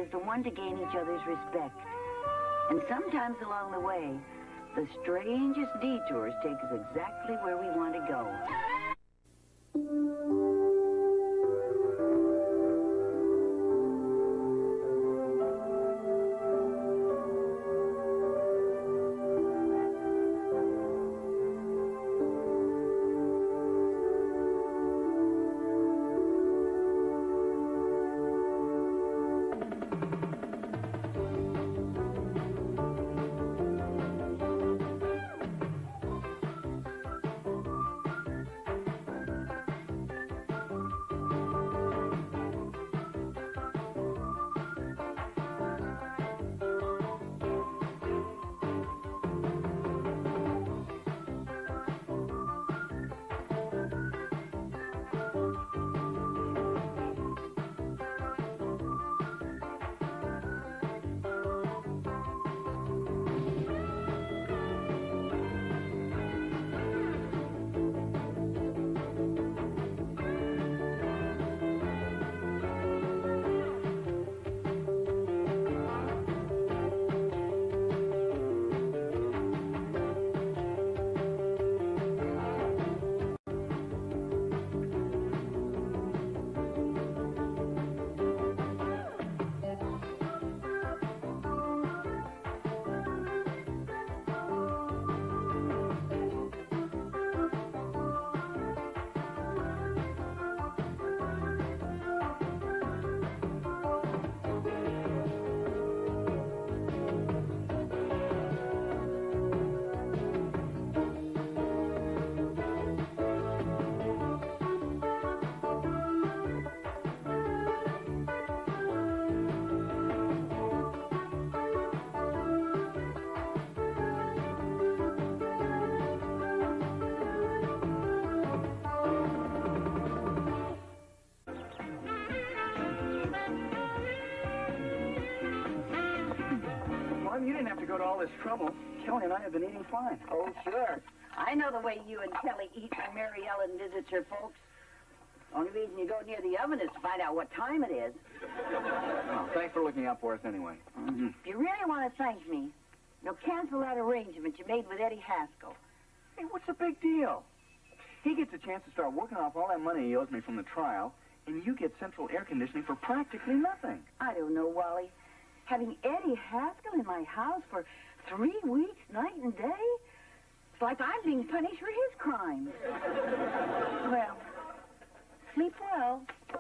is the one to gain each other's respect. And sometimes along the way, the strangest detours take us exactly where we want to go. You didn't have to go to all this trouble. Kelly and I have been eating fine. Oh, sure. I know the way you and Kelly eat when Mary Ellen visits her folks. Only reason you go near the oven is to find out what time it is. Oh, thanks for looking out for us anyway. Mm-hmm. If you really want to thank me, you'll cancel that arrangement you made with Eddie Haskell. Hey, what's the big deal? He gets a chance to start working off all that money he owes me from the trial, and you get central air conditioning for practically nothing. I don't know, Wally. Having Eddie Haskell in my house for 3 weeks, night and day? It's like I'm being punished for his crimes. Well, sleep well. Hi,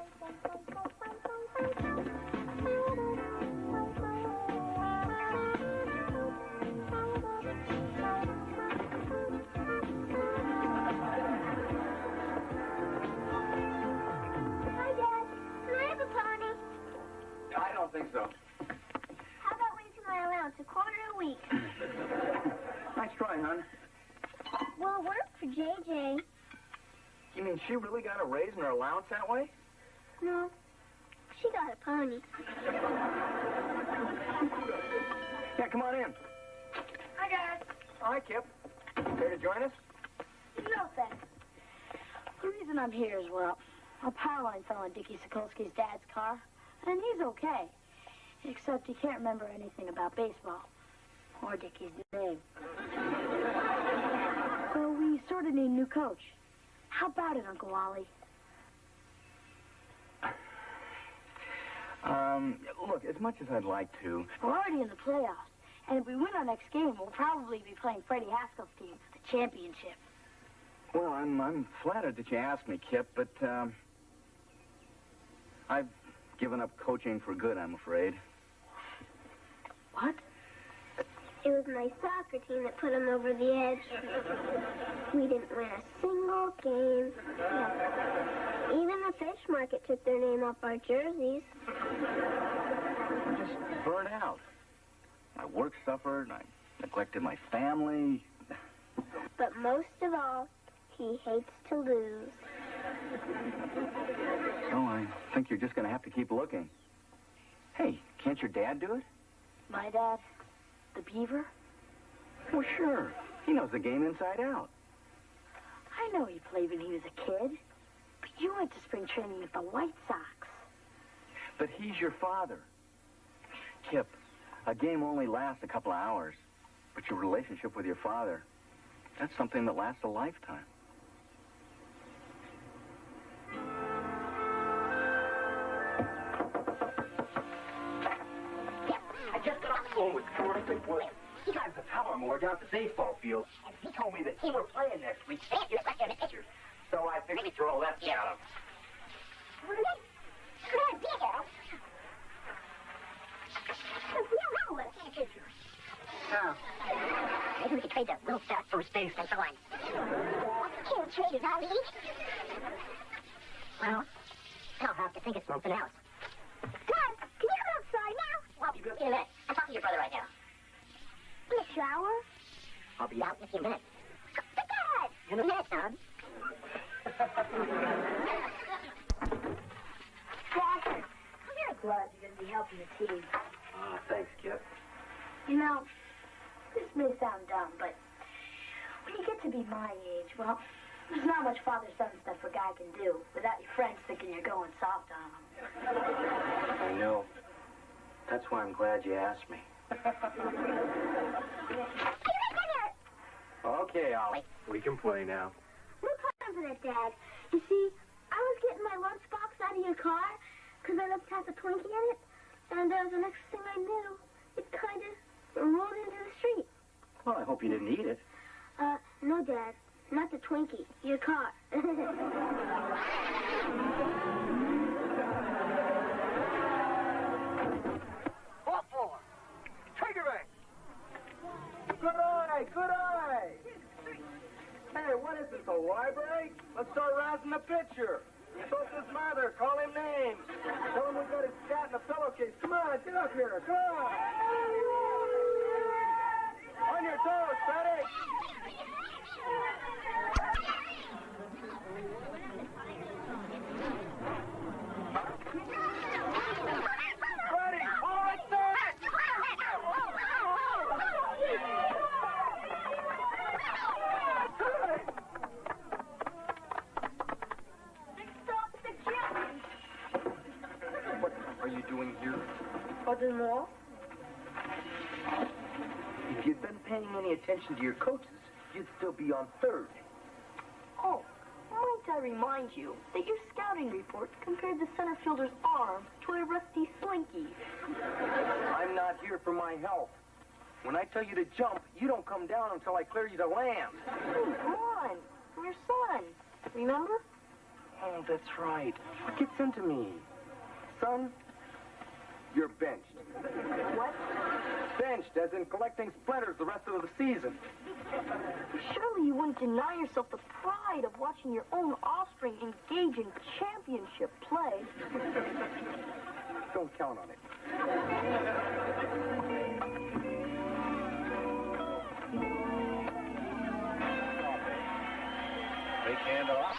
Dad. Can I have a pony? I don't think so. How about raising my allowance a quarter a week? Nice try, hon. Well, it worked for JJ. You mean she really got a raise in her allowance that way? No, she got a pony. Yeah, come on in. Hi, Dad. Hi, Kip. Care to join us? No, thanks. The reason I'm here is, well, a power line fell on Dickie Sokolsky's dad's car, and he's okay. Except he can't remember anything about baseball. Or Dickie's name. So we sort of need a new coach. How about it, Uncle Wally? Look, as much as I'd like to... We're already in the playoffs. And if we win our next game, we'll probably be playing Freddie Haskell's team, the championship. Well, I'm flattered that you asked me, Kip, but, I've given up coaching for good, I'm afraid. What? It was my soccer team that put him over the edge. We didn't win a single game. Even the fish market took their name off our jerseys. I'm just burnt out. My work suffered, I neglected my family. But most of all, he hates to lose. So I think you're just going to have to keep looking. Hey, can't your dad do it? My dad? The Beaver? Well, sure. He knows the game inside out. I know he played when he was a kid. But you went to spring training with the White Sox. But he's your father. Kip, a game only lasts a couple of hours. But your relationship with your father, that's something that lasts a lifetime. I just got off the phone with Jonathan Wood. He got the power more down at the baseball field, and he told me that he were playing next week. You're left-handed pitcher. So I figured he'd throw a lefty at him. Oh. Maybe we could trade that little fat first baseman for one. Can't trade it, Ali. Well, I'll have to think of something else. Dad, can you come outside now? Well, I'll be in a minute. I'm talking to your brother right now. In the shower? I'll be out in a few minutes. But Dad! In a minute, son. Dad, I'm really glad you're going to be helping the team. Ah, thanks, Kip. You know, this may sound dumb, but when you get to be my age, well, there's not much father-son stuff a guy can do without your friends thinking you're going soft on them. I know. That's why I'm glad you asked me. Okay, Ollie. We can play now. No time for that, Dad. You see, I was getting my lunchbox out of your car because I left half a Twinkie in it, and the next thing I knew, it kind of rolled into the street. Well, I hope you didn't eat it. No, Dad. Not the Twinkie. Your car. What for? Trigger ring. Good eye, good eye. Hey, what is this, a library? Let's start rousing the pitcher. So's his mother. Call him names. Tell him we got his cat in a pillowcase. Come on, get up here. Come on. On your toes, Freddie. Freddie, all right there. What are you doing here? Nothing more? If you'd been paying any attention to your coaches, you'd still be on third. Oh, might I remind you that your scouting report compared the center fielder's arm to a rusty slinky. I'm not here for my health. When I tell you to jump, you don't come down until I clear you to land. Hey, come on. I'm your son. Remember? Oh, that's right. What gets into me? Son, you're benched. What? Benched, as in collecting splinters the rest of the season. Surely you wouldn't deny yourself the pride of watching your own offspring engage in championship play. Don't count on it. Big hand off.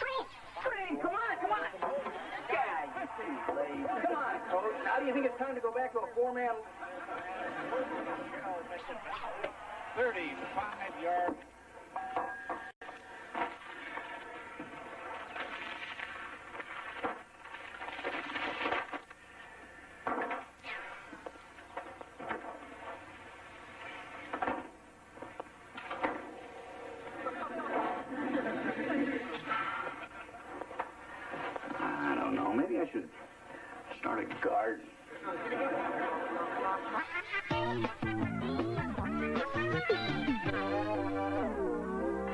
Green, come on, come on. Yeah, you see, Blade. Come on, coach. Now do you think it's time to go back to a four-man? 35-yard. I don't know. Maybe I should start a garden.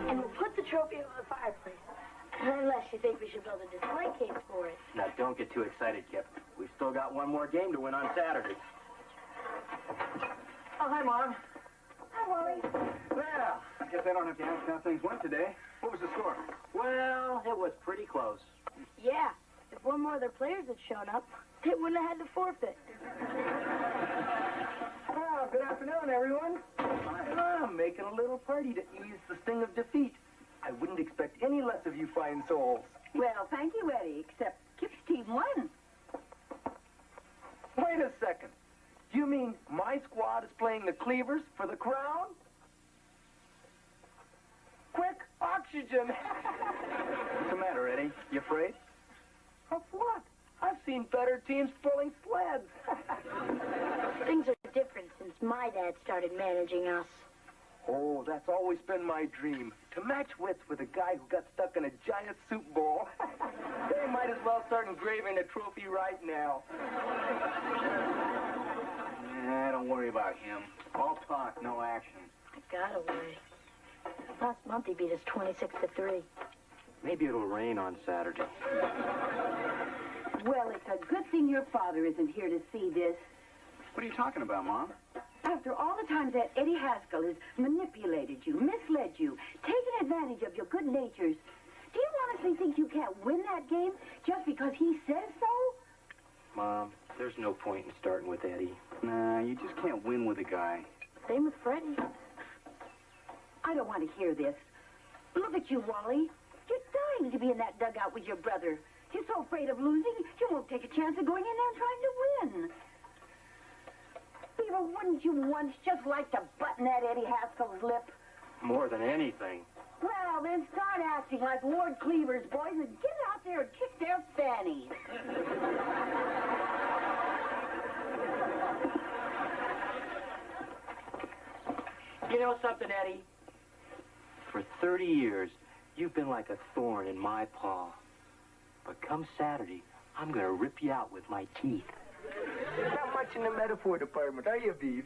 And we'll put the trophy over the fireplace. Unless you think we should build a display case for it. Now, don't get too excited, Kip. We've still got one more game to win on Saturday. Oh, hi, Mom. Hi, Wally. Well, I guess I don't have to ask how things went today. What was the score? Well, it was pretty close. Yeah, if one more of their players had shown up, they wouldn't have had to forfeit. Oh, good afternoon, everyone. I'm making a little party to ease the sting of defeat. I wouldn't expect any less of you fine souls. Well, thank you, Eddie, except Kip's team won. Wait a second. Do you mean my squad is playing the Cleavers for the crown? Quick, oxygen! What's the matter, Eddie? You afraid? Of what? I've seen better teams pulling sleds. Things are different since my dad started managing us. Oh, that's always been my dream, to match wits with a guy who got stuck in a giant soup bowl. They might as well start engraving the trophy right now. Nah, don't worry about him. All talk, no action. I gotta worry. Last month he beat us 26-3. Maybe it'll rain on Saturday. Well, it's a good thing your father isn't here to see this. What are you talking about, Mom? After all the times that Eddie Haskell has manipulated you, misled you, taken advantage of your good natures, do you honestly think you can't win that game just because he says so? Mom, there's no point in starting with Eddie. Nah, you just can't win with a guy. Same with Freddie. I don't want to hear this. Look at you, Wally. You're dying to be in that dugout with your brother. You're so afraid of losing, you won't take a chance of going in there and trying to win. Beaver, wouldn't you once just like to button that Eddie Haskell's lip? More than anything. Well, then start acting like Ward Cleavers boys and get out there and kick their fannies. You know something, Eddie? For 30 years, you've been like a thorn in my paw. But come Saturday, I'm going to rip you out with my teeth. Not much in the metaphor department, are you, Beav?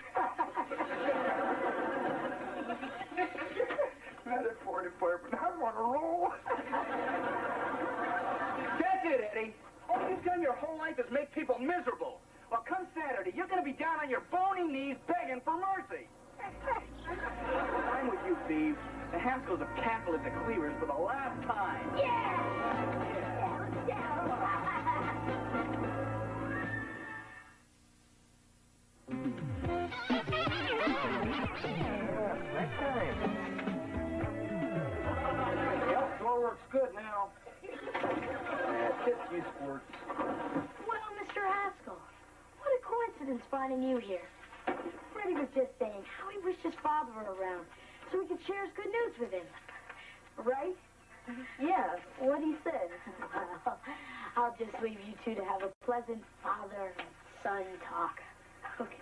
Metaphor department, I'm on a roll. That's it, Eddie. All you've done your whole life is make people miserable. Well, come Saturday, you're going to be down on your bony knees begging for mercy. I'm with you, Beav. The Haskells have canceled the Cleavers for the last time. Yeah! Next time. Yep, door works good now. That's it, you sports. Well, Mr. Haskell, what a coincidence finding you here. Freddie was just saying how he wished his father were around so he could share his good news with him. Right? Yeah, what he said. Well, I'll just leave you two to have a pleasant father and son talk. Okay.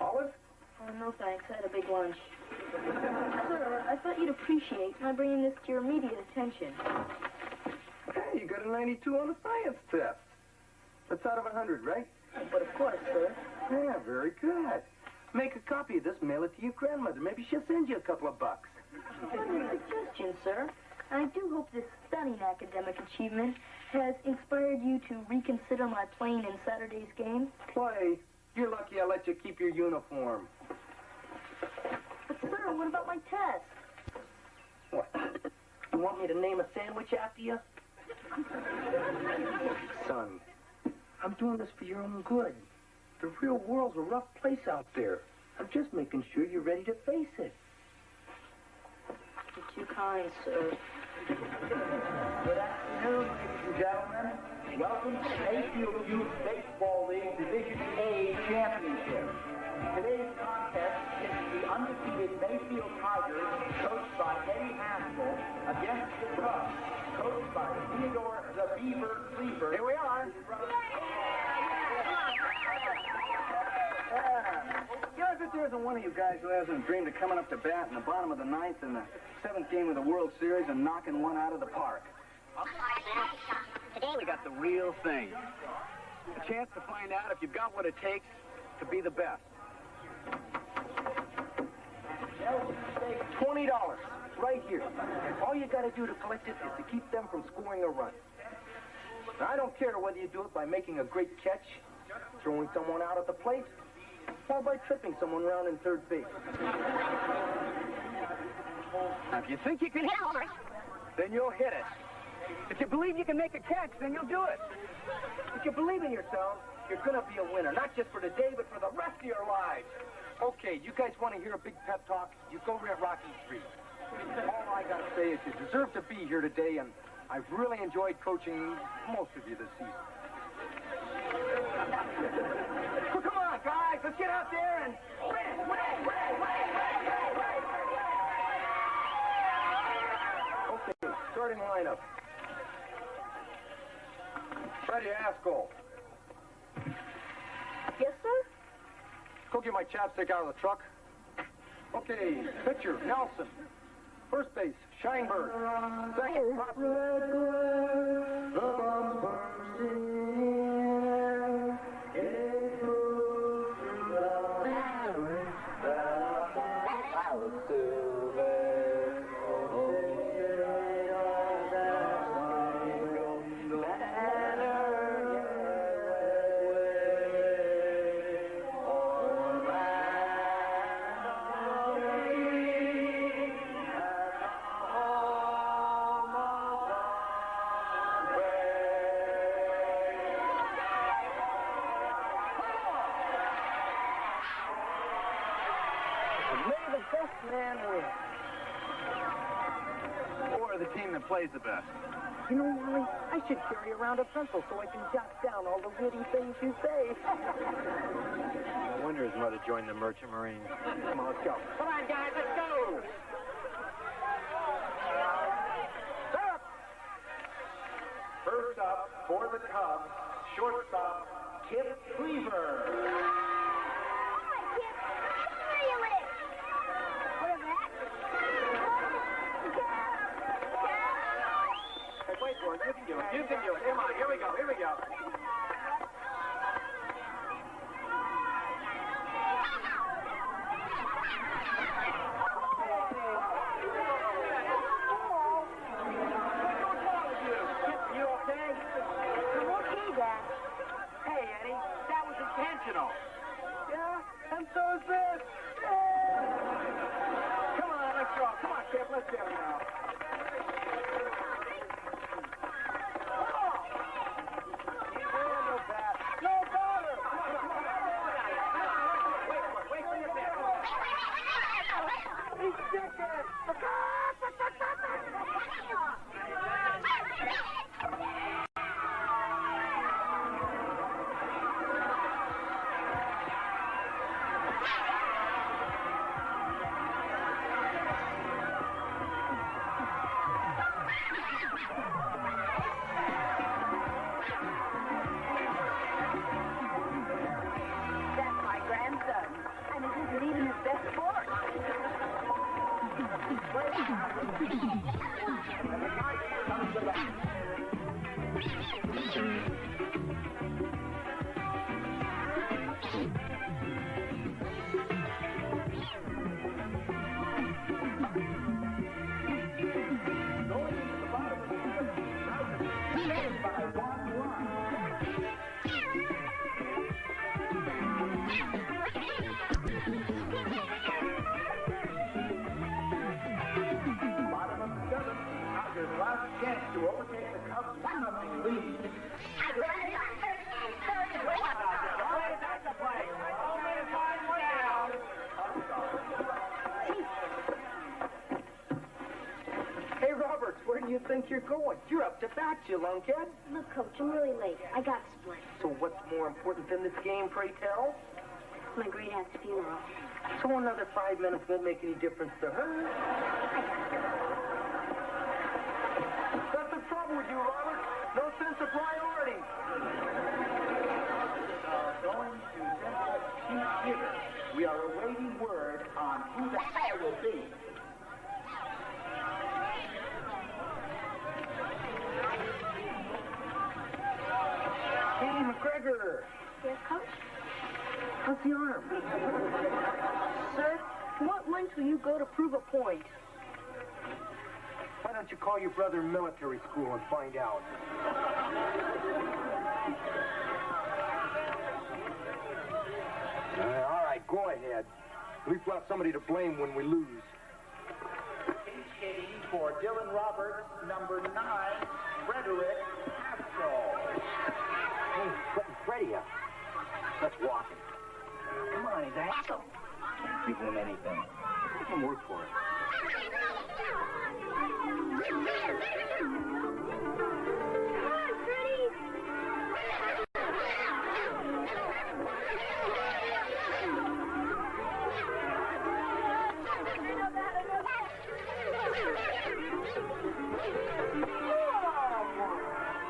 Olive? Oh, no thanks. I had a big lunch. Sir, I thought you'd appreciate my bringing this to your immediate attention. Hey, you got a 92 on the science test. That's out of 100, right? But of course, sir. Yeah, very good. Make a copy of this, mail it to your grandmother. Maybe she'll send you a couple of bucks. Good suggestion, sir. I do hope this stunning academic achievement has inspired you to reconsider my playing in Saturday's game. Play. You're lucky I let you keep your uniform. But, sir, what about my test? What? You want me to name a sandwich after you? Son, I'm doing this for your own good. The real world's a rough place out there. I'm just making sure you're ready to face it. You're too kind, sir. Good afternoon, ladies and gentlemen. Welcome to the Mayfield Youth Baseball League Division A Championship. Today's contest is the undefeated Mayfield Tigers, coached by Eddie Haskell, against the Cubs, coached by Theodore the Beaver Cleavers. Here we are. You know, if there isn't one of you guys who hasn't dreamed of coming up to bat in the bottom of the ninth in the 7th game of the World Series and knocking one out of the park. Today we got the real thing. A chance to find out if you've got what it takes to be the best. $20, right here. All you got to do to collect it is to keep them from scoring a run. Now, I don't care whether you do it by making a great catch, throwing someone out at the plate, or by tripping someone around in third base. Now, if you think you can hit it, then you'll hit it. If you believe you can make a catch, then you'll do it. If you believe in yourselves, you're going to be a winner, not just for today, but for the rest of your lives. Okay, you guys want to hear a big pep talk? You go rent Rocky Street. All I got to say is you deserve to be here today, and I've really enjoyed coaching most of you this season. Well, come on, guys. Let's get out there and win. Okay, starting lineup. Freddie Haskell. Yes, sir? Go get my chapstick out of the truck. Okay, pitcher, Nelson. First base, Scheinberg. Second, plays the best. You know, Wally, I should carry around a pencil so I can jot down all the witty things you say. No wonder his mother joined the Merchant Marines. Come on, let's go. Come on, guys, let's go! Stop! First up, for the Cubs, shortstop, Cleavers. You can do it. You can do it. Come on. Here we go. Here we go. You okay? I'm okay, Dad. Hey, Eddie. That was intentional. Yeah, and so is this. Come on. Let's go. Come on, Kip. Let's get it now. Chance to overtake the Cubs' 1-0 lead. Hey, Roberts, where do you think you're going? You're up to bat, you lunkhead. Look, Coach, I'm really late. I got split. So what's more important than this game, pray tell? My great aunt's funeral. So another 5 minutes won't make any difference to her. That's the trouble with you, Robert. No sense of priority. Going to Chief Beaver. We are awaiting word on who the hell will be. Hey, McGregor. Yes, Coach? How's the arm? Sir, to what length will you go to prove a point? Why don't you call your brother in military school and find out? All right, go ahead. At least we'll have somebody to blame when we lose. Skating for Dylan Roberts, number 9, Frederick Haskell. Hey, Freddie, let's walk him. Come on, he's a hassle. Can't give him anything. Let him work for it.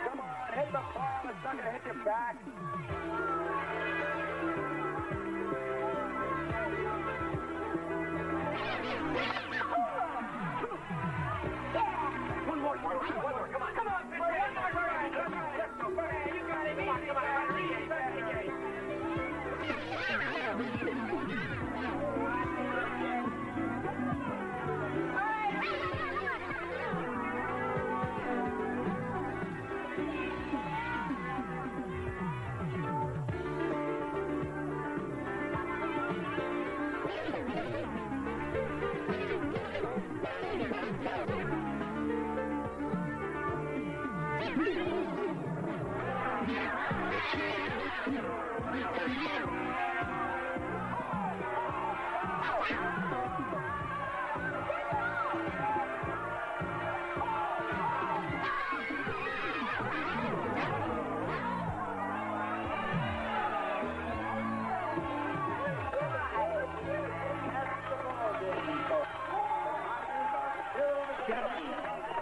Come on, hit the ball. It's not going to hit your back.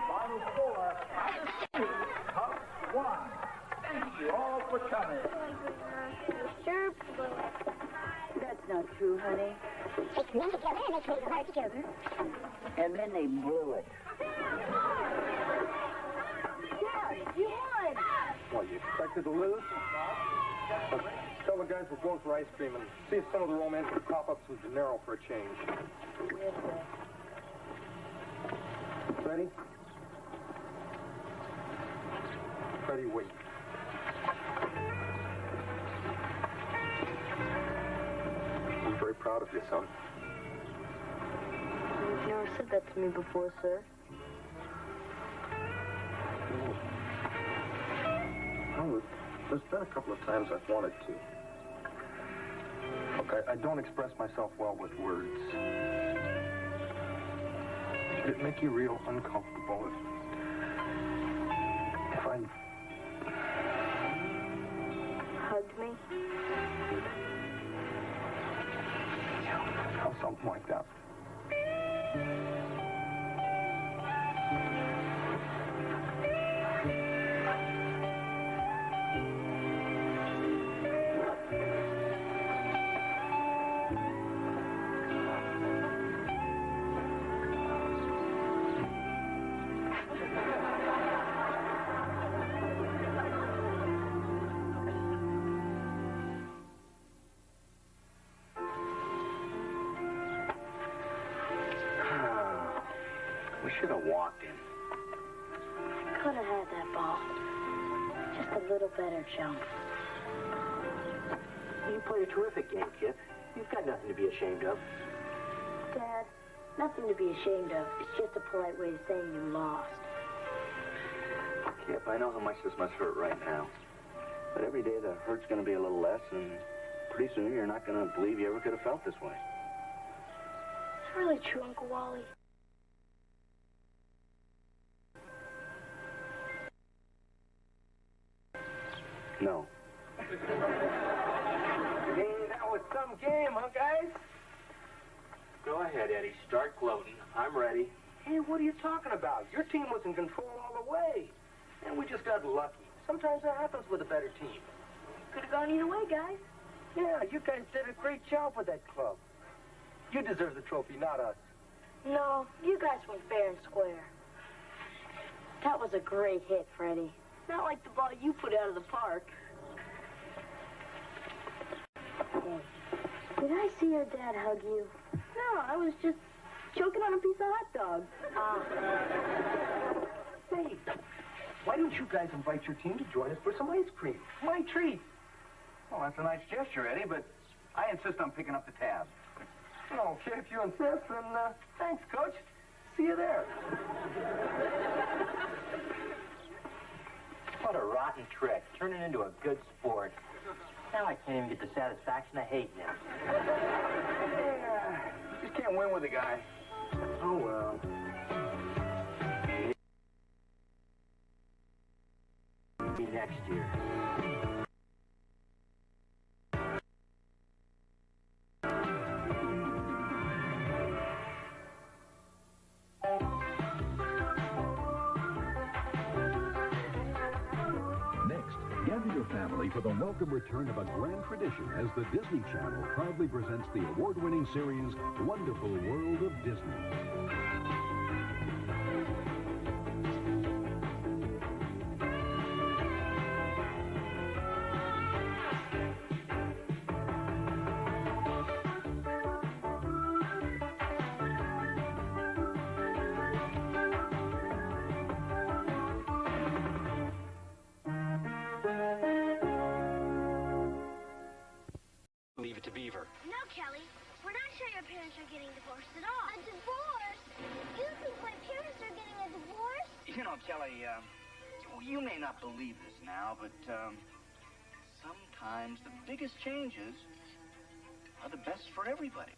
Final score, 2-1. Thank you all for coming. Sure. That's not true, honey. They came together and they played hard together. And then they blew it. Yeah, you won. What, you expected to lose? Look, tell the guys we're going for ice cream and see if some of the romantic pop-ups with De Niro for a change. Yes, sir. Ready? Ready, wait. I'm very proud of you, son. You've never said that to me before, sir. Well, there's been a couple of times I've wanted to. Look, I don't express myself well with words. Would it make you real uncomfortable if I... Hugged me? Yeah, or something like that. We should have walked in. Could have had that ball. Just a little better jump. You played a terrific game, Kip. You've got nothing to be ashamed of. Dad, nothing to be ashamed of. It's just a polite way of saying you lost. Kip, I know how much this must hurt right now. But every day the hurt's going to be a little less, and pretty soon you're not going to believe you ever could have felt this way. It's really true, Uncle Wally. No. Hey, that was some game, huh, guys? Go ahead, Eddie. Start gloating. I'm ready. Hey, what are you talking about? Your team was in control all the way. And we just got lucky. Sometimes that happens with a better team. Could have gone either way, guys. Yeah, you guys did a great job with that club. You deserve the trophy, not us. No, you guys went fair and square. That was a great hit, Freddie. Not like the ball you put out of the park. Hey, did I see your dad hug you? No, I was just choking on a piece of hot dog. Hey, why don't you guys invite your team to join us for some ice cream? My treat. Well, that's a nice gesture, Eddie, but I insist on picking up the tab. Okay, if you insist, then thanks, Coach. See you there. What a rotten trick. Turning into a good sport. Now I can't even get the satisfaction of hating him. Just can't win with a guy. Oh, well. Maybe next year. Gather your family for the welcome return of a grand tradition as the Disney Channel proudly presents the award-winning series, Wonderful World of Disney. Leave it to Beaver. No, Kelly. We're not sure your parents are getting divorced at all. A divorce? You think my parents are getting a divorce? You know, Kelly, you may not believe this now, but sometimes the biggest changes are the best for everybody.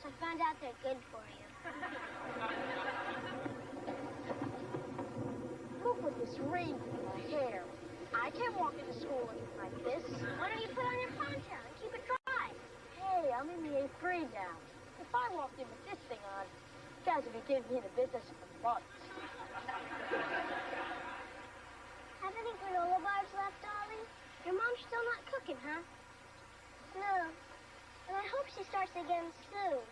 I found out they're good for you. Look at this ring in my hair. I can't walk into school looking like this. Why don't you put on your poncho and keep it dry? Hey, I'm in the 8th grade now. If I walked in with this thing on, guys would be giving me the business for months. Have any granola bars left, Ollie? Your mom's still not cooking, huh? No. And I hope she starts again soon.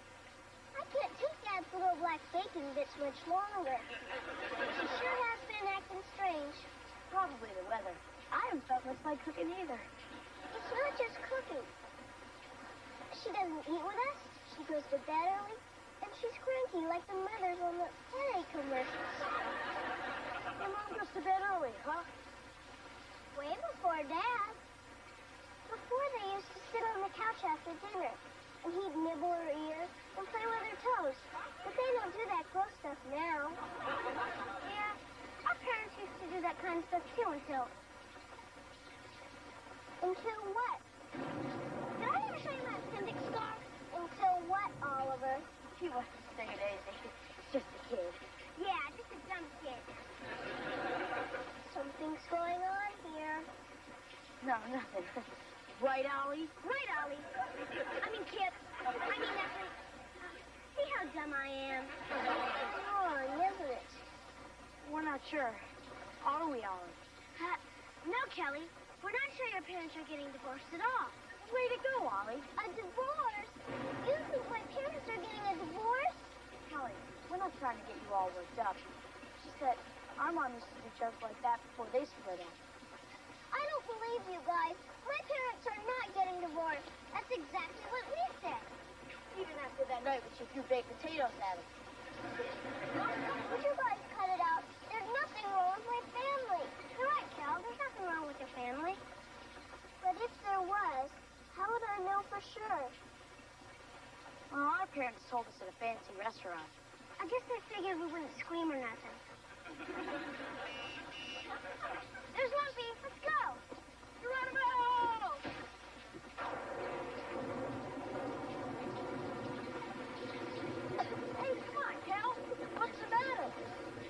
I can't take Dad's little black bacon bits much longer. She sure has been acting strange. Probably the weather. I haven't felt much like cooking either. It's not just cooking. She doesn't eat with us, she goes to bed early, and she's cranky like the mothers on the headache commercials. Your mom goes to bed early, huh? Way before Dad. Before, they used to sit on the couch after dinner, and he'd nibble her ear and play with her toes. But they don't do that gross stuff now. Yeah, our parents used to do that kind of stuff too until... Until what? Did I ever show you my appendix scar? Until what, Oliver? He wasn't singing anything. Just a kid. Yeah, just a dumb kid. Something's going on here. No, nothing. Right, Ollie? Right, Ollie. I mean, Kip. I mean, nothing. See how dumb I am. Wrong, isn't it? We're not sure. Are we, Ollie? No, Kelly. We're not sure your parents are getting divorced at all. Way to go, Ollie. A divorce? You think my parents are getting a divorce? Kelly, we're not trying to get you all worked up. She said our mom used to do jokes like that before they split up. I don't believe you guys. My parents are not getting divorced. That's exactly what we said. Even after that night when she threw baked potatoes at us. Would you guys cut it out? There's nothing wrong with my family. You're right, Cal. There's nothing wrong with your family. But if there was, how would I know for sure? Well, our parents told us at a fancy restaurant. I guess they figured we wouldn't scream or nothing. There's Lumpy. Let's go. Geronimo! Hey, come on, Cal. What's the matter?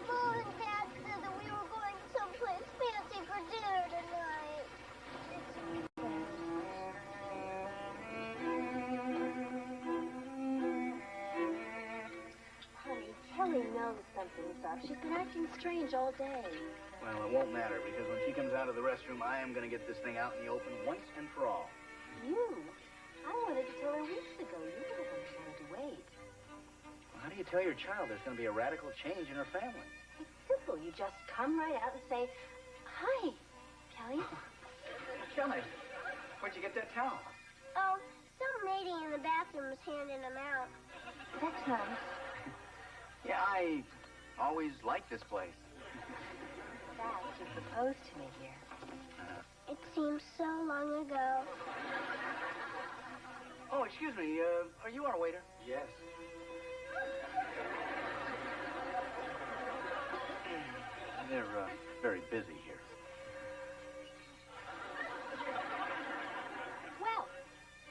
Mom and Dad said that we were going someplace fancy for dinner tonight. Honey, Kelly knows something's up. She's been acting strange all day. Well, it won't matter, because when she comes out of the restroom, I am going to get this thing out in the open once and for all. You? I wanted to tell her weeks ago. You were the one who wanted to wait. Well, how do you tell your child there's going to be a radical change in her family? It's simple. You just come right out and say, hi, Kelly. Kelly, where'd you get that towel? Oh, some lady in the bathroom was handing them out. That's nice. Yeah, I always liked this place. That you proposed to me here. It seems so long ago. Oh, excuse me, are you our waiter? Yes. They're very busy here. Well,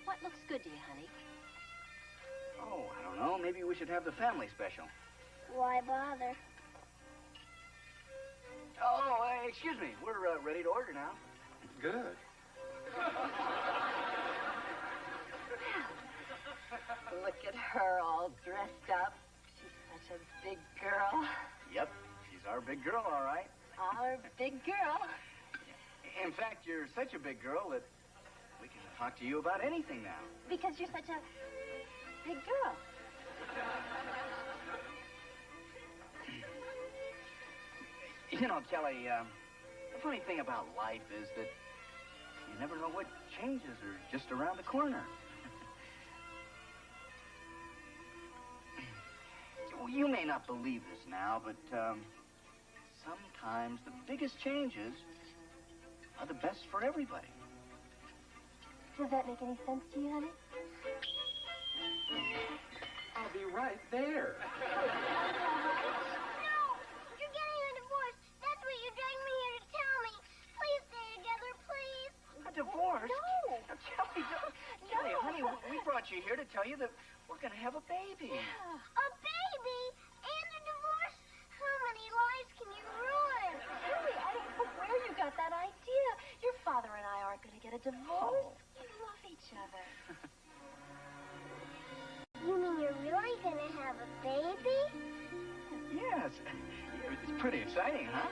what looks good to you, honey? Oh, I don't know. Maybe we should have the family special. Why bother? Oh, excuse me. We're ready to order now. Good. Look at her all dressed up. She's such a big girl. Yep, she's our big girl, all right. Our big girl. In fact, you're such a big girl that we can talk to you about anything now. Because you're such a big girl. You know, Kelly, the funny thing about life is that you never know what changes are just around the corner. You may not believe this now, but sometimes the biggest changes are the best for everybody. Does that make any sense to you, honey? I'll be right there. No! You're getting a divorce. That's what you dragged me here to tell me. Please stay together, please. A divorce? No. Now, Kelly, Kelly, honey, we brought you here to tell you that we're gonna have a baby. A baby? And a divorce? How many lives can you ruin? Really, I don't know where you got that idea. Your father and I aren't going to get a divorce. We love each other. You mean you're really gonna have a baby? Yes. It's pretty exciting, huh?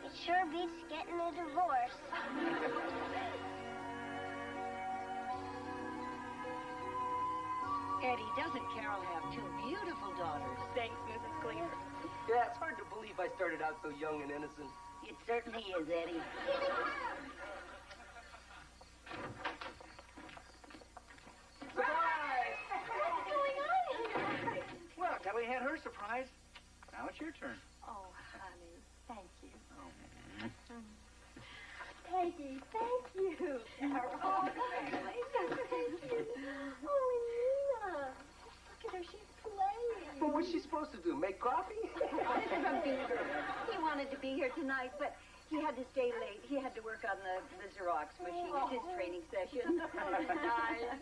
It sure beats getting a divorce. Eddie, doesn't Carol have two beautiful daughters? Thanks, Mrs. Cleavers. Yeah, it's hard to believe I started out so young and innocent. It certainly is, Eddie. Surprise! What's going on here? Well, Kelly had her surprise. Now it's your turn. Oh, honey, thank you. Oh. Peggy, thank you. Carol. Oh, thank you. Oh, Nina. Look at her, she's playing. Well, what's she supposed to do, make coffee? This is a Beaver. He wanted to be here tonight, but he had to stay late. He had to work on the Xerox machine. It's his training session. Nice.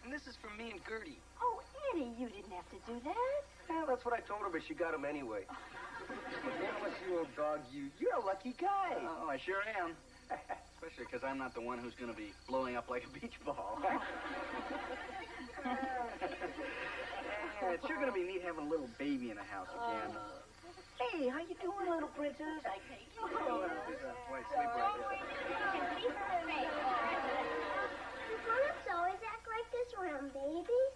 And this is from me and Gertie. Oh, Eddie, you didn't have to do that. Yeah, that's what I told her, but she got him anyway. Alice, you old dog, you're a lucky guy. Oh, I sure am. Especially because I'm not the one who's going to be blowing up like a beach ball. Yeah, it's sure going to be neat having a little baby in the house again. Hey, how you doing, little princess? I take you. Why, sleep right there. Does grown-ups always act like this around babies?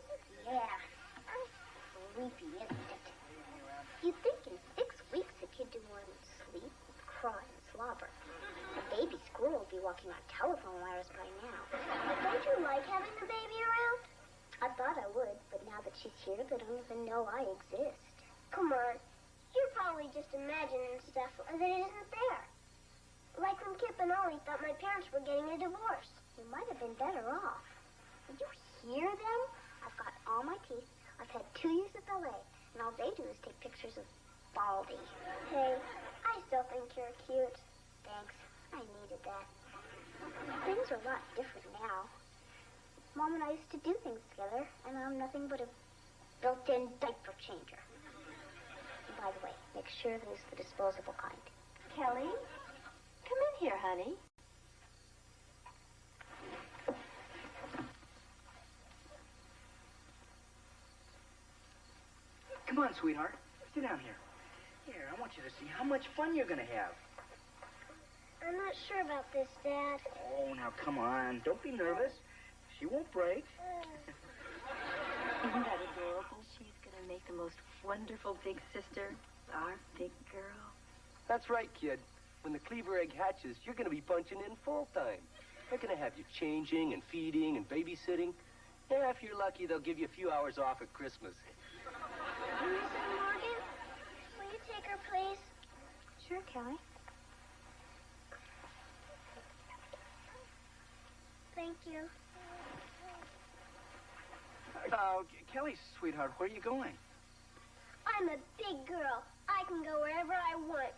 Yeah. Sleepy, isn't it? You'd think in 6 weeks a kid do more than sleep, cry, and slobber. A baby squirrel would be walking on telephone wires by now. Don't you like having the baby around? I thought I would, but now that she's here, they don't even know I exist. Come on. You're probably just imagining stuff that isn't there. Like when Kip and Ollie thought my parents were getting a divorce. You might have been better off. Did you hear them? I've got all my teeth. I've had 2 years of ballet, and all they do is take pictures of Baldy. Hey, I still think you're cute. Thanks. I needed that. Things are a lot different now. Mom and I used to do things together, and I'm nothing but a built-in diaper changer. And by the way, make sure there's the disposable kind. Kelly, come in here, honey. Come on, sweetheart. Sit down here. Here, I want you to see how much fun you're going to have. I'm not sure about this, Dad. Oh, now, come on. Don't be nervous. She won't break. Isn't that adorable? She's going to make the most wonderful big sister, our big girl. That's right, kid. When the Cleaver egg hatches, you're going to be punching in full time. They're going to have you changing and feeding and babysitting. Yeah, if you're lucky, they'll give you a few hours off at Christmas. Mrs. Morgan, will you take her, please? Sure, Kelly. Thank you. Kelly, sweetheart, where are you going? I'm a big girl. I can go wherever I want.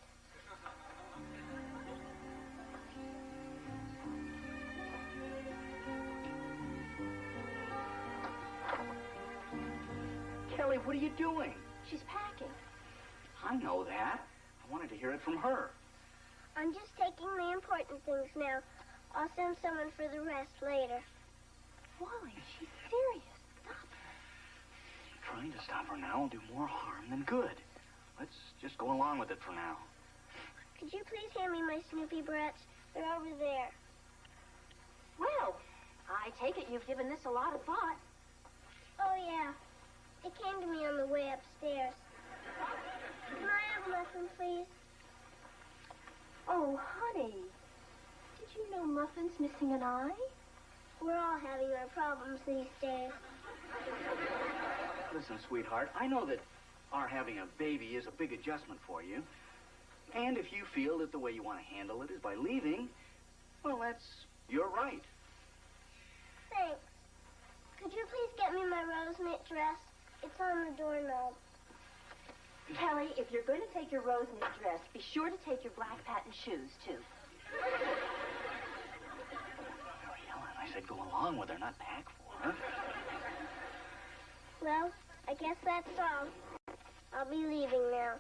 Kelly, what are you doing? She's packing. I know that. I wanted to hear it from her. I'm just taking the important things now. I'll send someone for the rest later. Wally, she's serious. Stop her. Trying to stop her now will do more harm than good. Let's just go along with it for now. Could you please hand me my Snoopy brats? They're over there. Well, I take it you've given this a lot of thought. Oh, yeah. It came to me on the way upstairs. Can I have a muffin, please? Oh, honey. Did you know Muffin's missing an eye? We're all having our problems these days. Listen, sweetheart, I know that our having a baby is a big adjustment for you. And if you feel that the way you want to handle it is by leaving, well, that's your right. Thanks. Could you please get me my rose knit dress? It's on the doorknob. Kelly, if you're going to take your rose knit dress, be sure to take your black patent shoes, too. Helen, I said go along with her, not pack for her. Well, I guess that's all. I'll be leaving now.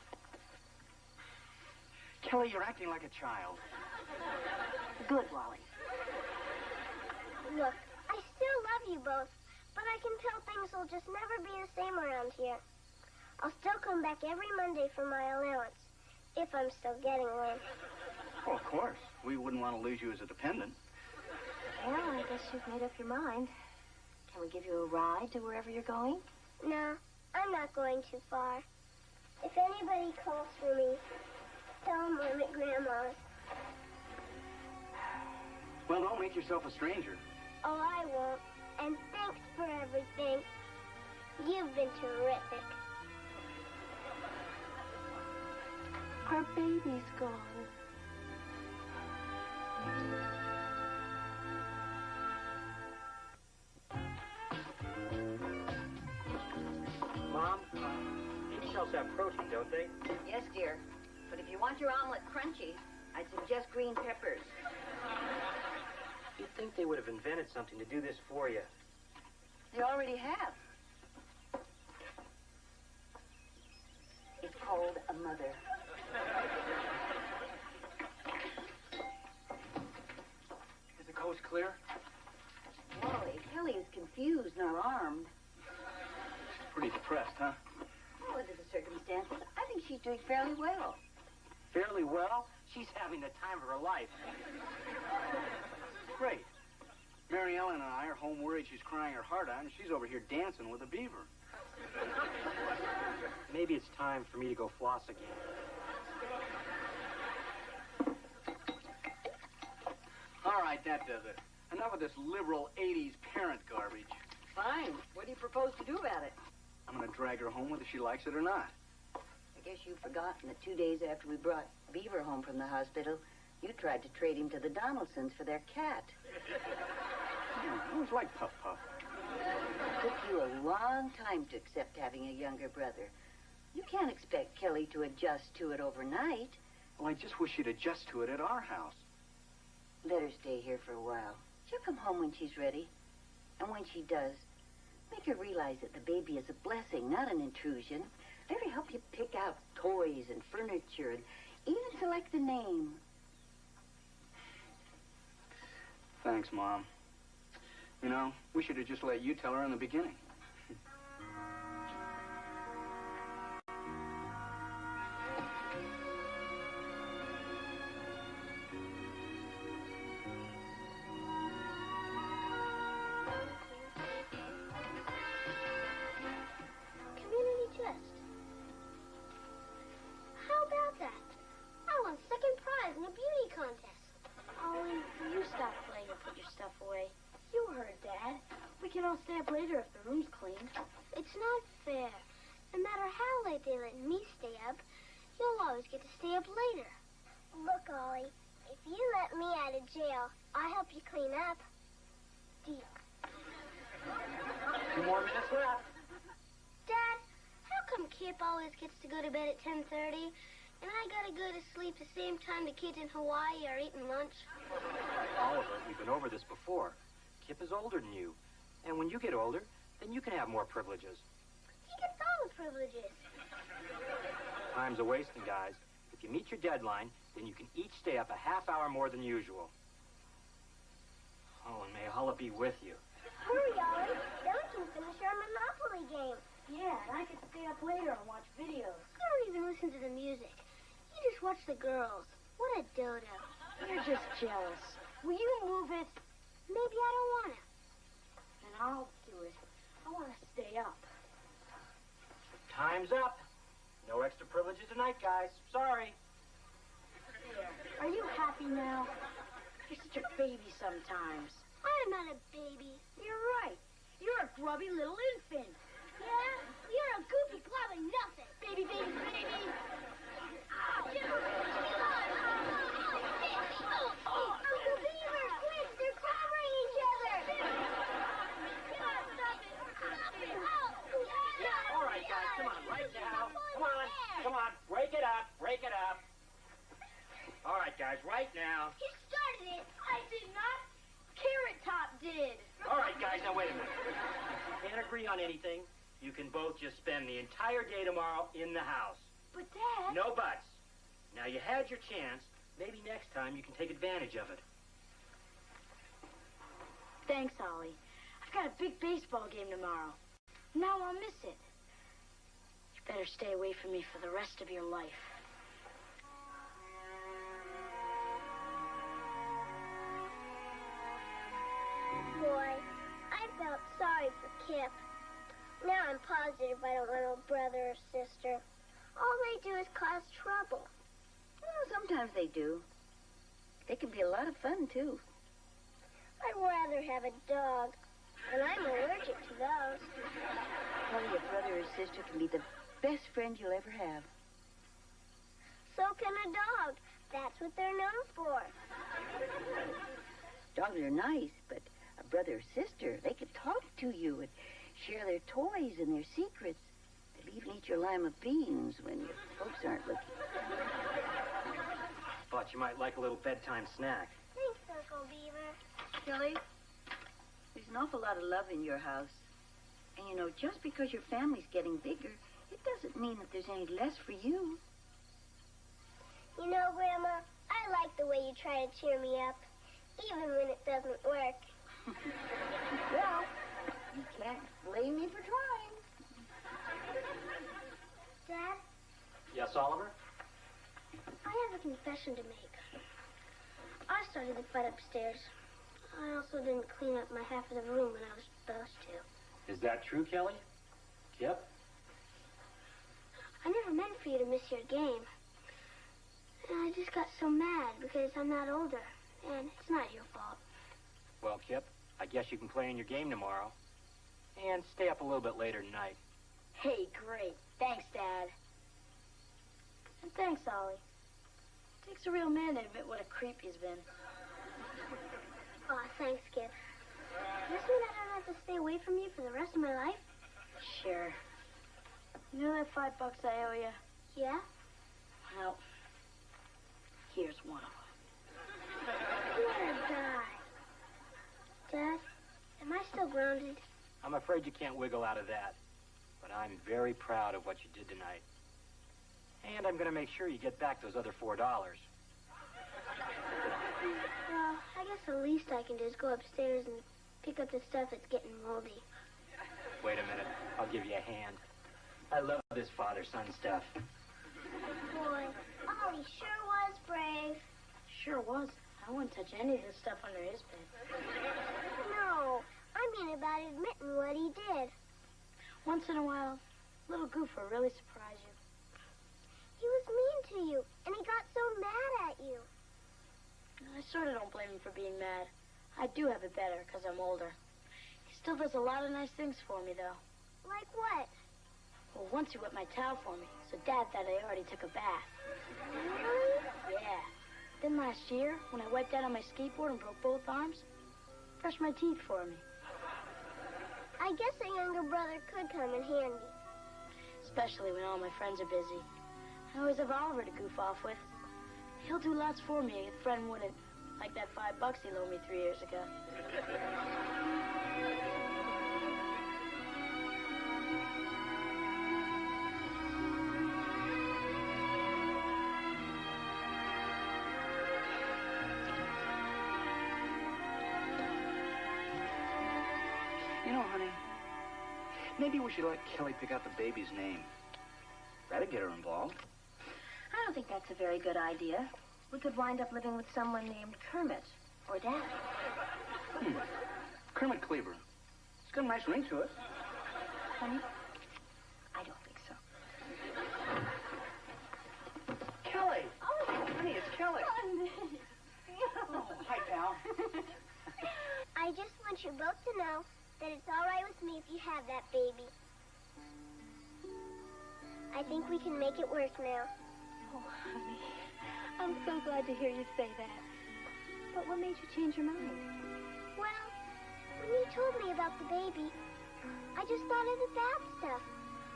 Kelly, you're acting like a child. Good, Wally. Look, I still love you both, but I can tell things will just never be the same around here. I'll still come back every Monday for my allowance, if I'm still getting one. Well, of course. We wouldn't want to lose you as a dependent. Well, I guess you've made up your mind. Can we give you a ride to wherever you're going? No, I'm not going too far. If anybody calls for me, tell them I'm at Grandma's. Well, don't make yourself a stranger. Oh, I won't. And thanks for everything. You've been terrific. Our baby's gone. Mom, eggshells have protein, don't they? Yes, dear. But if you want your omelet crunchy, I'd suggest green peppers. You'd think they would have invented something to do this for you. They already have. It's called a mother. Is the coast clear? Wally, Kelly is confused and alarmed. Pretty depressed, huh? Well, under the circumstances, I think she's doing fairly well. Fairly well. She's having the time of her life. Great. Mary Ellen and I are home worried she's crying her heart out, and she's over here dancing with a beaver. Maybe it's time for me to go floss again. All right, that does it. Enough of this liberal 80s parent garbage. Fine. What do you propose to do about it? I'm going to drag her home whether she likes it or not. I guess you've forgotten that 2 days after we brought Beaver home from the hospital, you tried to trade him to the Donaldsons for their cat. I was like Puff Puff. It took you a long time to accept having a younger brother. You can't expect Kelly to adjust to it overnight. Well, I just wish she'd adjust to it at our house. Let her stay here for a while. She'll come home when she's ready. And when she does, make her realize that the baby is a blessing, not an intrusion. Let her help you pick out toys and furniture and even select a name. Thanks, Mom. You know, we should have just let you tell her in the beginning. Community chest. How about that? I won second prize in a beauty contest. Ollie, will you stop playing and put your stuff away? You heard Dad. We can all stay up later if the room's clean. It's not fair. No matter how late they let me stay up, you'll always get to stay up later. Look, Ollie, if you let me out of jail, I'll help you clean up. Deal. 2 more minutes left. Dad, how come Kip always gets to go to bed at 10:30, and I gotta go to sleep the same time the kids in Hawaii are eating lunch? Oliver, we've been over this before. Kip is older than you. And when you get older, then you can have more privileges. He gets all the privileges. Time's a wasting, guys. If you meet your deadline, then you can each stay up a half hour more than usual. Oh, and may Allah be with you. Hurry, Ollie. Then we can finish our Monopoly game. Yeah, and I could stay up later and watch videos. You don't even listen to the music. You just watch the girls. What a dodo. You're just jealous. Will you move it? Maybe I don't want to. Then I'll do it. I want to stay up. Time's up. No extra privileges tonight, guys. Sorry. There. Are you happy now? You're such a baby sometimes. I'm not a baby. You're right. You're a grubby little infant. Yeah? You're a goofy glob of nothing. Baby, baby, baby. Uncle Beaver, quick, they're covering each other. All right, guys, come on, right now. Come on, break it up, break it up. All right, guys, right now. He started it. I did not. Carrot Top did. All right, guys, now wait a minute. We can't agree on anything. you can both just spend the entire day tomorrow in the house. But, Dad... No buts. Now, you had your chance. Maybe next time you can take advantage of it. Thanks, Ollie. I've got a big baseball game tomorrow. Now I'll miss it. You better stay away from me for the rest of your life. Boy, I felt sorry for Kip. Now I'm positive I don't want a brother or sister. All they do is cause trouble. Well, sometimes they do. They can be a lot of fun, too. I'd rather have a dog, and I'm allergic to those. Probably a brother or sister can be the best friend you'll ever have. So can a dog. That's what they're known for. Dogs are nice, but a brother or sister, they can talk to you and share their toys and their secrets. They'll even eat your lima beans when your folks aren't looking. Thought you might like a little bedtime snack. Thanks, Uncle Beaver. Kelly, there's an awful lot of love in your house. And, you know, just because your family's getting bigger, it doesn't mean that there's any less for you. You know, Grandma, I like the way you try to cheer me up, even when it doesn't work. Well, you can't blame me for trying. Dad, Yes, Oliver? I have a confession to make. I started the fight upstairs. I also didn't clean up my half of the room when I was supposed to. Is that true, Kelly? Kip? I never meant for you to miss your game. And I just got so mad because I'm not older, and it's not your fault. Well, Kip, I guess you can play in your game tomorrow. And stay up a little bit later tonight. Hey, great. Thanks, Dad. And thanks, Ollie. It takes a real man to admit what a creep he's been. Aw, thanks, Kip. Does this mean I don't have to stay away from you for the rest of my life? Sure. You know that $5 I owe you? Yeah? Well, here's one of them. I'm gonna die. Dad, am I still grounded? I'm afraid you can't wiggle out of that. But I'm very proud of what you did tonight. And I'm going to make sure you get back those other $4. Well, I guess the least I can do is go upstairs and pick up the stuff that's getting moldy. Wait a minute. I'll give you a hand. I love this father-son stuff. Boy, Ollie sure was brave. Sure was. I wouldn't touch any of this stuff under his bed. No, I mean about admitting what he did. Once in a while, a little goof will really surprise you. He was mean to you, and he got so mad at you. I sort of don't blame him for being mad. I do have it better because I'm older. He still does a lot of nice things for me, though. Like what? Well, once he wet my towel for me, so Dad thought I already took a bath. Really? Yeah. Then last year, when I wiped out on my skateboard and broke both arms, brushed my teeth for me. I guess a younger brother could come in handy. Especially when all my friends are busy. I always have Oliver to goof off with. He'll do lots for me a friend wouldn't, like that $5 he loaned me 3 years ago. You know, honey, maybe we should let Kelly pick out the baby's name. That'd get her involved. I don't think that's a very good idea. We could wind up living with someone named Kermit or Dad. Kermit Cleaver. It's got a nice ring to it. Honey, I don't think so. Kelly! Oh, honey, it's Kelly. Oh, hi, pal. I just want you both to know that it's all right with me if you have that baby. I think we can make it work now. Oh, honey, I'm so glad to hear you say that. But what made you change your mind? Well, when you told me about the baby, I just thought of the bad stuff.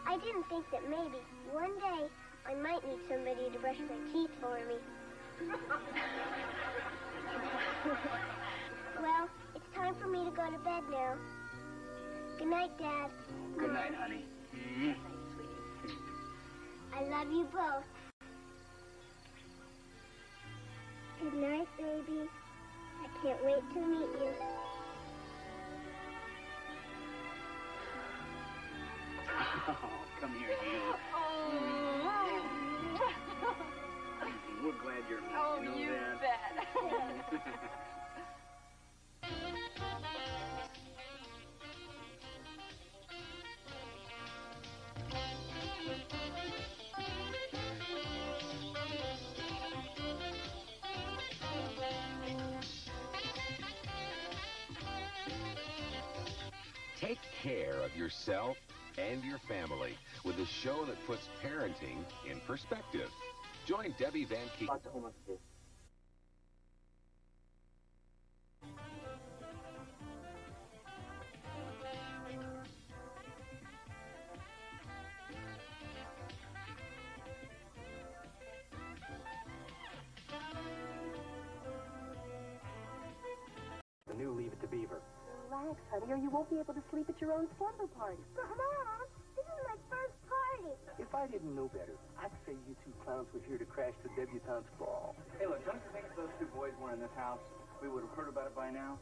I didn't think that maybe one day I might need somebody to brush my teeth for me. Well, it's time for me to go to bed now. Good night, Dad. Good night, honey. I love you both. Good night, baby. I can't wait to meet you. Oh, come here, you. We're glad you're here. Oh, you know you that? bet. Take care of yourself and your family with a show that puts parenting in perspective. Join Debbie Van Keek. The new Leave It to Beaver. Relax, honey, or you won't be able to sleep at your own slumber party. But, Mom, this is my first party. If I didn't know better, I'd say you two clowns were here to crash the debutante's ball. Hey, look, don't you think if those two boys weren't in this house, we would have heard about it by now?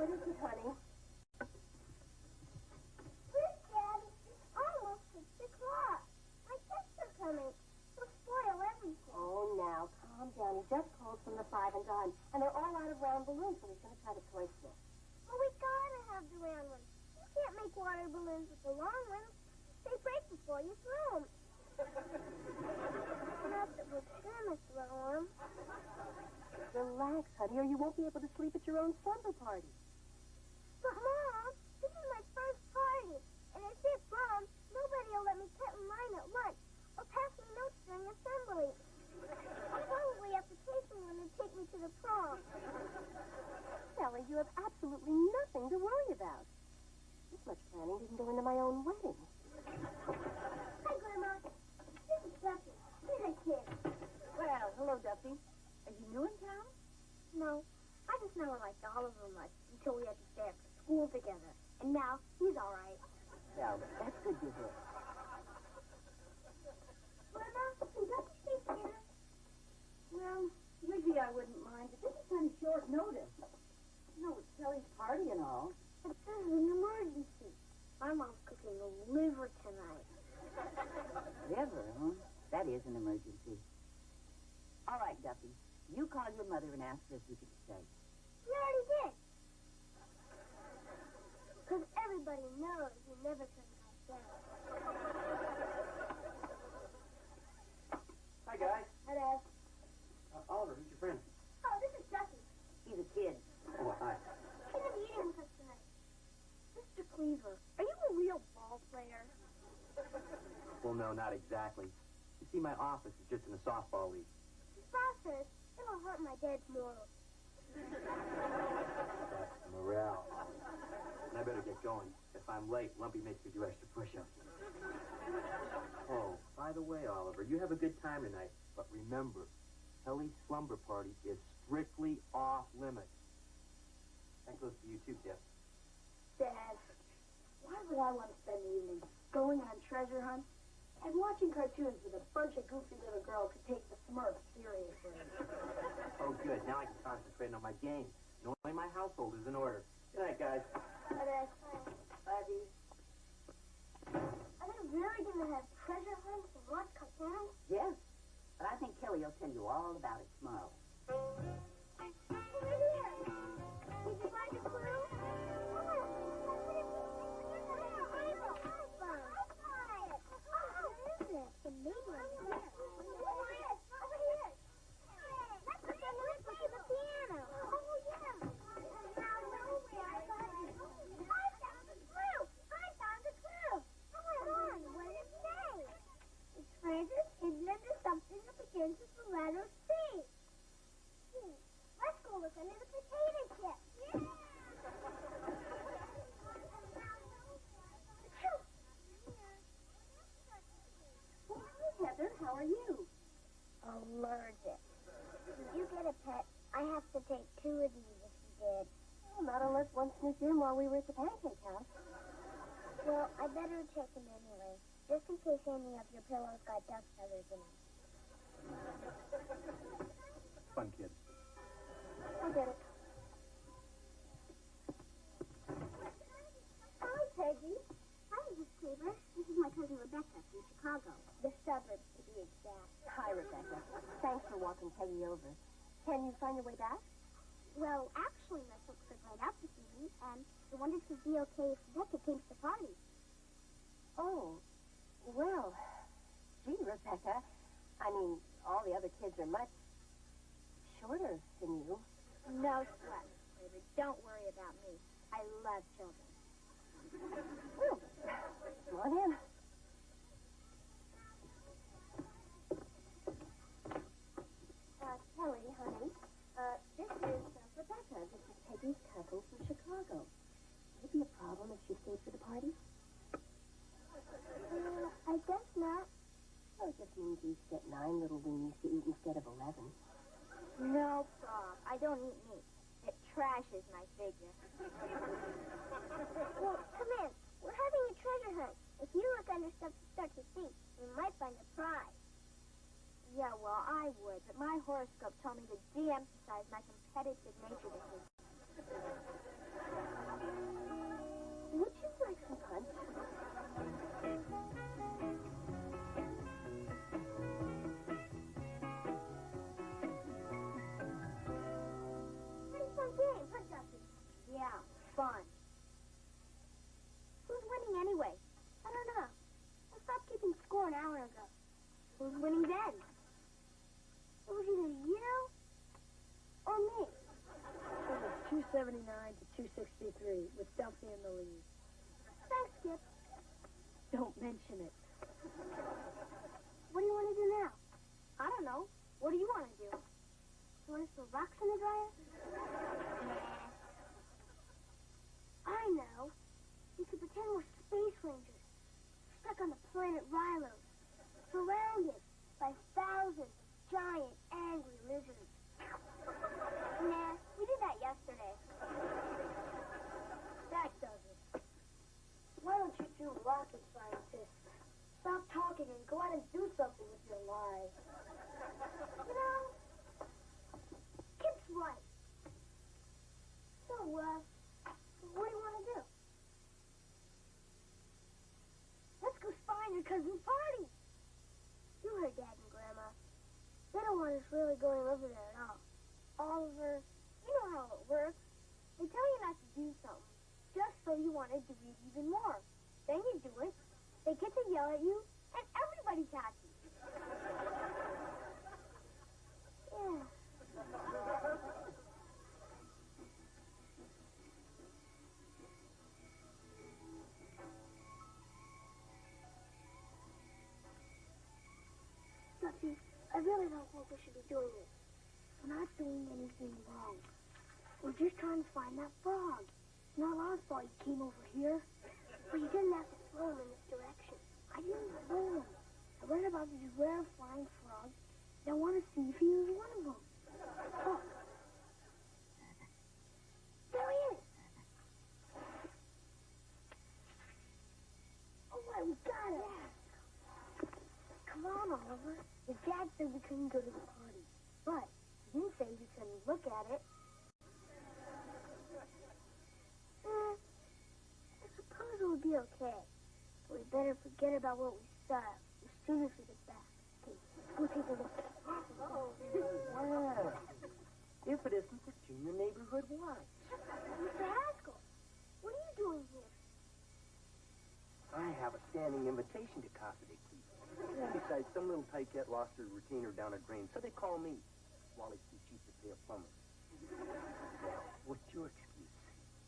What is it, honey? Quick, Dad. It's almost 6 o'clock. My guests are coming. They'll spoil everything. Oh, now, calm down. He just called from the 5 and dime, and they're all out of round balloons, so he's going to try the toy store. Well, we gotta have the round ones. You can't make water balloons with the long ones. They break before you throw them. Not that we're gonna throw them. Relax, honey, or you won't be able to sleep at your own slumber party. But, Mom, this is my first party. And if it's wrong, nobody will let me cut in line at lunch or pass me notes during assembly. I'll probably have to take someone and take me to the prom. Sally, you have absolutely nothing to worry about. This much planning didn't go into my own wedding. Hi, Grandma. This is Duffy. Say hi, kid. Well, hello, Duffy. Are you new in town? No, I just never liked Oliver much until we had to stay after school together. And now, he's all right. Well, that's good to hear. Grandma, can Duffy stay together? Well, usually I wouldn't mind, but this is kind of short notice. You know, it's Kelly's party and all. But this is an emergency. My mom's cooking a liver tonight. Liver, huh? That is an emergency. All right, Duffy. You call your mother and ask her if you can stay. We already did. Because everybody knows you never turn my down. Hi, guys. Hi, Dad. Oliver, who's your friend? Oh, this is Duffy. He's a kid. Oh, hi. He's going to be eating with us tonight. Mr. Cleaver, are you a real ball player? Well, no, not exactly. You see, my office is just in a softball league. His boss says it'll hurt my dad's morals. That's morale. And I better get going. If I'm late, Lumpy makes me do extra push-ups. Oh, by the way, Oliver, you have a good time tonight. But remember, Kelly's slumber party is strictly off-limits. That goes to you, too, Jeff. Dad, why would I want to spend the evening going on treasure hunt And watching cartoons with a bunch of goofy little girls could take the Smurfs seriously. Oh, good. Now I can concentrate on my game. Knowing my household is in order. Good night, guys. Bye, Dad. Bye, Dee. Are they really going to have treasure hunts and watch cartoons? Yes. But I think Kelly will tell you all about it tomorrow. Over here. Did you find a clue? The main one. Over here. Let's look at the piano. Oh, yeah. Now nowhere I got it. I found the clue. Come on, what did it say? The treasure hidden under something that begins with the letter C. Let's go look under the potato chip. Heather, how are you? Allergic. Did you get a pet? I have to take 2 of these if you did. Well, not unless one sneaked in while we were at the pancake house. Well, I better check them anyway, just in case any of your pillows got duck feathers in them. Fun, kid. I'll get it. Hi, Peggy. Hi, Mrs. Cleaver. This is my cousin Rebecca from Chicago. The suburbs, to be exact. Hi, Rebecca. Thanks for walking Peggy over. Can you find your way back? Well, actually, my folks are right out this evening, and I wondered if it would be okay if Rebecca came to the party. Oh, well, gee, Rebecca. I mean, all the other kids are much shorter than you. No sweat, Cleaver. Don't worry about me. I love children. Well, come on in. Kelly, honey, this is Rebecca. This is Peggy's cousin from Chicago. Would it be a problem if she stayed for the party? I guess not. Oh, it just means you get 9 little weenies to eat instead of 11. No problem. I don't eat meat. It trashes my figure. Well, come in. We're having a treasure hunt. If you look under stuff to start to see, we might find a prize. Yeah, well, I would, but my horoscope told me to de-emphasize my competitive nature this week. Would you like some punch? Pretty fun game, huh, Duffy? Yeah, fun. Who's winning anyway? I don't know. I stopped keeping score an hour ago. Who's winning then? It was either you or me. It was 279 to 263 with Duffy in the lead. Thanks, Skip. Don't mention it. What do you want to do now? I don't know. What do you want to do? You want to throw rocks in the dryer? I know. We could pretend we're space rangers, stuck on the planet Rilo, surrounded by thousands of giant, angry lizards. Nah, we did that yesterday. That does it. Why don't you two rocket scientists stop talking and go out and do something with your lives? You know, Kip's right. So, what do you want to do? Let's go spy on your cousin's party. You heard Dad and Grandma. They don't want us really going over there at all. Oliver, you know how it works. They tell you not to do something, just so you want to do it even more. Then you do it, they get to yell at you, and everybody's happy. Yeah. Duffy, I really don't think we should be doing this. We're not doing anything wrong. We're just trying to find that frog. It's not our fault he came over here. But you didn't have to throw him in this direction. I didn't throw him. I read about these rare flying frogs, and I want to see if he was one of them. Oh. There he is. All right, we got him. Oliver. His dad said we couldn't go to the party, but he didn't say we couldn't look at it. I suppose it would be okay. But we better forget about what we saw as soon as we get back. Okay, go take a look. Oh, wow. If it isn't the Junior Neighborhood Watch. Mr. Haskell, what are you doing here? I have a standing invitation to Casa de Cleavers. And besides, some little tyke lost her retainer down a drain, so they call me. Wally's too cheap to pay a plumber. Now, what's your excuse?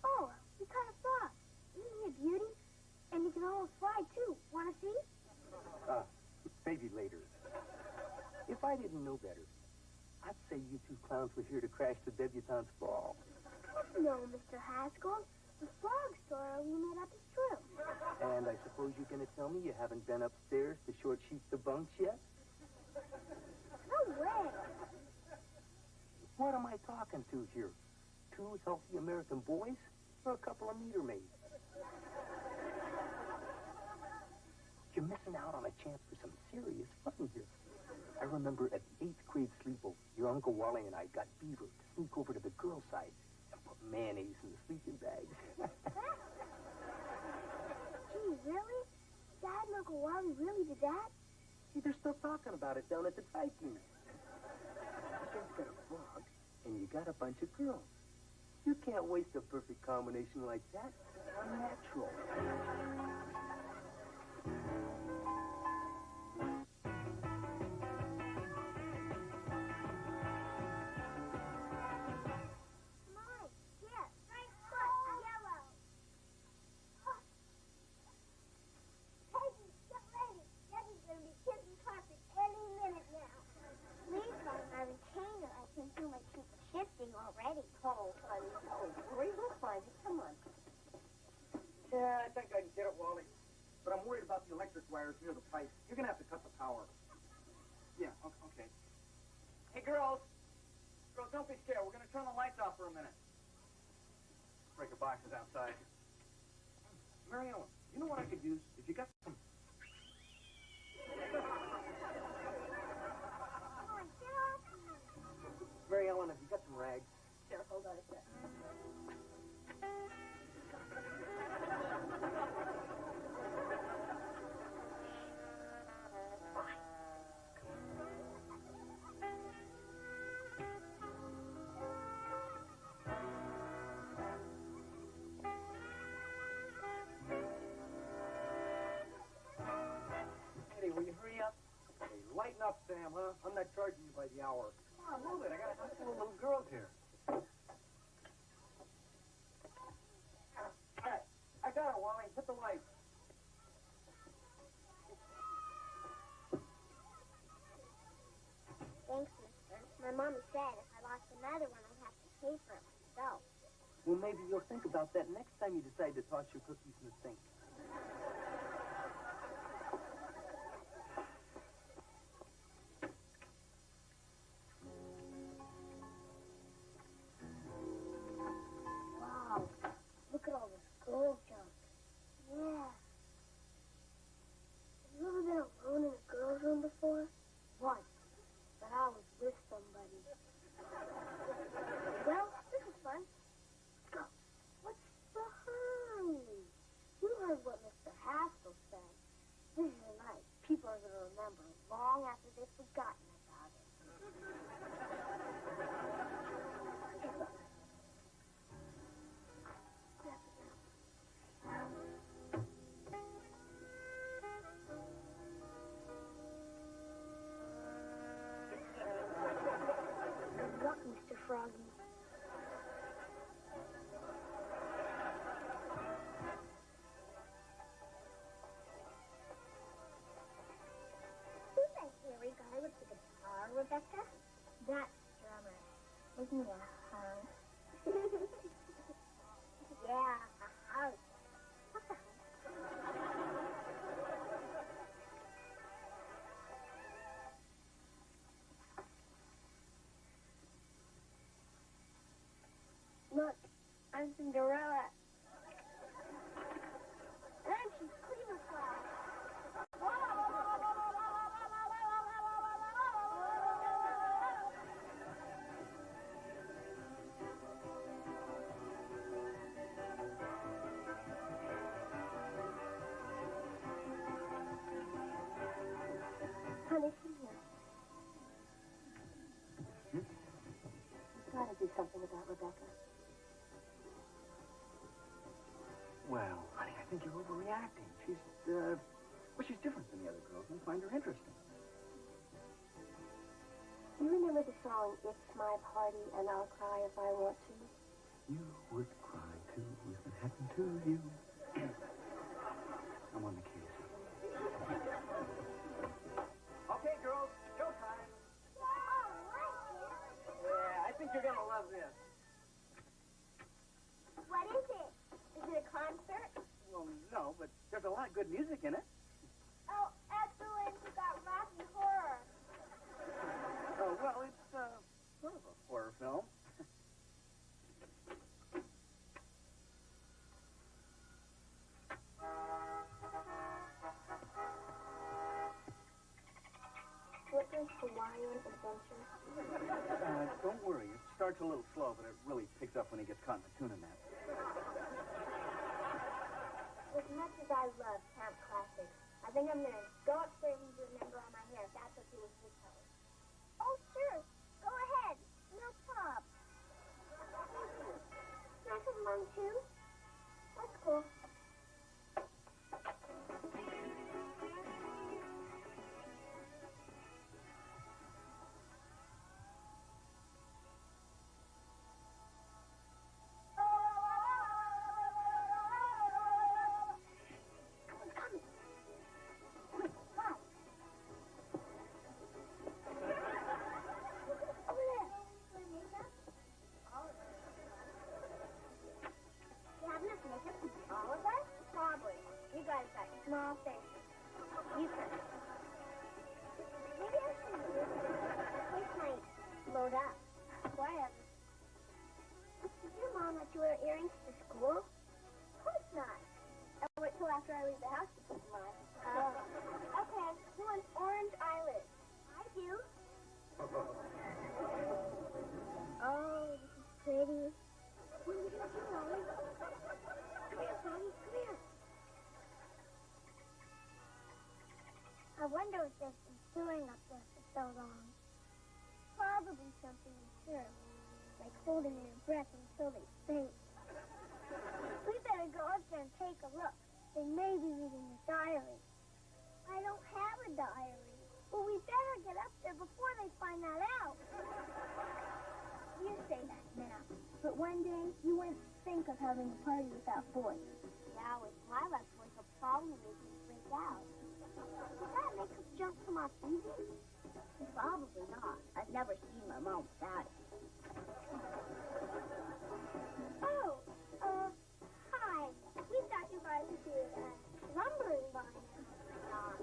Oh, we caught a frog. Isn't he a beauty? And he can almost fly, too. Want to see? Maybe later. If I didn't know better, I'd say you two clowns were here to crash the debutante's ball. No, Mr. Haskell. The frog story we made up is true. And I suppose you're going to tell me you haven't been upstairs to short sheet the bunks yet? No way. What am I talking to here? 2 healthy American boys or a couple of meter maids? You're missing out on a chance for some serious fun here. I remember at the 8th grade sleepover, your Uncle Wally and I got Beaver to sneak over to the girls' side and put mayonnaise in the sleeping bags. Gee, really? Dad and Uncle Wally really did that? See, they're still talking about it down at the Tyke. You just got a frog, and you got a bunch of girls. You can't waste a perfect combination like that. It's unnatural. Already. Oh, honey, don't worry. We'll find it. Come on. Yeah, I think I can get it, Wally. But I'm worried about the electric wires near the pipe. You're going to have to cut the power. Yeah, okay. Hey, girls. Girls, don't be scared. We're going to turn the lights off for a minute. Breaker box is outside. Mary Ellen, you know what I could use? If you got some... Mary Ellen, have you got some rags? Sure, hold on a sec. Eddie, will you hurry up? Hey, lighten up, Sam, huh? I'm not charging you by the hour. Come on, move it. I got a couple of little girls here. All right. I got it, Wally. Hit the light. Thanks, mister. My mommy said if I lost another one, I'd have to pay for it myself. Well, maybe you'll think about that next time you decide to toss your cookies in the sink. Wow. Look at all this gold junk. Yeah. Have you ever been alone in a girl's room before? Once. But I was with somebody. Well, this is fun. Let's go. What's the hurry? You heard what Mr. Haskell said. This is a night people are going to remember long after they've forgotten about it. Good luck, Mr. Froggy. Who's that hairy guy with the guitar, Rebecca? That's drummer. Isn't he a hunk? Yeah, a hunk. What's a hunk? Look, I'm Cinderella. And she's Cleavers. something about Rebecca? Well, honey, I think you're overreacting. She's different than the other girls, and I find her interesting. You remember the song, It's My Party and I'll Cry If I Want to? You would cry too if it happened to you. I'm on the case. Okay, girls, showtime. Yeah, I think you're gonna love this. What is it? Is it a concert? Well, no, but there's a lot of good music in it. Oh, excellent. You got Rocky Horror. Oh, well, it's sort of a horror film. Flipper's Hawaiian Adventure. Don't worry. It starts a little slow, but it really picks up when he gets caught in the tuna net. As much as I love camp classics, I think I'm going to go upstairs and do a number on my hair, if that's okay with you, Kelly. Oh, sure. Go ahead. No problem. Can I come along, too? That's cool. Small things. You can. Maybe I should use it. This might load up. Whatever. Did your mom let you wear earrings to school? Of course not. I'll wait till after I leave the house to put them on. Oh. Okay. Who wants orange eyelids? I do. Oh, this is pretty. When did you do Molly? Come here, Molly. Come here. I wonder what they've been doing up there for so long. Probably something absurd, like holding their breath until they faint. We better go up there and take a look. They may be reading the diary. I don't have a diary. Well, we better get up there before they find that out. You say that now, but one day you wouldn't think of having a party without boys. Yeah, with my luck, boys will probably make me freak out. Does that make us jump from our TV? Probably not. I've never seen my mom without it. Oh, hi. We thought you guys did lumbering by now.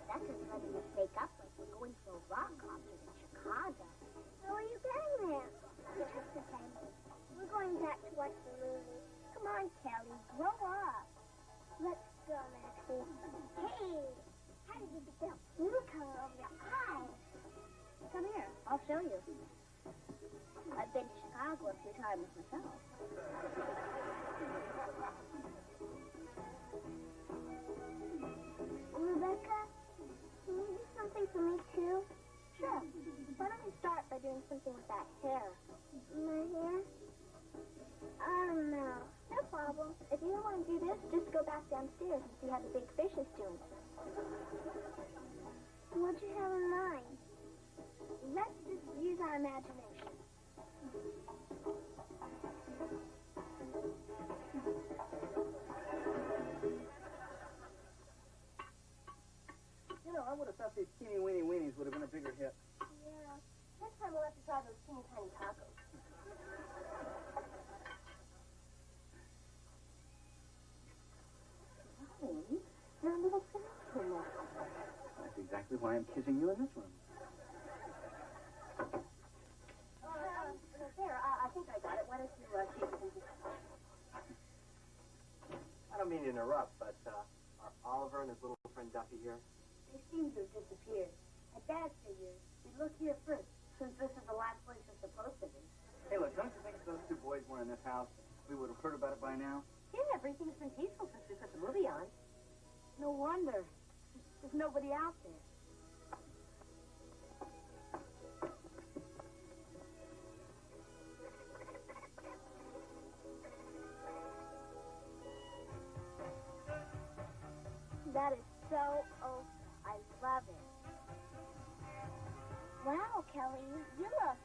That's just letting us make up like we're going to a rock concert in Chicago. How are you getting there? Just the same. We're going back to watch the movie. Come on, Kelly. Grow up. Let's go, Maxie. Hey! How did you get that blue color over your eyes? Come here. I'll show you. I've been to Chicago a few times myself. Rebecca, can you do something for me, too? Sure. Why don't you start by doing something with that hair? My hair? I don't know. No problem. If you don't want to do this, just go back downstairs and see how the big fish is doing. What'd you have in mind? Let's just use our imagination. You know, I would have thought these teeny weeny weenies would have been a bigger hit. Yeah. Next time we'll have to try those teeny tiny tacos. You're a little sensitive. That's exactly why I'm kissing you in this room. There, I think I got it. Why don't you take it and I don't mean to interrupt, but are Oliver and his little friend Duffy here? They seem to have disappeared. My dad figured we'd look here first, since this is the last place they're supposed to be. Hey, look, don't you think if those two boys were in this house, we would have heard about it by now? Yeah, everything's been peaceful since we put the movie on. No wonder. There's nobody out there. love it. Wow, Kelly, you look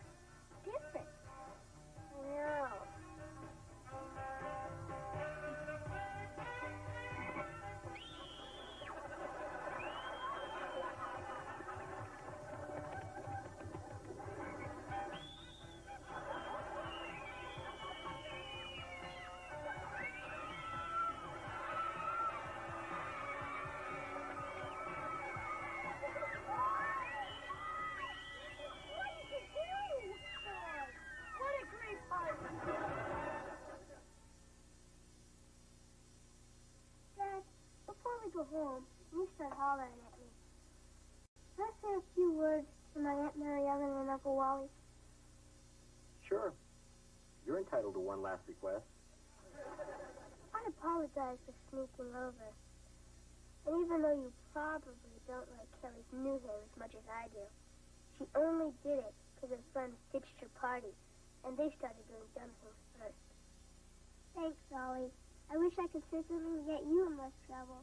different. I know. Go home, and you start hollering at me. Can I say a few words to my Aunt Mary Ellen and Uncle Wally? Sure. You're entitled to one last request. I apologize for sneaking over. And even though you probably don't like Kelly's new hair as much as I do, she only did it because her friends ditched her party, and they started doing dumb things first. Thanks, Ollie. I wish I could say something to get you in less trouble.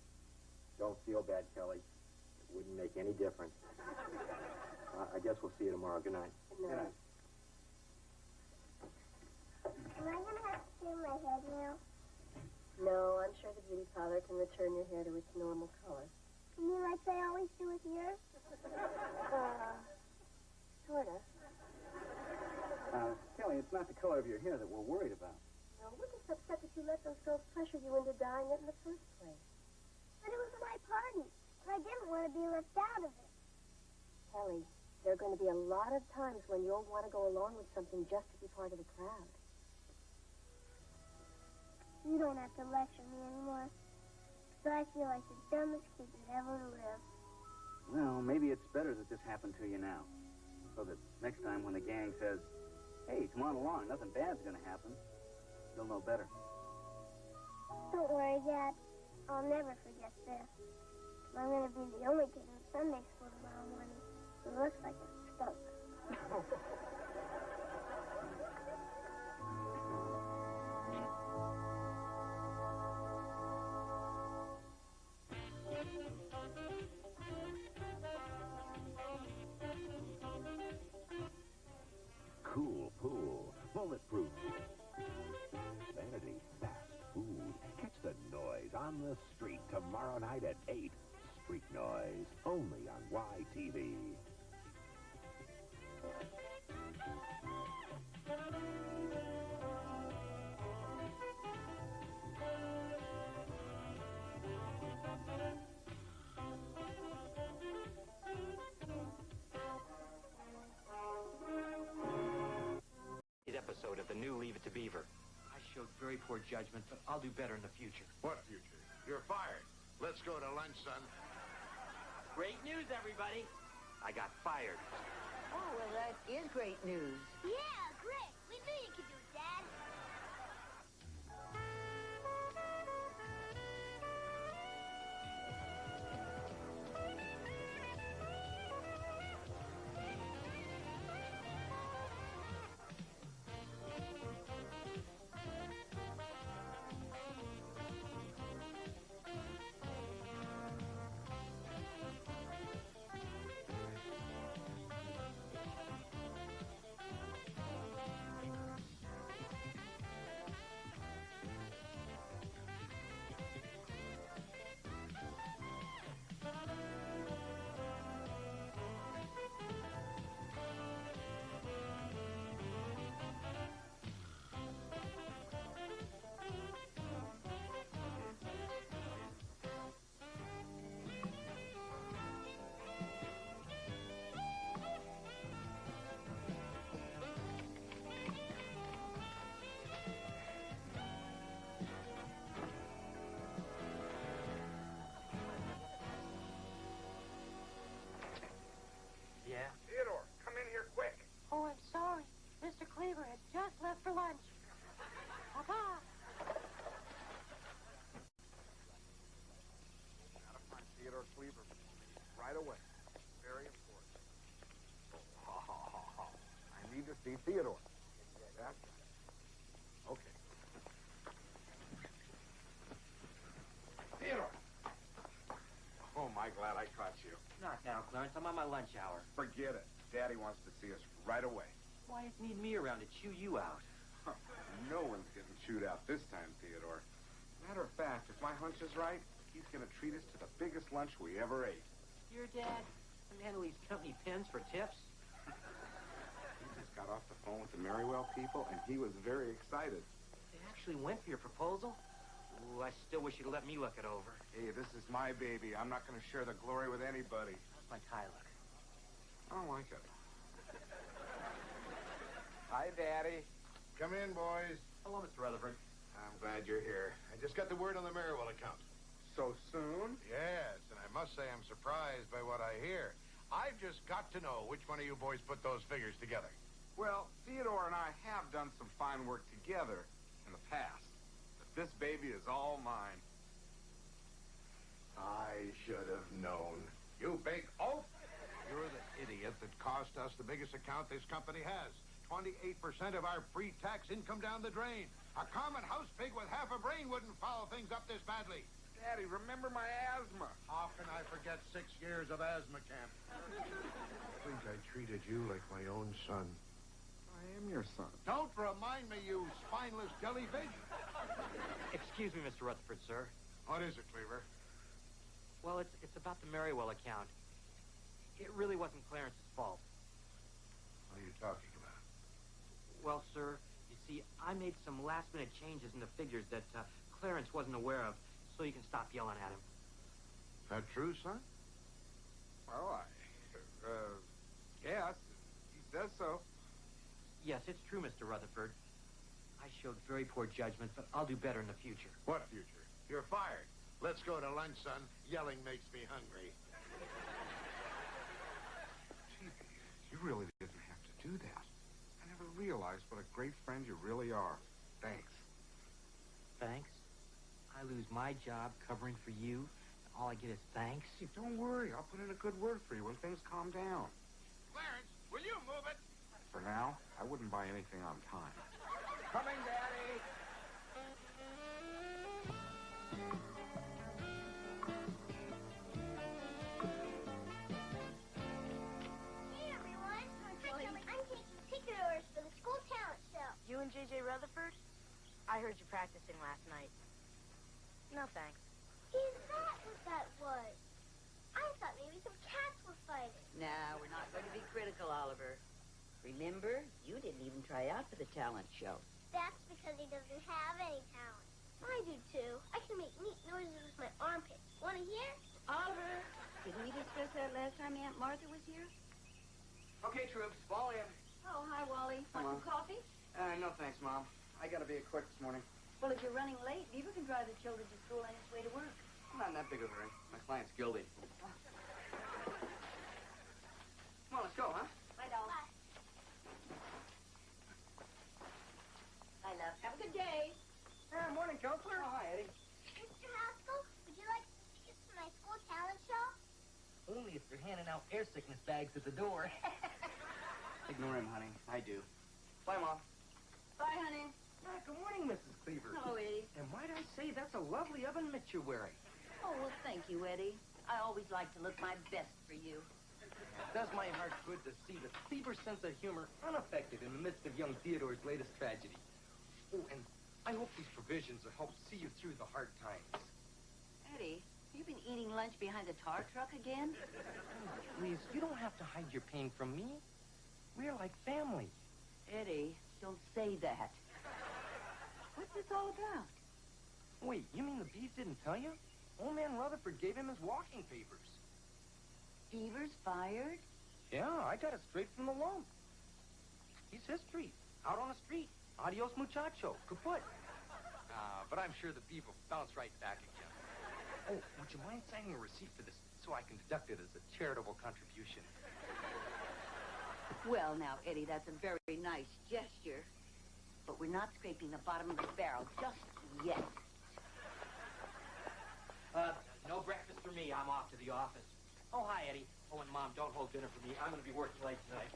Don't feel bad, Kelly. It wouldn't make any difference. I guess we'll see you tomorrow. Good night. Good night. Am I going to have to shave my head now? No, I'm sure the beauty parlor can return your hair to its normal color. You mean like they always do with yours? Sort of. Kelly, it's not the color of your hair that we're worried about. No, we're just upset that you let those girls pressure you into dyeing it in the first place. But it was my party, and I didn't want to be left out of it. Kelly, there are going to be a lot of times when you'll want to go along with something just to be part of the crowd. You don't have to lecture me anymore, because I feel like the dumbest kid that ever lived. Well, maybe it's better that this happened to you now, so that next time when the gang says, hey, come on along, nothing bad's going to happen, you'll know better. Don't worry, Dad. I'll never forget this. I'm going to be the only kid in Sunday school tomorrow morning who looks like a skunk. Cool pool, bulletproof. Vanity fast food. Catch the noise on the street tomorrow night at 8. Street Noise, only on YTV. Episode of the new Leave It to Beaver. I showed very poor judgment, but I'll do better in the future. What future? You're fired. Let's go to lunch, son. Great news, everybody. I got fired. Oh, well, that is great news. Yeah, great. We knew you could do it, Dad. need me around to chew you out. No one's getting chewed out this time, Theodore. Matter of fact, if my hunch is right, he's going to treat us to the biggest lunch we ever ate. Your dad? The man who leaves company pens for tips? He just got off the phone with the Merrywell people, and he was very excited. They actually went for your proposal? Ooh, I still wish you'd let me look it over. Hey, this is my baby. I'm not going to share the glory with anybody. How's my tie look? I don't like it. Hi, Daddy. Come in, boys. Hello, Mr. Rutherford. I'm glad you're here. I just got the word on the Merrywell account. So soon? Yes, and I must say I'm surprised by what I hear. I've just got to know which one of you boys put those figures together. Well, Theodore and I have done some fine work together in the past. But this baby is all mine. I should have known. You big oaf! You're the idiot that cost us the biggest account this company has. 28% of our pre-tax income down the drain. A common house pig with half a brain wouldn't foul things up this badly. Daddy, remember my asthma. How can I forget 6 years of asthma camp? I think I treated you like my own son. I am your son. Don't remind me, you spineless jellyfish. Excuse me, Mr. Rutherford, sir. What is it, Cleaver? Well, it's about the Merrywell account. It really wasn't Clarence's fault. What are you talking about? Well, sir, you see, I made some last-minute changes in the figures that Clarence wasn't aware of, so you can stop yelling at him. That true, son? Well, yes. He says so. Yes, it's true, Mr. Rutherford. I showed very poor judgment, but I'll do better in the future. What future? You're fired. Let's go to lunch, son. Yelling makes me hungry. Gee, you really didn't have to do that. I never realized what a great friend you really are. Thanks. Thanks? I lose my job covering for you, and all I get is thanks? Hey, don't worry. I'll put in a good word for you when things calm down. Clarence, will you move it? For now, I wouldn't buy anything on time. Coming, Daddy. Hey, everyone. Hi, Kelly. I'm taking ticket orders for the school talent show. You and J.J. Rutherford? I heard you practicing last night. No, thanks. Is that what that was? I thought maybe some cats were fighting. Nah, we're not going to be critical, Oliver. Remember, you didn't even try out for the talent show. That's because he doesn't have any talent. I do, too. I can make neat noises with my armpits. Want to hear? Oliver, didn't we discuss that last time Aunt Martha was here? Okay, troops, fall in. Oh, hi, Wally. Want some coffee? No thanks, Mom. I gotta be quick this morning. Well, if you're running late, Beaver can drive the children to school on his way to work. I'm not in that big of a hurry. My client's guilty. Come on, let's go, huh? Bye, doll. Bye. Bye, love. Have a good day. Morning, Counselor. Oh, hi, Eddie. Mr. Haskell, would you like some tickets to my school talent show? Only if they're handing out air sickness bags at the door. Ignore him, honey. I do. Bye, Mom. Bye, honey. Good morning, Mrs. Cleavers. Hello, Eddie. And might I say, that's a lovely oven mitt you're wearing. Oh, well, thank you, Eddie. I always like to look my best for you. It does my heart good to see the Cleaver sense of humor unaffected in the midst of young Theodore's latest tragedy. Oh, and I hope these provisions will help see you through the hard times. Eddie, you been eating lunch behind the tar truck again? Please, you don't have to hide your pain from me. We're like family. Eddie, don't say that. What's this all about? Wait, you mean the Beef didn't tell you? Old man Rutherford gave him his walking papers. Beaver's fired? Yeah, I got it straight from the lump. He's history. Out on the street. Adios, muchacho. Kaput. But I'm sure the Beef will bounce right back again. Oh, would you mind signing a receipt for this so I can deduct it as a charitable contribution? Well, now, Eddie, that's a very nice gesture. But we're not scraping the bottom of the barrel just yet. No breakfast for me. I'm off to the office. Oh, hi, Eddie. Oh, and Mom, don't hold dinner for me. I'm going to be working late tonight.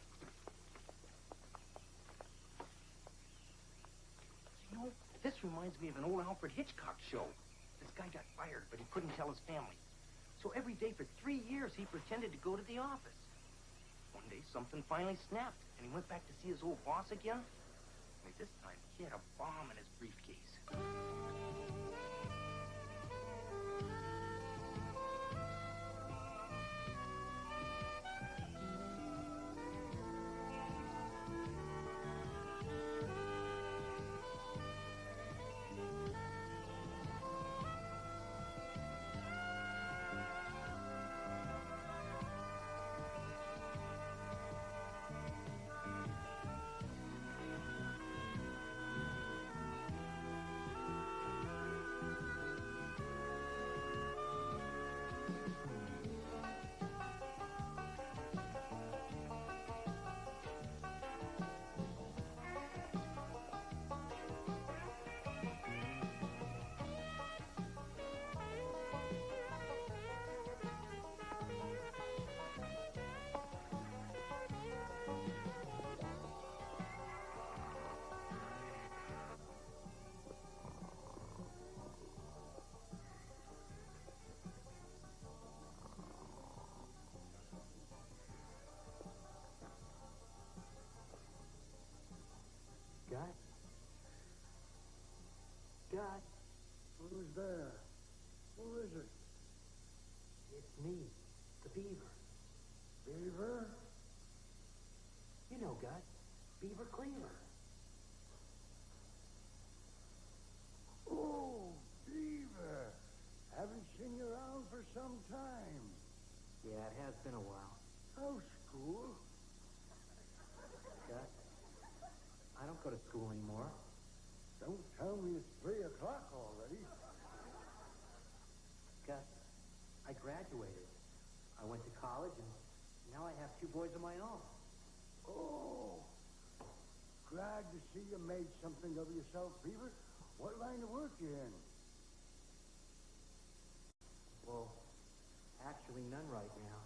You know, this reminds me of an old Alfred Hitchcock show. This guy got fired, but he couldn't tell his family. So every day for 3 years, he pretended to go to the office. One day, something finally snapped. and he went back to see his old boss again. Only this time, he had a bomb in his briefcase. God? Who's there? Who is it? It's me, the Beaver. Beaver? You know, God. Beaver Cleaver. Oh, Beaver. Haven't seen you around for some time. Yeah, it has been a while. How's school? God, I don't go to school anymore. Don't tell me it's 3 o'clock already. Gus, I graduated. I went to college, and now I have 2 boys of my own. Oh, glad to see you made something of yourself, Beaver. What line of work you in? Well, actually none right now.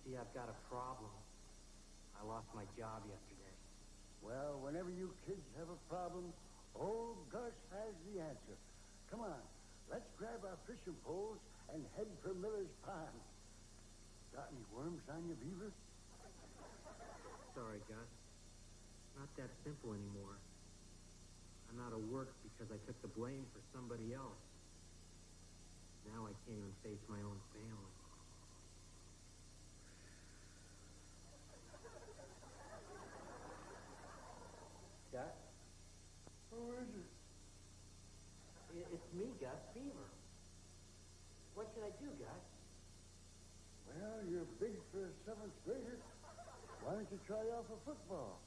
See, I've got a problem. I lost my job yesterday. Well, whenever you kids have a problem, old Gus has the answer. Come on, let's grab our fishing poles and head for Miller's Pond. Got any worms on you, Beaver? Sorry, Gus. Not that simple anymore. I'm out of work because I took the blame for somebody else. Now I can't even face my own family. Gus? Who is it? It's me, Gus, Beaver. What should I do, Gus? Well, you're big for a 7th grader. Why don't you try out for football?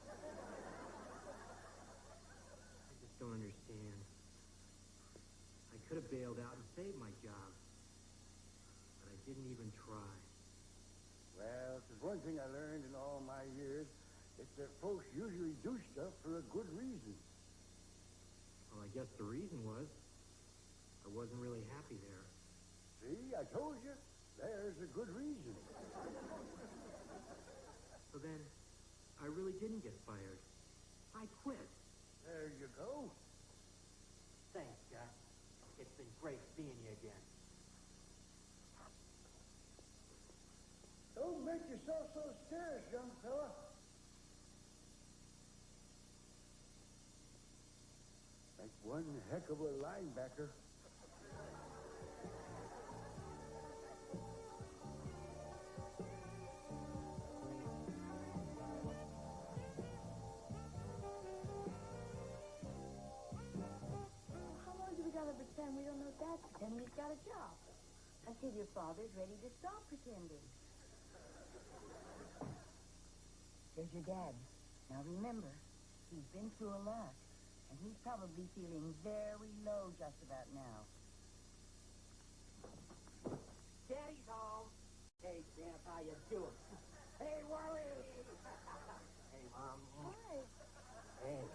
I just don't understand. I could have bailed out and saved my job, but I didn't even try. Well, if there's one thing I learned in all my years, it's that folks usually do stuff for a good reason. Well, I guess the reason was I wasn't really happy there. See, I told you. There's a good reason. So then, I really didn't get fired. I quit. There you go. Thanks, Gus. It's been great seeing you again. Don't make yourself so scarce, young fella. Like one heck of a linebacker. How long do we gotta pretend we don't know Dad pretend he's got a job? Until your father's ready to stop pretending. There's your dad. Now remember, he's been through a lot. And he's probably feeling very low just about now. Daddy's home. Hey, Sam, how you doing? Hey, Wally. Hey, Mom. Hi. Hey.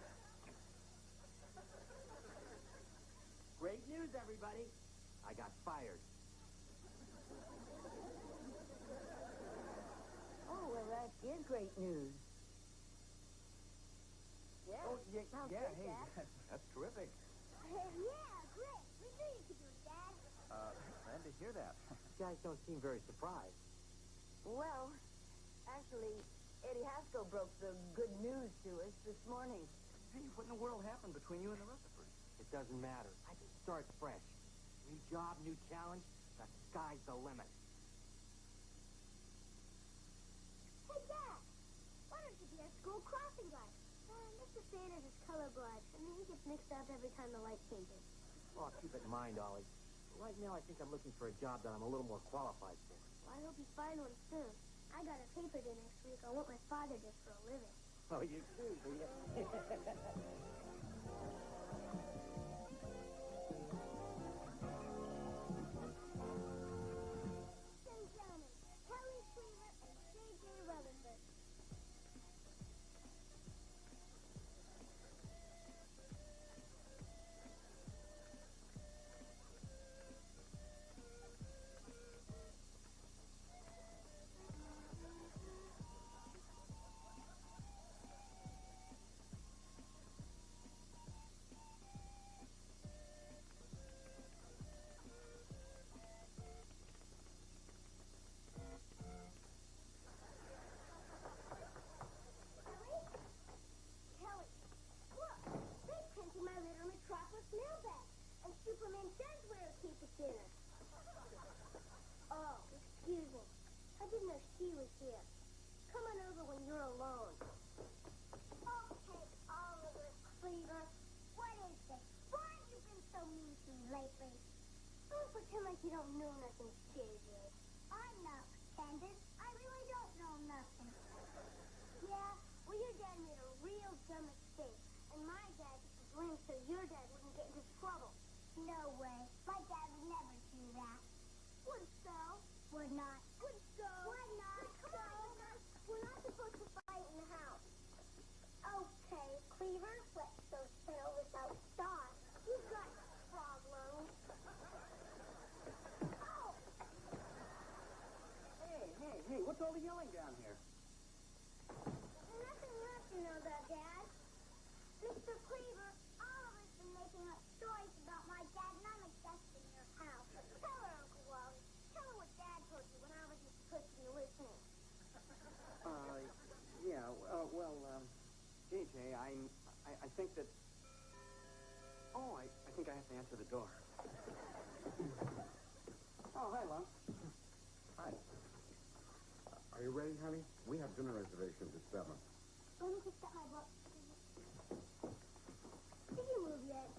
Great news, everybody. I got fired. Oh, well, that is great news. Yeah. Oh, yeah, Sounds yeah, good, hey, Dad. that's terrific. Yeah, great. We knew you could do it, Dad. Glad to hear that. You guys don't seem very surprised. Well, Actually, Eddie Haskell broke the good news to us this morning. Hey, what in the world happened between you and the Rutherfords? It doesn't matter. I can start fresh. New job, new challenge. The sky's the limit. Hey, Dad, why don't you be our school crossing guard? Mr. Sanders is colorblind, and he gets mixed up every time the light changes. Well, keep it in mind, Ollie. Right now, I think I'm looking for a job that I'm a little more qualified for. Well, I hope you find one soon. I got a paper due next week on what my father did for a living. Oh, you do you? Ladies and gentlemen, Kelly Cleaver and J.J. Rutherford. My little Metropolis mailbag. And Superman does wear a cape at dinner. Oh, excuse me. I didn't know she was here. Come on over when you're alone. Okay, Oliver Cleaver. What is this? Why have you been so mean to me lately? Don't pretend like you don't know nothing, JJ. I'm not pretending. I really don't know nothing. Yeah, well, your dad made a real dumb mistake. And my dad took the blame so your dad wouldn't get into trouble. No way. My dad would never do that. Would so? Would not. Would so? Would not. Come on, we're not supposed to fight in the house. Okay, Cleaver, let's go settle this out. Star, you've got problems. Oh! Hey, what's all the yelling down here? Nothing left to know about, Dad. Mr. Cleaver, Oliver's been making up stories about my dad, and I'm a guest in your house. Tell her, Uncle Wally. Tell her what Dad told you when I wasn't supposed to be listening. JJ, I think that... Oh, I think I have to answer the door. Oh, hi, Lon. Hi. Are you ready, honey? We have dinner reservations at 7. Let me just get my book. Did you move yet?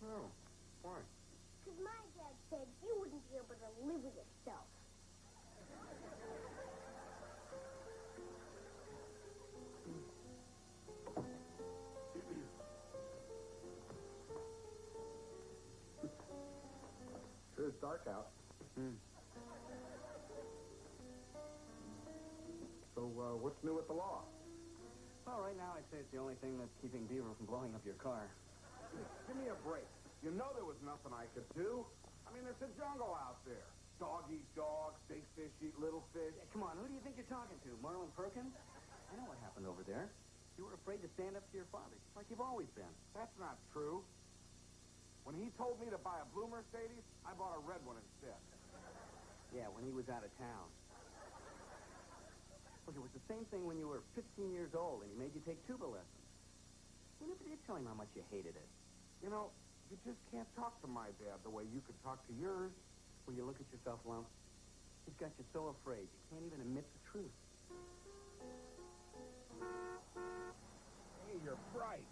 Oh, why? Because my dad said you wouldn't be able to live with yourself. Sure is dark out. So, what's new with the law? Well, right now I'd say it's the only thing that's keeping Beaver from blowing up your car. Give me a break. You know there was nothing I could do. I mean, it's a jungle out there. Dog eat dog, big fish eat little fish. Yeah, come on, who do you think you're talking to? Marlon Perkins? I know what happened over there. You were afraid to stand up to your father, just like you've always been. That's not true. When he told me to buy a blue Mercedes, I bought a red one instead. Yeah, when he was out of town. Look, it was the same thing when you were 15 years old and he made you take tuba lessons. You never did tell him how much you hated it. You know, you just can't talk to my dad the way you could talk to yours. Will you look at yourself, Lump? He's got you so afraid you can't even admit the truth. Hey, you're bright.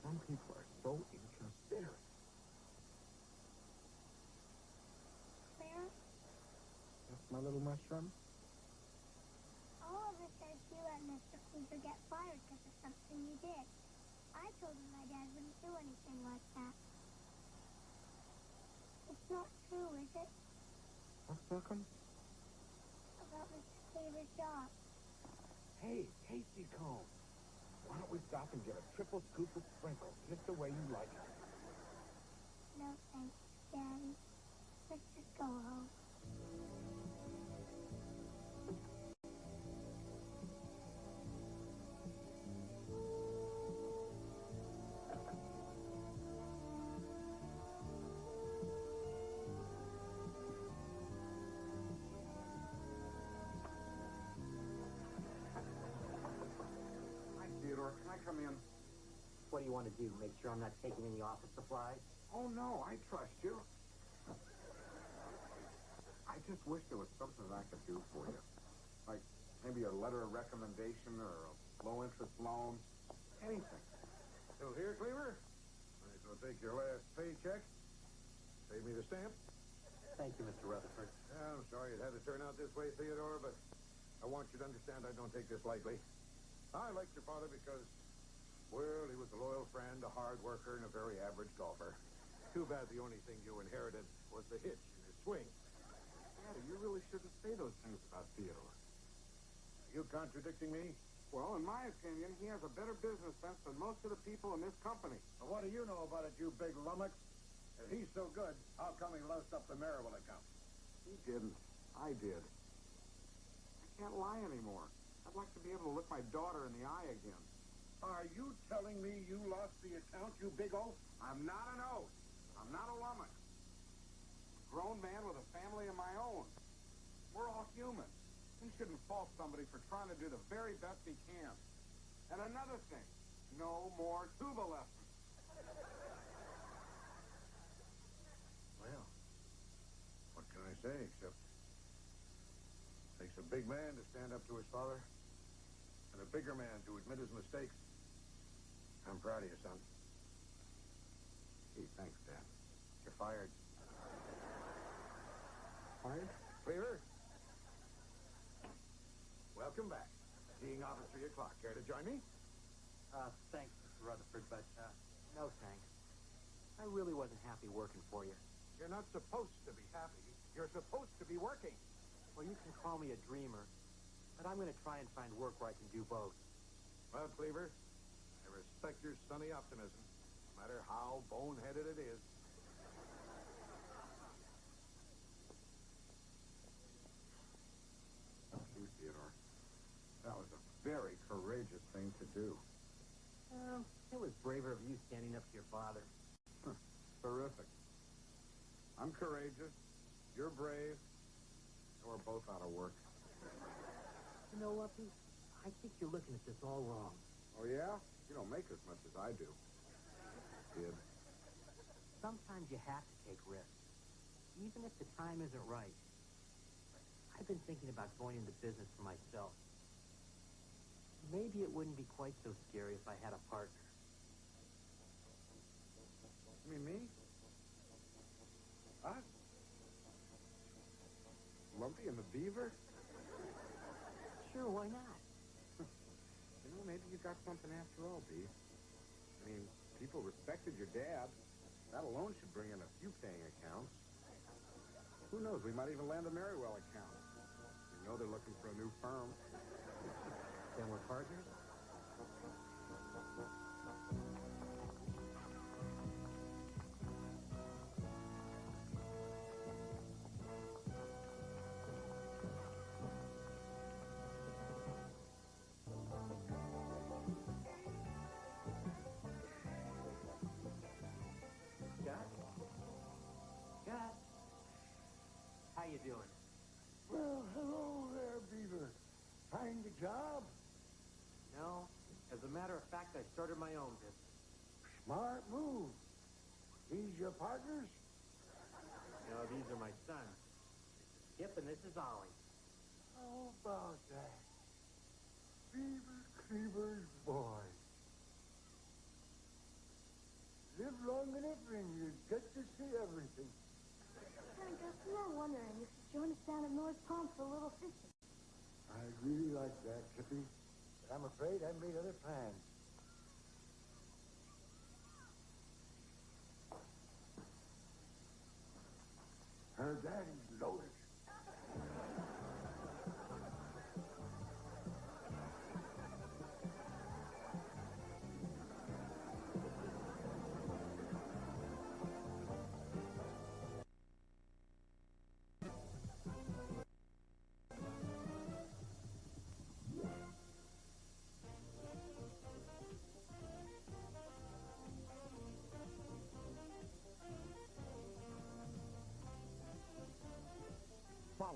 Some people are so inconsiderate. Claire? That's my little mushroom. Oliver said you let Mr. Cleaver get fired because of something you did. I told him my dad wouldn't do anything like that. It's not true, is it? What's Sitcom? About Mr. Cleaver's job. Hey, Sitcom. Why don't we stop and get a triple scoop of sprinkles, just the way you like it? No, thanks, Daddy. Let's just go home. come in. What do you want to do? Make sure I'm not taking any office supplies? Oh, no, I trust you. I just wish there was something I could do for you. Like maybe a letter of recommendation or a low-interest loan. Anything. Still here, Cleaver? Might as well take your last paycheck. Save me the stamp. Thank you, Mr. Rutherford. Yeah, I'm sorry it had to turn out this way, Theodore, but I want you to understand I don't take this lightly. I liked your father because, well, he was a loyal friend, a hard worker, and a very average golfer. Too bad the only thing you inherited was the hitch in his swing. Daddy, you really shouldn't say those things about Theodore. Are you contradicting me? Well, in my opinion, he has a better business sense than most of the people in this company. Well, what do you know about it, you big lummox? If he's so good, how come he lost up the Maryville account? He didn't. I did. I can't lie anymore. I'd like to be able to look my daughter in the eye again. Are you telling me you lost the account, you big oaf? I'm not an oaf. I'm not a lummox. I'm a grown man with a family of my own. We're all human. He shouldn't fault somebody for trying to do the very best he can. And another thing, no more tuba lessons. Well, what can I say except it takes a big man to stand up to his father and a bigger man to admit his mistakes. I'm proud of you, son. Gee, thanks, Dad. You're fired. Fired? Cleaver? Welcome back. Teeing off at 3 o'clock. Care to join me? Thanks, Mr. Rutherford, but, no thanks. I really wasn't happy working for you. You're not supposed to be happy. You're supposed to be working. Well, you can call me a dreamer, but I'm going to try and find work where I can do both. Well, Cleaver, I respect your sunny optimism, no matter how boneheaded it is. Gee, Theodore. That was a very courageous thing to do. It was braver of you standing up to your father. Terrific. I'm courageous. You're brave. And we're both out of work. You know, Lumpy, I think you're looking at this all wrong. Oh, yeah? You don't make as much as I do. Kid. Sometimes you have to take risks, even if the time isn't right. I've been thinking about going into business for myself. Maybe it wouldn't be quite so scary if I had a partner. You mean me? Us? Lumpy and the Beaver? Sure, why not? You know, maybe you got something after all, Bee. I mean, people respected your dad. That alone should bring in a few paying accounts. Who knows? We might even land a Merrywell account. You know they're looking for a new firm. Then we're partners? Scott? How you doing? Well, hello there, Beaver. Find a job? No. As a matter of fact, I started my own business. Smart move. These your partners? No, these are my sons. Skip and this is Ollie. How about that? Beaver Cleaver's boy. Live long enough and you get to see everything. Gus, we were wondering if you'd join us down at North Palm for a little fishing. I'd really like that, Chippy. But I'm afraid I made other plans. Her daddy's loaded.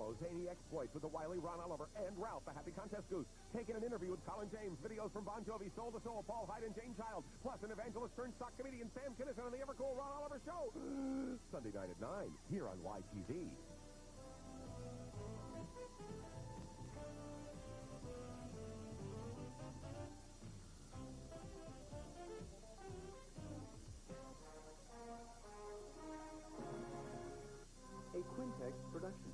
show zany exploits with the wily Ron Oliver and Ralph, the happy contest goose. Taking an interview with Colin James, videos from Bon Jovi, Soul to Soul, Paul Hyde, and Jane Child, plus an evangelist turned stock comedian, Sam Kinison, on the ever-cool Ron Oliver Show. Sunday night at 9, here on YTV. A Quintex production.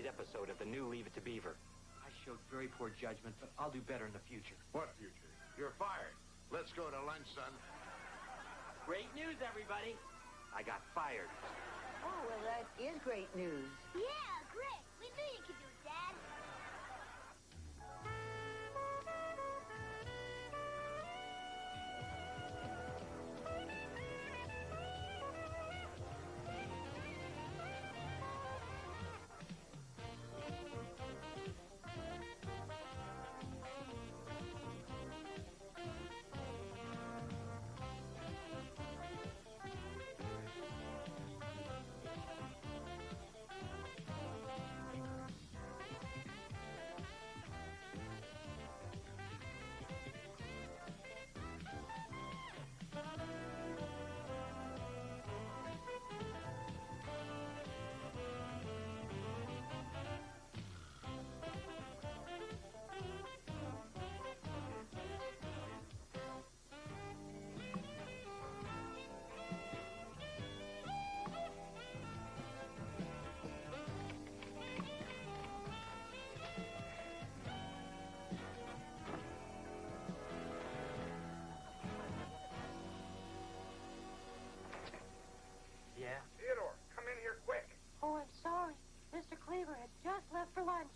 Episode of the new Leave It to Beaver. I showed very poor judgment, but I'll do better in the future. What future? You're fired. Let's go to lunch, son. Great news, everybody. I got fired. Oh, well, that is great news. Yeah, great. We knew you could do it, Dad. Yeah? Theodore, come in here quick. Oh, I'm sorry. Mr. Cleaver has just left for lunch.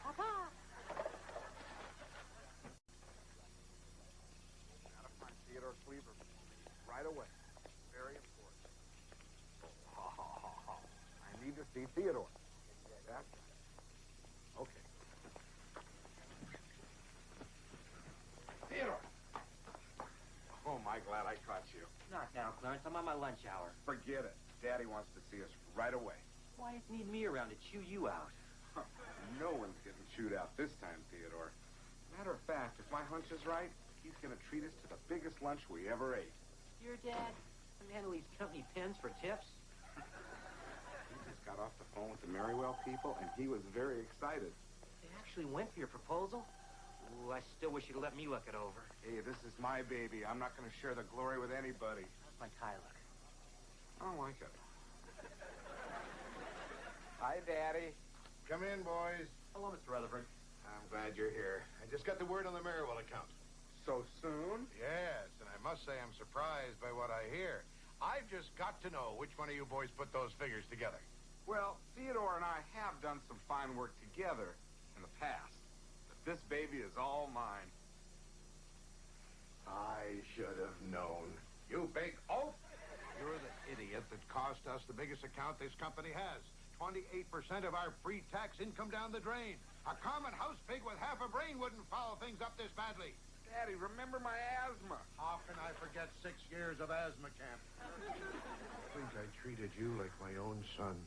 Papa! Gotta find Theodore Cleaver right away. Very important. I need to see Theodore. That's right. Okay. Theodore! Oh, my glad I caught you. Not now, Clarence. I'm on my lunch hour. Forget it. Daddy wants to see us right away. Why does he need me around to chew you out? No one's getting chewed out this time, Theodore. Matter of fact, if my hunch is right, he's going to treat us to the biggest lunch we ever ate. Your dad? The man who leaves company pens for tips? He just got off the phone with the Merriwell people, and he was very excited. They actually went for your proposal? Ooh, I still wish you'd let me look it over. Hey, this is my baby. I'm not going to share the glory with anybody. How's my tie look? I don't like it. Hi, Daddy. Come in, boys. Hello, Mr. Rutherford. I'm glad you're here. I just got the word on the Merriwell account. So soon? Yes, and I must say I'm surprised by what I hear. I've just got to know which one of you boys put those figures together. Well, Theodore and I have done some fine work together in the past. But this baby is all mine. I should have known. You big oaf! You're the idiot that cost us the biggest account this company has. 28% of our pre-tax income down the drain. A common house pig with half a brain wouldn't foul things up this badly. Daddy, remember my asthma. How can I forget 6 years of asthma camp? I think I treated you like my own son.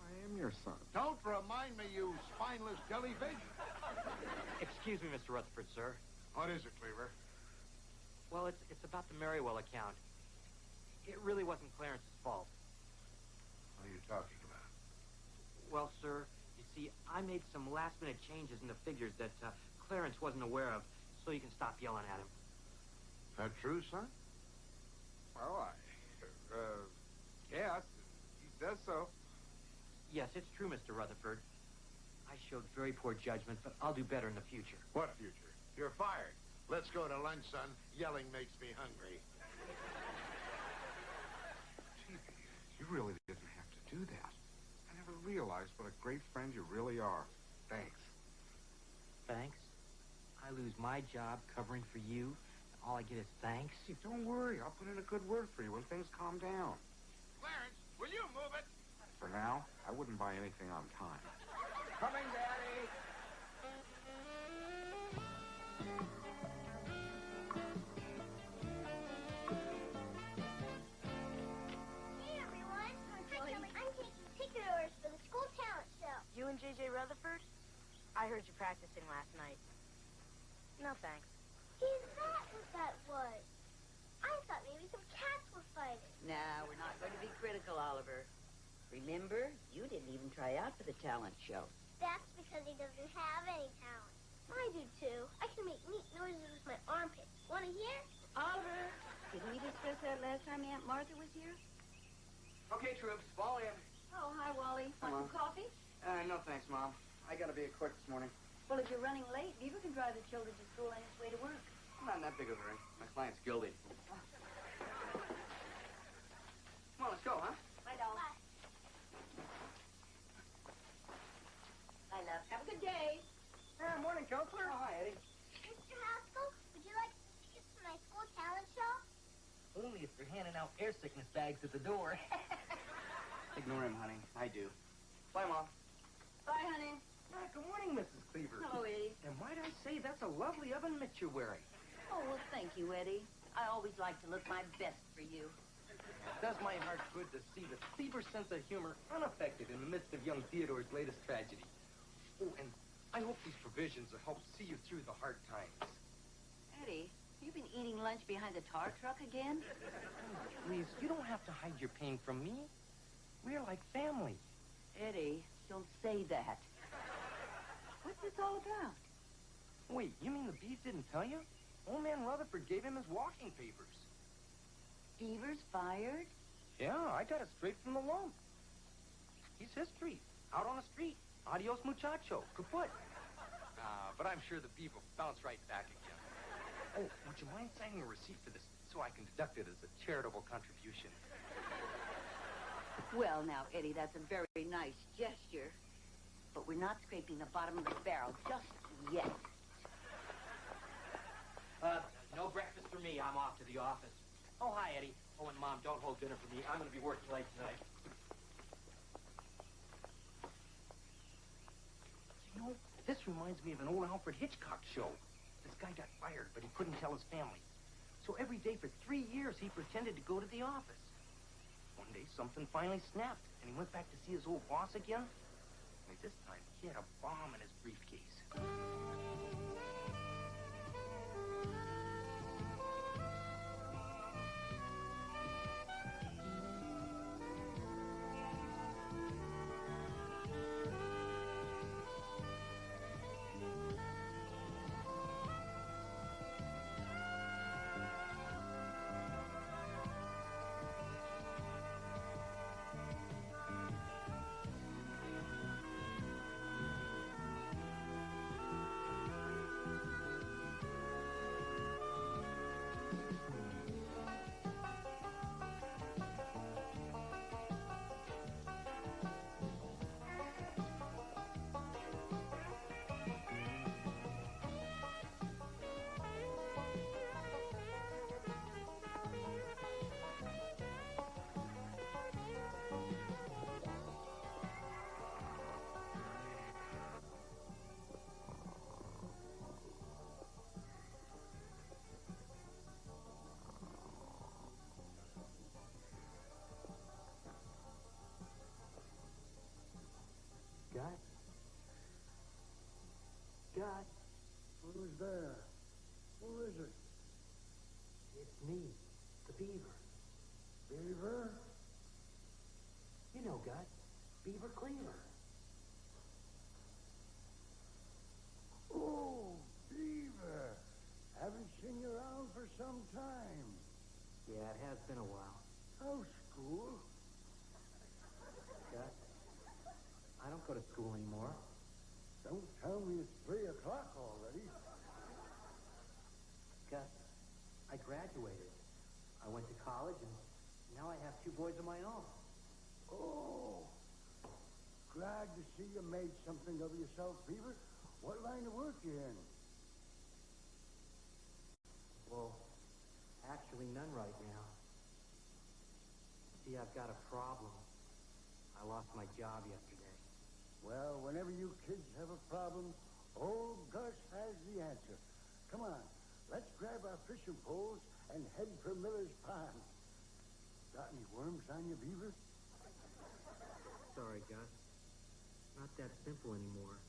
I am your son. Don't remind me, you spineless jellyfish. Excuse me, Mr. Rutherford, sir. What is it, Cleaver? Well, it's about the Merriwell account. It really wasn't Clarence's fault. What are you talking about? Well, sir, you see, I made some last-minute changes in the figures that Clarence wasn't aware of, so you can stop yelling at him. That true, son? Well, yes, he says so. Yes, it's true, Mr. Rutherford. I showed very poor judgment, but I'll do better in the future. What future? You're fired. Let's go to lunch, son. Yelling makes me hungry. Gee, you really didn't have to do that. I never realized what a great friend you really are. Thanks. Thanks? I lose my job covering for you, and all I get is thanks? Hey, don't worry. I'll put in a good word for you when things calm down. Clarence, will you move it? For now, I wouldn't buy anything on time. Coming, Daddy. Hey, everyone. I'm taking ticket orders for the school town heard you practicing last night. No thanks. Is that what that was? I thought maybe some cats were fighting. Nah, we're not going to be critical, Oliver. Remember, you didn't even try out for the talent show. That's because he doesn't have any talent. I do, too. I can make neat noises with my armpits. Want to hear? Oliver, didn't we discuss that last time Aunt Martha was here? Okay, troops, fall in. Oh, hi, Wally. Want some coffee? No thanks, Mom. I gotta be at court this morning. Well, if you're running late, Beaver can drive the children to school on his way to work. I'm not in that big of a hurry. My client's guilty. Come on, let's go, huh? Bye, doll. Bye. Bye, love. Have a good day. Morning, Counselor. Oh, hi, Eddie. Mr. Haskell, would you like tickets to my school talent show? Only if they're handing out air sickness bags at the door. Ignore him, honey. I do. Bye, Mom. Bye, honey. Good morning, Mrs. Cleavers. Hello, Eddie. And might I say, that's a lovely oven mitt you're wearing. Oh, well, thank you, Eddie. I always like to look my best for you. It does my heart good to see the Cleavers' sense of humor unaffected in the midst of young Theodore's latest tragedy. Oh, and I hope these provisions will help see you through the hard times. Eddie, you've been eating lunch behind the tar truck again? Please, you don't have to hide your pain from me. We're like family. Eddie, don't say that. What's this all about? Wait, you mean the Beef didn't tell you? Old man Rutherford gave him his walking papers. Beaver's fired? Yeah, I got it straight from the lump. He's history. Out on the street. Adios, muchacho. Kaput. But I'm sure the Beaver will bounce right back again. Oh, would you mind signing a receipt for this so I can deduct it as a charitable contribution? Well, now, Eddie, that's a very nice gesture. But we're not scraping the bottom of the barrel just yet. No breakfast for me. I'm off to the office. Oh, hi, Eddie. Oh, and Mom, don't hold dinner for me. I'm going to be working late tonight. You know, this reminds me of an old Alfred Hitchcock show. This guy got fired, but he couldn't tell his family. So every day for 3 years, he pretended to go to the office. One day, something finally snapped, and he went back to see his old boss again. Only this time, he had a bomb in his briefcase. God? Who's there? Who is it? It's me, the Beaver. Beaver? You know, God. Beaver Cleaver. Oh, Beaver. Haven't seen you around for some time. Yeah, it has been a while. How's school? God, I don't go to school anymore. Don't tell me it's 3 o'clock already. Gus, I graduated. I went to college, and now I have 2 boys of my own. Oh, glad to see you made something of yourself, Beaver. What line of work you in? Well, actually none right now. See, I've got a problem. I lost my job yesterday. Well, whenever you kids have a problem, old Gus has the answer. Come on, let's grab our fishing poles and head for Miller's Pond. Got any worms on you, Beaver? Sorry, Gus. Not that simple anymore.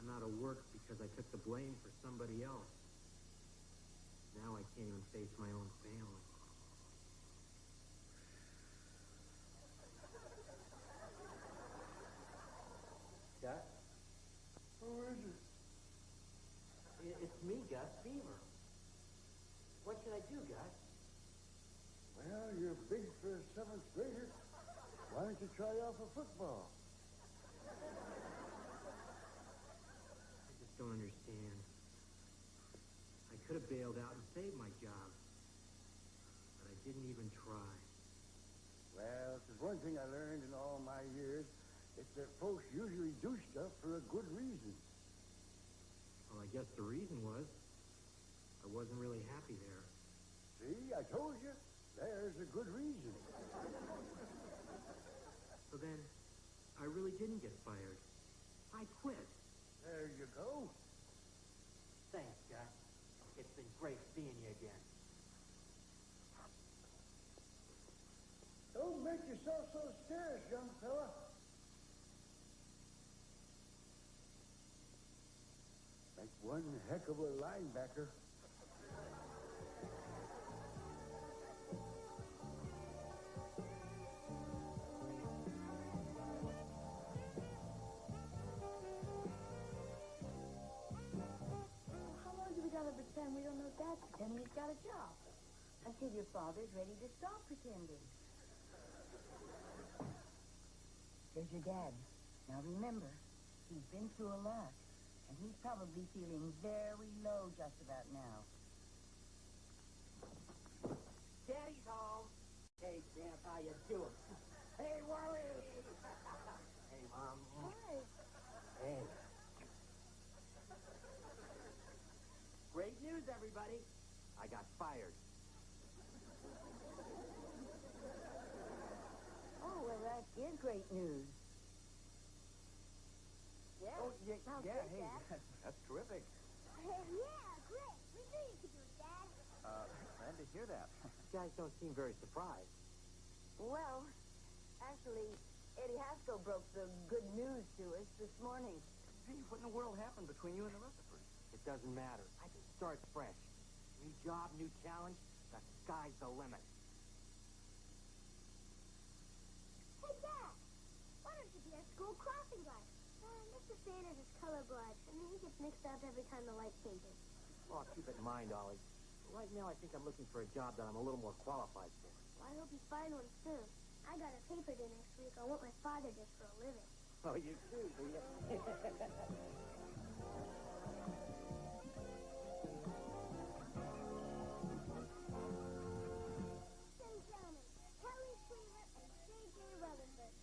I'm out of work because I took the blame for somebody else. Now I can't even face my own family. Gus? Who is it? It's me, Gus, Beaver. What should I do, Gus? Well, you're big for a 7th grader. Why don't you try out for football? I just don't understand. I could have bailed out and saved my job, but I didn't even try. Well, if there's one thing I learned in all my years, it's that folks usually do stuff for a good reason. Well, I guess the reason was I wasn't really happy there. See, I told you. There's a good reason. So then, I really didn't get fired. I quit. There you go. Thanks, Gus. It's been great seeing you again. Don't make yourself so scarce, young fella. Like one heck of a linebacker. How long do we gotta pretend we don't know Dad's pretending he's got a job? Until your father's ready to stop pretending. There's your dad. Now remember, he's been through a lot, and he's probably feeling very low just about now. Daddy's home. Hey, Champ, how you doing? Hey, Wally! Hey, Mom. Hi. Hey. Great news, everybody. I got fired. Oh, well, that is great news. Yeah. Oh, yeah, Sounds yeah, good, hey, Dad. that's terrific. Yeah, great. We knew you could do it, Dad. Glad to hear that. You guys don't seem very surprised. Well, actually, Eddie Haskell broke the good news to us this morning. Gee, what in the world happened between you and the Rutherfords? It doesn't matter. I can start fresh. New job, new challenge. The sky's the limit. Hey, Dad, why don't you be our school crossing guard? Mr. Sanders is colorblind, and he gets mixed up every time the light changes. Oh, I'll keep it in mind, Ollie. Right now, I think I'm looking for a job that I'm a little more qualified for. Well, I hope you find one soon. I got a paper due next week on what my father does for a living. Oh, you too, do you? Ladies and gentlemen, Kelly Cleaver and J.J. Rutherford.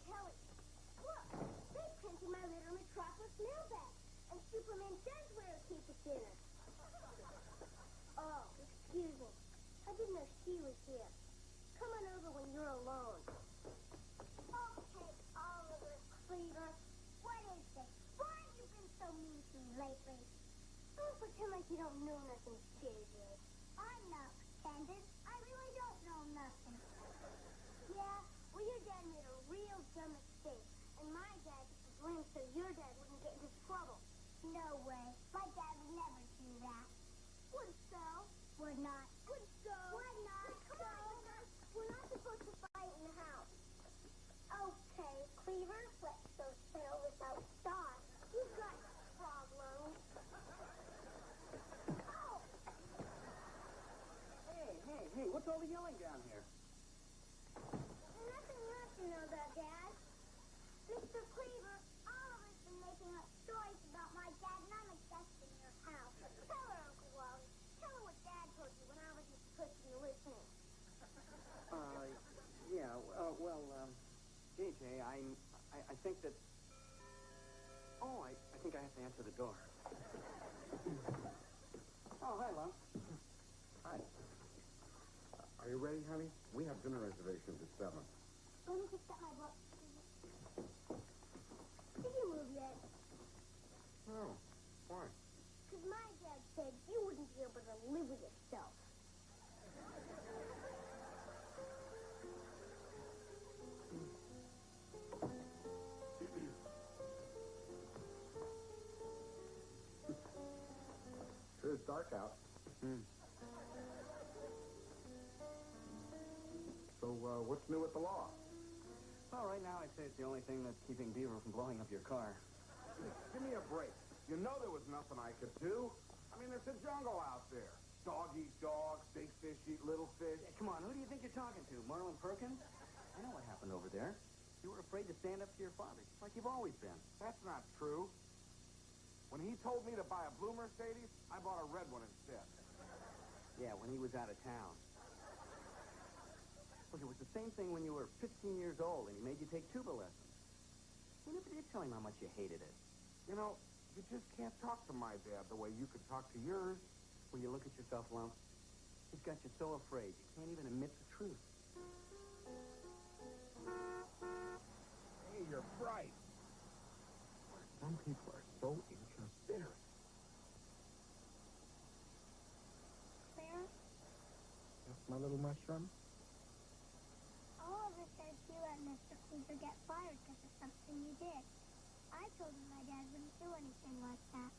Kelly, look, they printed my Little Metropolis mailbag, and Superman does wear a cape at dinner. Oh, excuse me. I didn't know she was here. Come on over when you're alone. Okay, Oliver Cleaver. What is this? Why have you been so mean to me lately? Don't pretend like you don't know nothing, JJ. I'm not pretending. I really don't know nothing. Yeah, well, your dad made a real dumb mistake, and my dad took the blame so your dad wouldn't get into trouble. No way. My dad would never do that. Would so? Would not. Would so? Would not. Come on, we're not supposed to fight in the house. Okay, Cleaver, let's go sail without stars. You've got problems. Oh! Hey, what's all the yelling down here? Nothing you have to know about, Dad. Mr. Cleaver, Oliver's been making up stories about my dad, and I'm a guest in your house. Tell her, Uncle Wally. Tell her what Dad told you when I wasn't supposed to be listening. Yeah, JJ, I think that answer the door. Oh, hi, Lum. Hi. Are you ready, honey? We have dinner reservations at 7. Let me just get my book. Did you move yet? Oh, why? Because my dad said you wouldn't be able to live with yourself. Sure is dark out. So, what's new with the law? Well, right now I'd say it's the only thing that's keeping Beaver from blowing up your car. Give me a break. You know there was nothing I could do. I mean, it's a jungle out there. Dog eat dog, big fish eat little fish. Yeah, come on, who do you think you're talking to? Marlon Perkins? I know what happened over there. You were afraid to stand up to your father, like you've always been. That's not true. When he told me to buy a blue Mercedes, I bought a red one instead. Yeah, when he was out of town. Look, it was the same thing when you were 15 years old and he made you take tuba lessons. You never did tell him how much you hated it. You know, you just can't talk to my dad the way you could talk to yours. When you look at yourself, Lump, he's got you so afraid you can't even admit the truth. Hey, you're bright. Some people are so inconsiderate. Claire? That's my little mushroom? Oliver says you let Mr. Cleaver get fired because of something you did. I told him my dad wouldn't do anything like that.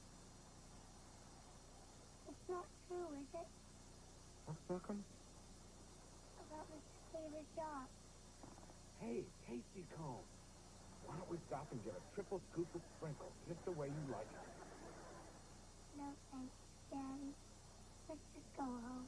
It's not true, is it? What's Sitcom? About Mr. Cleaver's job. Hey, tasty cone. Why don't we stop and get a triple scoop of sprinkles, just the way you like it? No thanks, Daddy. Let's just go home.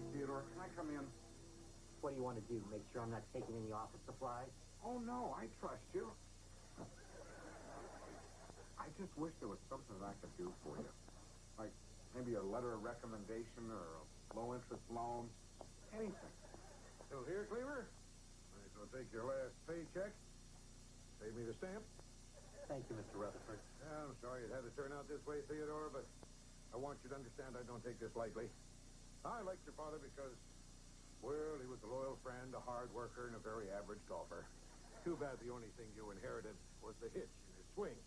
Theodore, can I come in? What do you want to do? Make sure I'm not taking any office supplies? Oh, no, I trust you. I just wish there was something that I could do for you. Like maybe a letter of recommendation or a low-interest loan. Anything. Still here, Cleaver? Might as well take your last paycheck. Save me the stamp. Thank you, Mr. Rutherford. Yeah, I'm sorry it had to turn out this way, Theodore, but I want you to understand I don't take this lightly. I liked your father because, well, he was a loyal friend, a hard worker, and a very average golfer. Too bad the only thing you inherited was the hitch in his swing.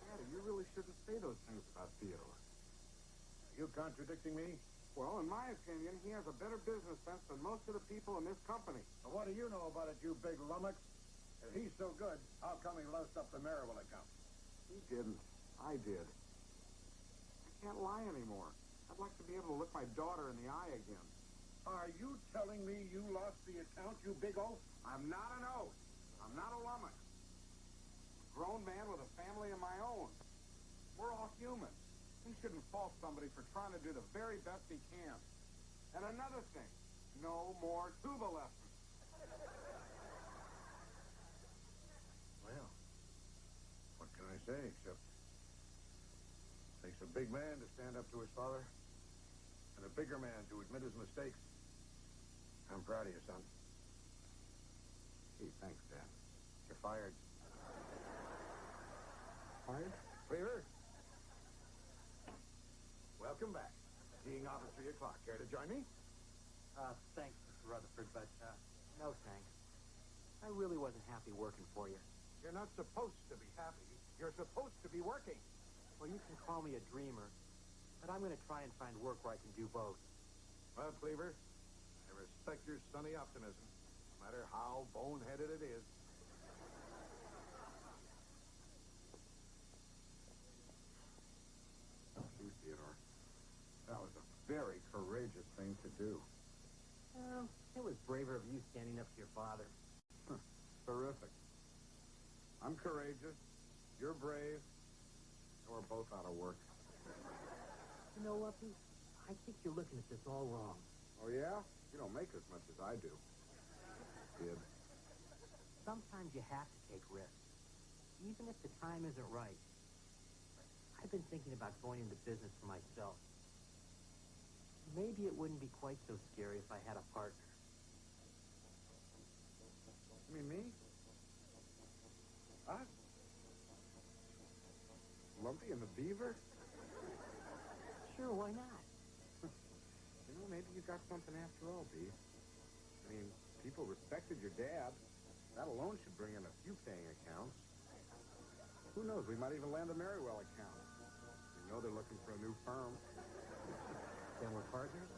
Daddy, you really shouldn't say those things about Theodore. Are you contradicting me? Well, in my opinion, he has a better business sense than most of the people in this company. Well, what do you know about it, you big lummox? If he's so good, how come he loused up the Maryville account? He didn't. I did. I can't lie anymore. I'd like to be able to look my daughter in the eye again. Are you telling me you lost the account, you big oaf? I'm not an oaf. I'm not a lummox. I'm a grown man with a family of my own. We're all human. He shouldn't fault somebody for trying to do the very best he can. And another thing, no more tuba lessons. Well, what can I say except it takes a big man to stand up to his father and a bigger man to admit his mistakes. I'm proud of you, son. Gee, thanks, Dad. You're fired. Fired? Cleaver? Welcome back. Teeing off at 3 o'clock. Care to join me? Thanks, Mr. Rutherford, but, no thanks. I really wasn't happy working for you. You're not supposed to be happy. You're supposed to be working. Well, you can call me a dreamer, but I'm going to try and find work where I can do both. Well, Cleaver, I respect your sunny optimism, no matter how boneheaded it is. Gee, Theodore. That was a very courageous thing to do. Well, it was braver of you standing up to your father. Terrific. I'm courageous. You're brave. And we're both out of work. You know, Lumpy, I think you're looking at this all wrong. Oh, yeah? You don't make as much as I do. Kid. Sometimes you have to take risks, even if the time isn't right. I've been thinking about going into business for myself. Maybe it wouldn't be quite so scary if I had a partner. You mean me? Us? Lumpy and the Beaver? Sure, why not? You know, maybe you got something after all, B. I mean, people respected your dad. That alone should bring in a few paying accounts. Who knows, we might even land a Merriwell account. You know they're looking for a new firm. Then we're partners?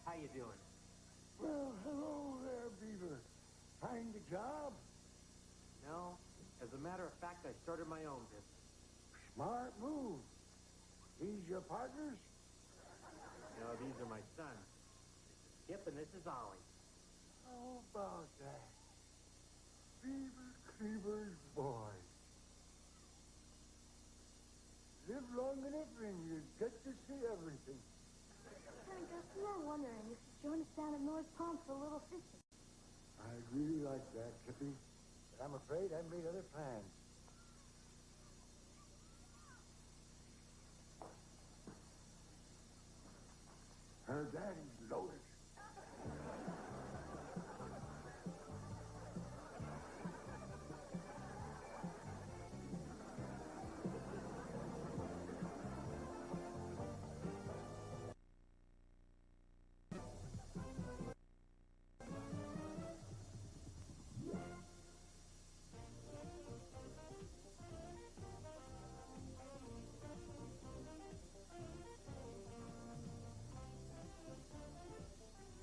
How you doing? Well, hello there, Beaver. Find a job? No. As a matter of fact, I started my own business. Smart move. These your partners? No, these are my sons. This is Skip and this is Ollie. How about that? Beaver Cleavers boy. Live long enough and you get to see everything. Hey, Gus, we were wondering if you join us down at North Pond for a little fishing. I'd really like that, Kippy. But I'm afraid I've made other plans. Her daddy's loaded.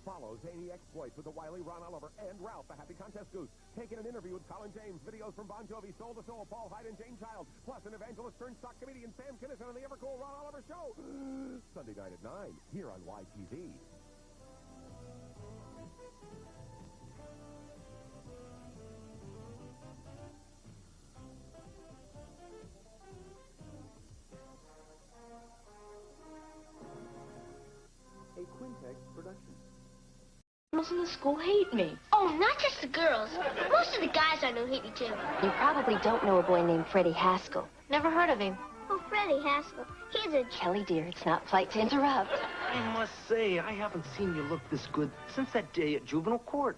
Follow zany exploits with the wily Ron Oliver and Ralph, the Happy Contest Goose. Taking an interview with Colin James, videos from Bon Jovi, Soul to Soul, Paul Hyde, and Jane Child, plus an evangelist turned stock comedian, Sam Kinison, on the ever-cool Ron Oliver Show. Sunday night at 9, here on YTV. A Quintex production. Girls in the school hate me. Oh, not just the girls. Most of the guys I know hate me too. You probably don't know a boy named Freddie Haskell. Never heard of him. Oh, Freddie Haskell. He's a... Kelly, dear, it's not polite to interrupt. I must say, I haven't seen you look this good since that day at juvenile court.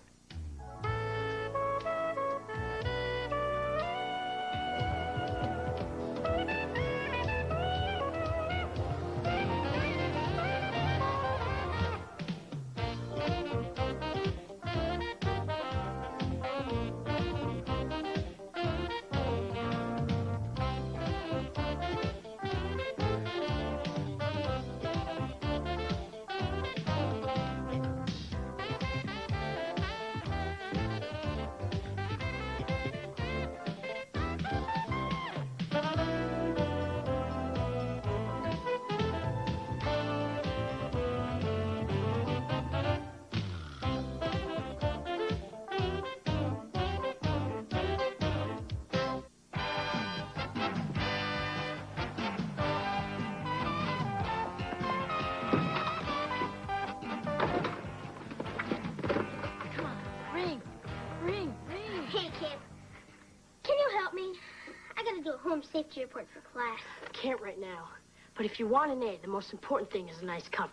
home safety report for class. Can't right now. But if you want an A, the most important thing is a nice cover.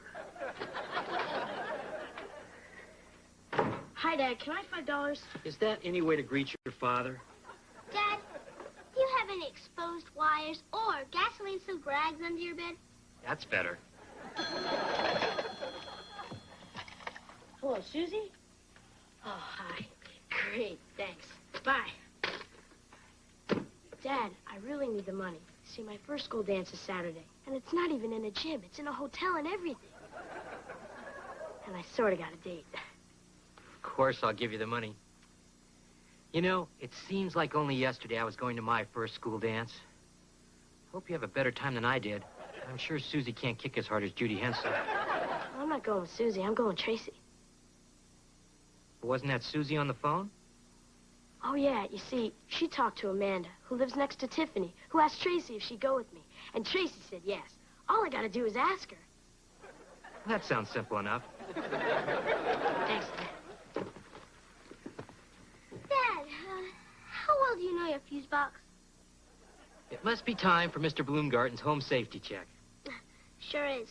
Hi, Dad. Can I have $5? Is that any way to greet your father? Dad, do you have any exposed wires or gasoline-soaked rags under your bed? That's better. Hello, Susie? Oh, hi. Great, thanks. Bye. Dad, I really need the money. See, my first school dance is Saturday. And it's not even in a gym. It's in a hotel and everything. And I sort of got a date. Of course, I'll give you the money. You know, it seems like only yesterday I was going to my first school dance. Hope you have a better time than I did. I'm sure Susie can't kick as hard as Judy Hensel. I'm not going with Susie. I'm going with Tracy. Wasn't that Susie on the phone? Oh, yeah. You see, she talked to Amanda, who lives next to Tiffany, who asked Tracy if she'd go with me. And Tracy said yes. All I got to do is ask her. That sounds simple enough. Thanks, Dad. Dad, how well do you know your fuse box? It must be time for Mr. Bloomgarten's home safety check. Sure is.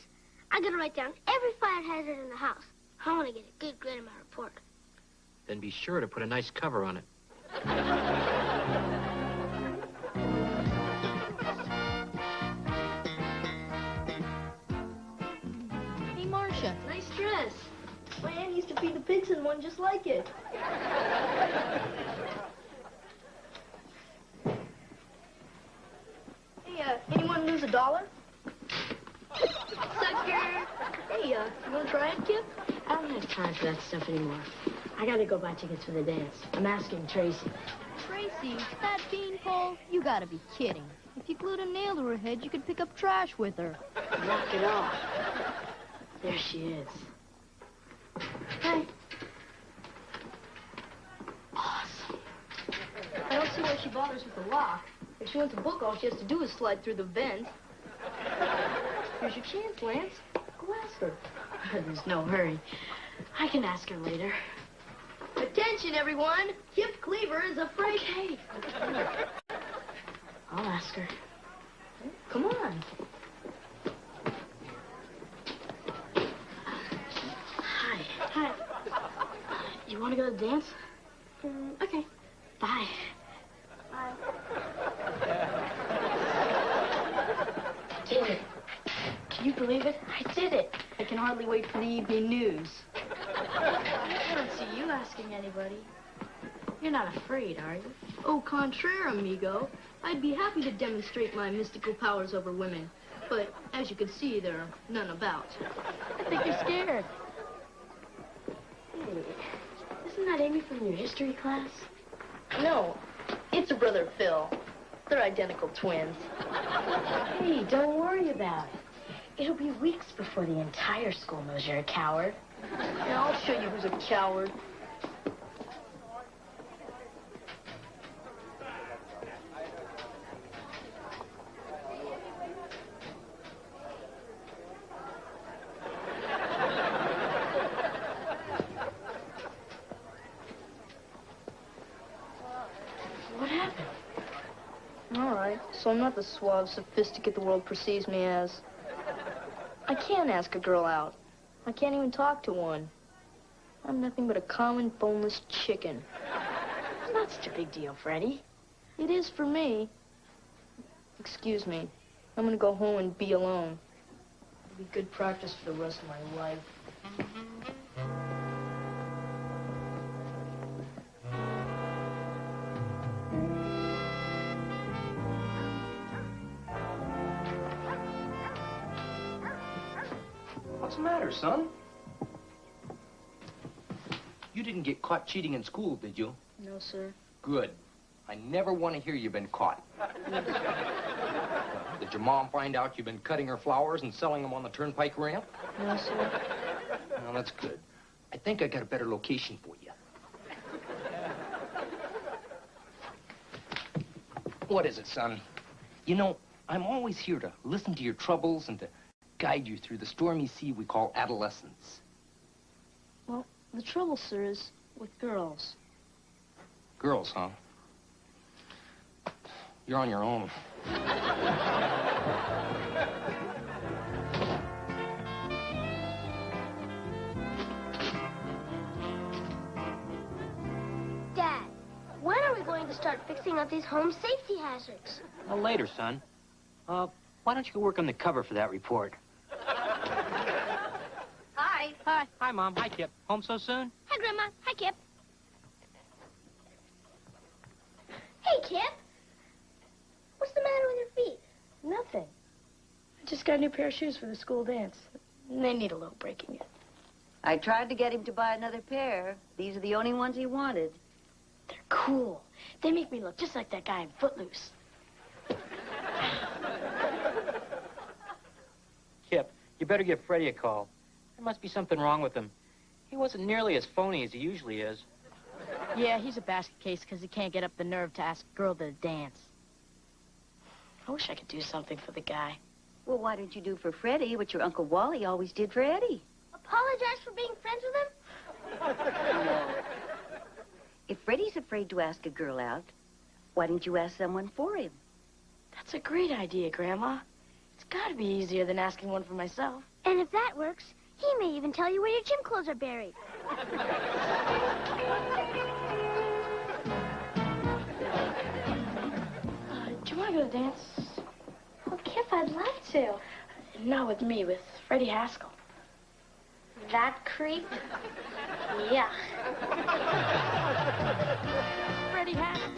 I gotta write down every fire hazard in the house. I want to get a good grade in my report. Then be sure to put a nice cover on it. Hey, Marcia. Nice dress. My aunt used to feed the pigs in one just like it. Hey, anyone lose $1? Sucker! Hey, you want to try it, Kip? I don't have time for that stuff anymore. I got to go buy tickets for the dance. I'm asking Tracy. Tracy, that beanpole? You gotta be kidding. If you glued a nail to her head, you could pick up trash with her. Knock it off. There she is. Hey. Awesome. I don't see why she bothers with the lock. If she wants a book, all she has to do is slide through the vent. Here's your chance, Lance. Go ask her. There's no hurry. I can ask her later. Attention, everyone. Kip Cleaver is afraid. Okay. I'll ask her. Come on. Hi. Hi. You want to go to the dance? Okay. Bye. Bye. Did it. Can you believe it? I did it. I can hardly wait for the evening news. I don't see you asking anybody. You're not afraid, are you? Au contraire, amigo. I'd be happy to demonstrate my mystical powers over women. But, as you can see, there are none about. I think you're scared. Hey, isn't that Amy from your history class? No, it's her brother Phil. They're identical twins. Hey, don't worry about it. It'll be weeks before the entire school knows you're a coward. Yeah, I'll show you who's a coward. What happened? All right, so I'm not the suave sophisticate the world perceives me as. I can't ask a girl out. I can't even talk to one. I'm nothing but a common boneless chicken. It's not such a big deal, Freddie. It is for me. Excuse me. I'm gonna go home and be alone. It'll be good practice for the rest of my life. What's the matter, son? You didn't get caught cheating in school, did you? No, sir. Good. I never want to hear you've been caught. Did your mom find out you've been cutting her flowers and selling them on the turnpike ramp? No, sir. Well, that's good. I think I got a better location for you. What is it, son? You know, I'm always here to listen to your troubles and to guide you through the stormy sea we call adolescence. Well, the trouble, sir, is with girls. Girls, huh? You're on your own. Dad, when are we going to start fixing up these home safety hazards? Well, later, son. Why don't you go work on the cover for that report? Hi. Hi. Hi, Mom. Hi, Kip. Home so soon? Hi, Grandma. Hi, Kip. Hey, Kip. What's the matter with your feet? Nothing. I just got a new pair of shoes for the school dance. They need a little breaking in. I tried to get him to buy another pair. These are the only ones he wanted. They're cool. They make me look just like that guy in Footloose. better give Freddie a call. There must be something wrong with him. He wasn't nearly as phony as he usually is. Yeah, he's a basket case because he can't get up the nerve to ask a girl to dance. I wish I could do something for the guy. Well, why don't you do for Freddie what your Uncle Wally always did for Eddie? Apologize for being friends with him? No. If Freddie's afraid to ask a girl out, why don't you ask someone for him? That's a great idea, Grandma. It's got to be easier than asking one for myself. And if that works, he may even tell you where your gym clothes are buried. Do you want to go to dance? Oh, Kip, I'd love to. Not with me, with Freddie Haskell. That creep? Yeah. Freddie Haskell.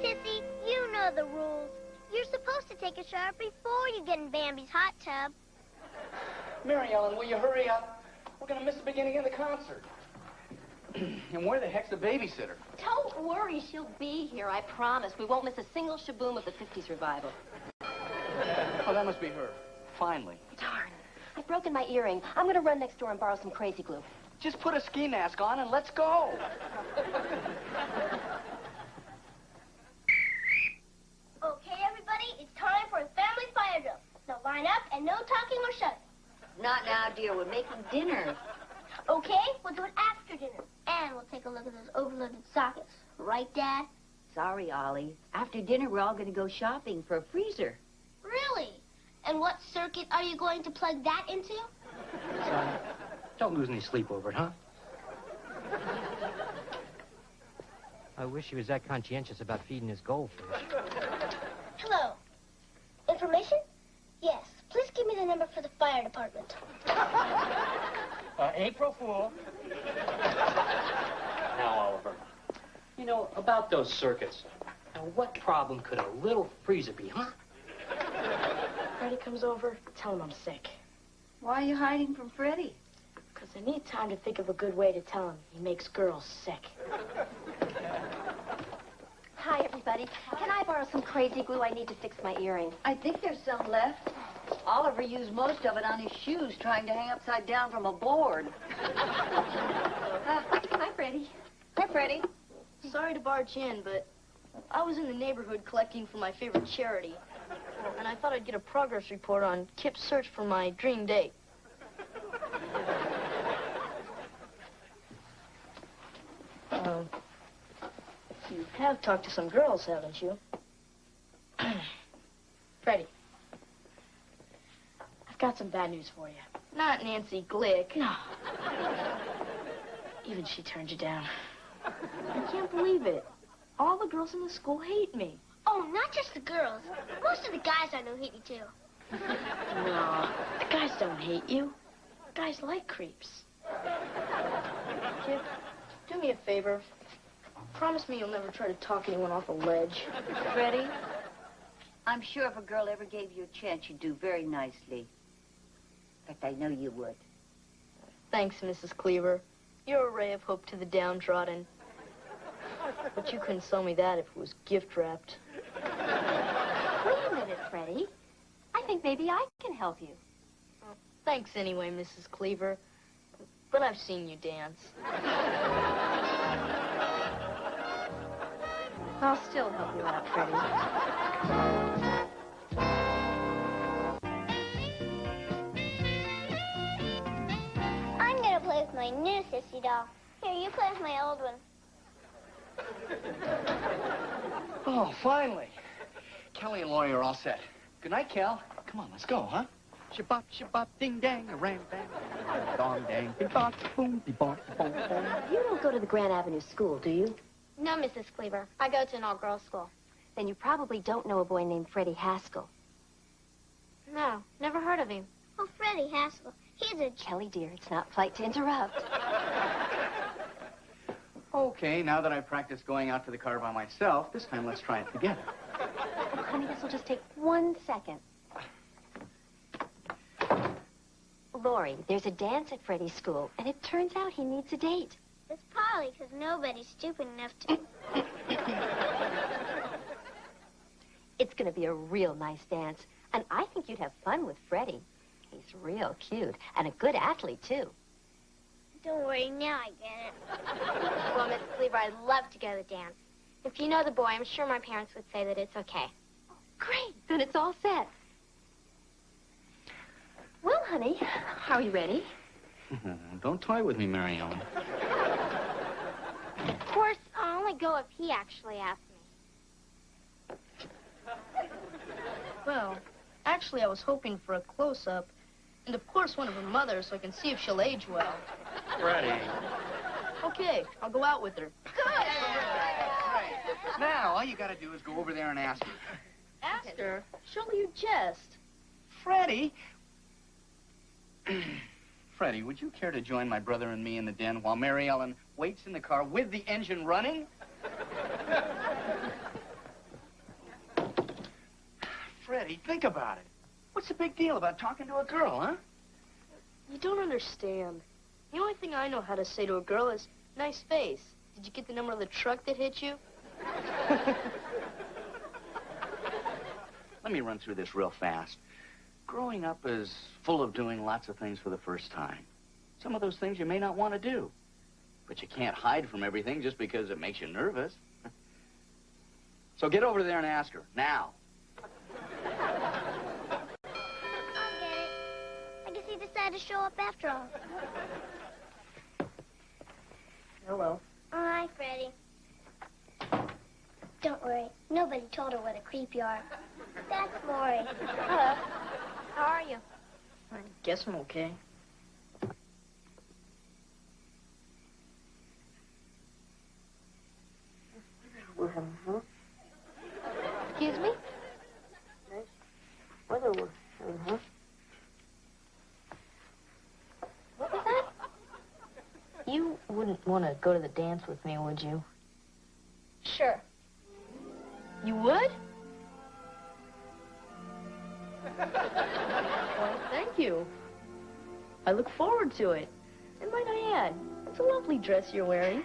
Sissy, you know the rules. You're supposed to take a shower before you get in Bambi's hot tub. Mary Ellen, will you hurry up? We're going to miss the beginning of the concert. And where the heck's the babysitter? Don't worry, she'll be here, I promise. We won't miss a single shaboom of the 50s revival. Oh, that must be her. Finally. Darn. I've broken my earring. I'm going to run next door and borrow some crazy glue. Just put a ski mask on and let's go. Okay, everybody, it's time for a family fire drill. Now line up and no talking or shouting. Not now, dear. We're making dinner. Okay, we'll do it after dinner. And we'll take a look at those overloaded sockets. Right, Dad? Sorry, Ollie. After dinner, we're all going to go shopping for a freezer. Really? And what circuit are you going to plug that into? Son, don't lose any sleep over it, huh? I wish he was that conscientious about feeding his goldfish. Hello. Information? Yes. Please give me the number for the fire department. April Fool. Now, Oliver, you know, about those circuits, now what problem could a little freezer be, huh? Freddie comes over, tell him I'm sick. Why are you hiding from Freddie? Because I need time to think of a good way to tell him he makes girls sick. Hi, everybody. Can I borrow some crazy glue? I need to fix my earring. I think there's some left. Oliver used most of it on his shoes trying to hang upside down from a board. Hi, Freddie. Hi, Freddie. Sorry to barge in, but I was in the neighborhood collecting for my favorite charity. And I thought I'd get a progress report on Kip's search for my dream date. You have talked to some girls, haven't you? Freddie, I've got some bad news for you. Not Nancy Glick. No. Even she turned you down. I can't believe it. All the girls in the school hate me. Oh, not just the girls. Most of the guys I know hate you, too. No, the guys don't hate you. Guys like creeps. Kip, do me a favor. Promise me you'll never try to talk anyone off a ledge. Freddie, I'm sure if a girl ever gave you a chance, you'd do very nicely. In fact, I know you would. Thanks, Mrs. Cleaver. You're a ray of hope to the downtrodden. But you couldn't sell me that if it was gift-wrapped. Wait a minute, Freddie. I think maybe I can help you. Thanks anyway, Mrs. Cleaver. But I've seen you dance. I'll still help you out, Freddie. I'm going to play with my new sissy doll. Here, you play with my old one. Oh, finally. Kelly and Laurie are all set. Good night, Kel. Come on, let's go, huh? Shabop, shabop, ding, dang, a ram, bang. Dong, dang, bing, bong, boom, de, bong, bong, bong. You don't go to the Grand Avenue School, do you? No, Mrs. Cleaver. I go to an all-girls school. Then you probably don't know a boy named Freddie Haskell. No, never heard of him. Oh, Freddie Haskell. He's a... Kelly, dear, it's not polite to interrupt. Okay, now that I've practiced going out to the car by myself, this time let's try it together. Oh, honey, this will just take 1 second. Lori, there's a dance at Freddie's school, and it turns out he needs a date. It's Polly, because nobody's stupid enough to... It's going to be a real nice dance, and I think you'd have fun with Freddie. He's real cute, and a good athlete, too. Don't worry, now I get it. Well, Miss Cleaver, I'd love to go to the dance. If you know the boy, I'm sure my parents would say that it's okay. Great, then it's all set. Well, honey, are you ready? Don't toy with me, Mary Ellen. Of course, I'll only go if he actually asks me. Well, actually, I was hoping for a close-up. And, of course, one of her mothers, so I can see if she'll age well. Freddie. Okay, I'll go out with her. Good! Now, all you gotta do is go over there and ask her. Ask her? Surely you jest. Freddie! Freddie, would you care to join my brother and me in the den while Mary Ellen waits in the car with the engine running? Freddie, think about it. What's the big deal about talking to a girl, huh? You don't understand. The only thing I know how to say to a girl is, nice face. Did you get the number of the truck that hit you? Let me run through this real fast. Growing up is full of doing lots of things for the first time. Some of those things you may not want to do. But you can't hide from everything just because it makes you nervous. So get over there and ask her, now. I guess he decided to show up after all. Hello. Hi, Freddie. Don't worry. Nobody told her what a creep you are. That's Lori. Hello. How are you? I guess I'm okay. We're having fun. Excuse me? Nice weather we're having, huh? What was that? You wouldn't want to go to the dance with me, would you? Sure. You would? Well, thank you. I look forward to it. And might I add, it's a lovely dress you're wearing.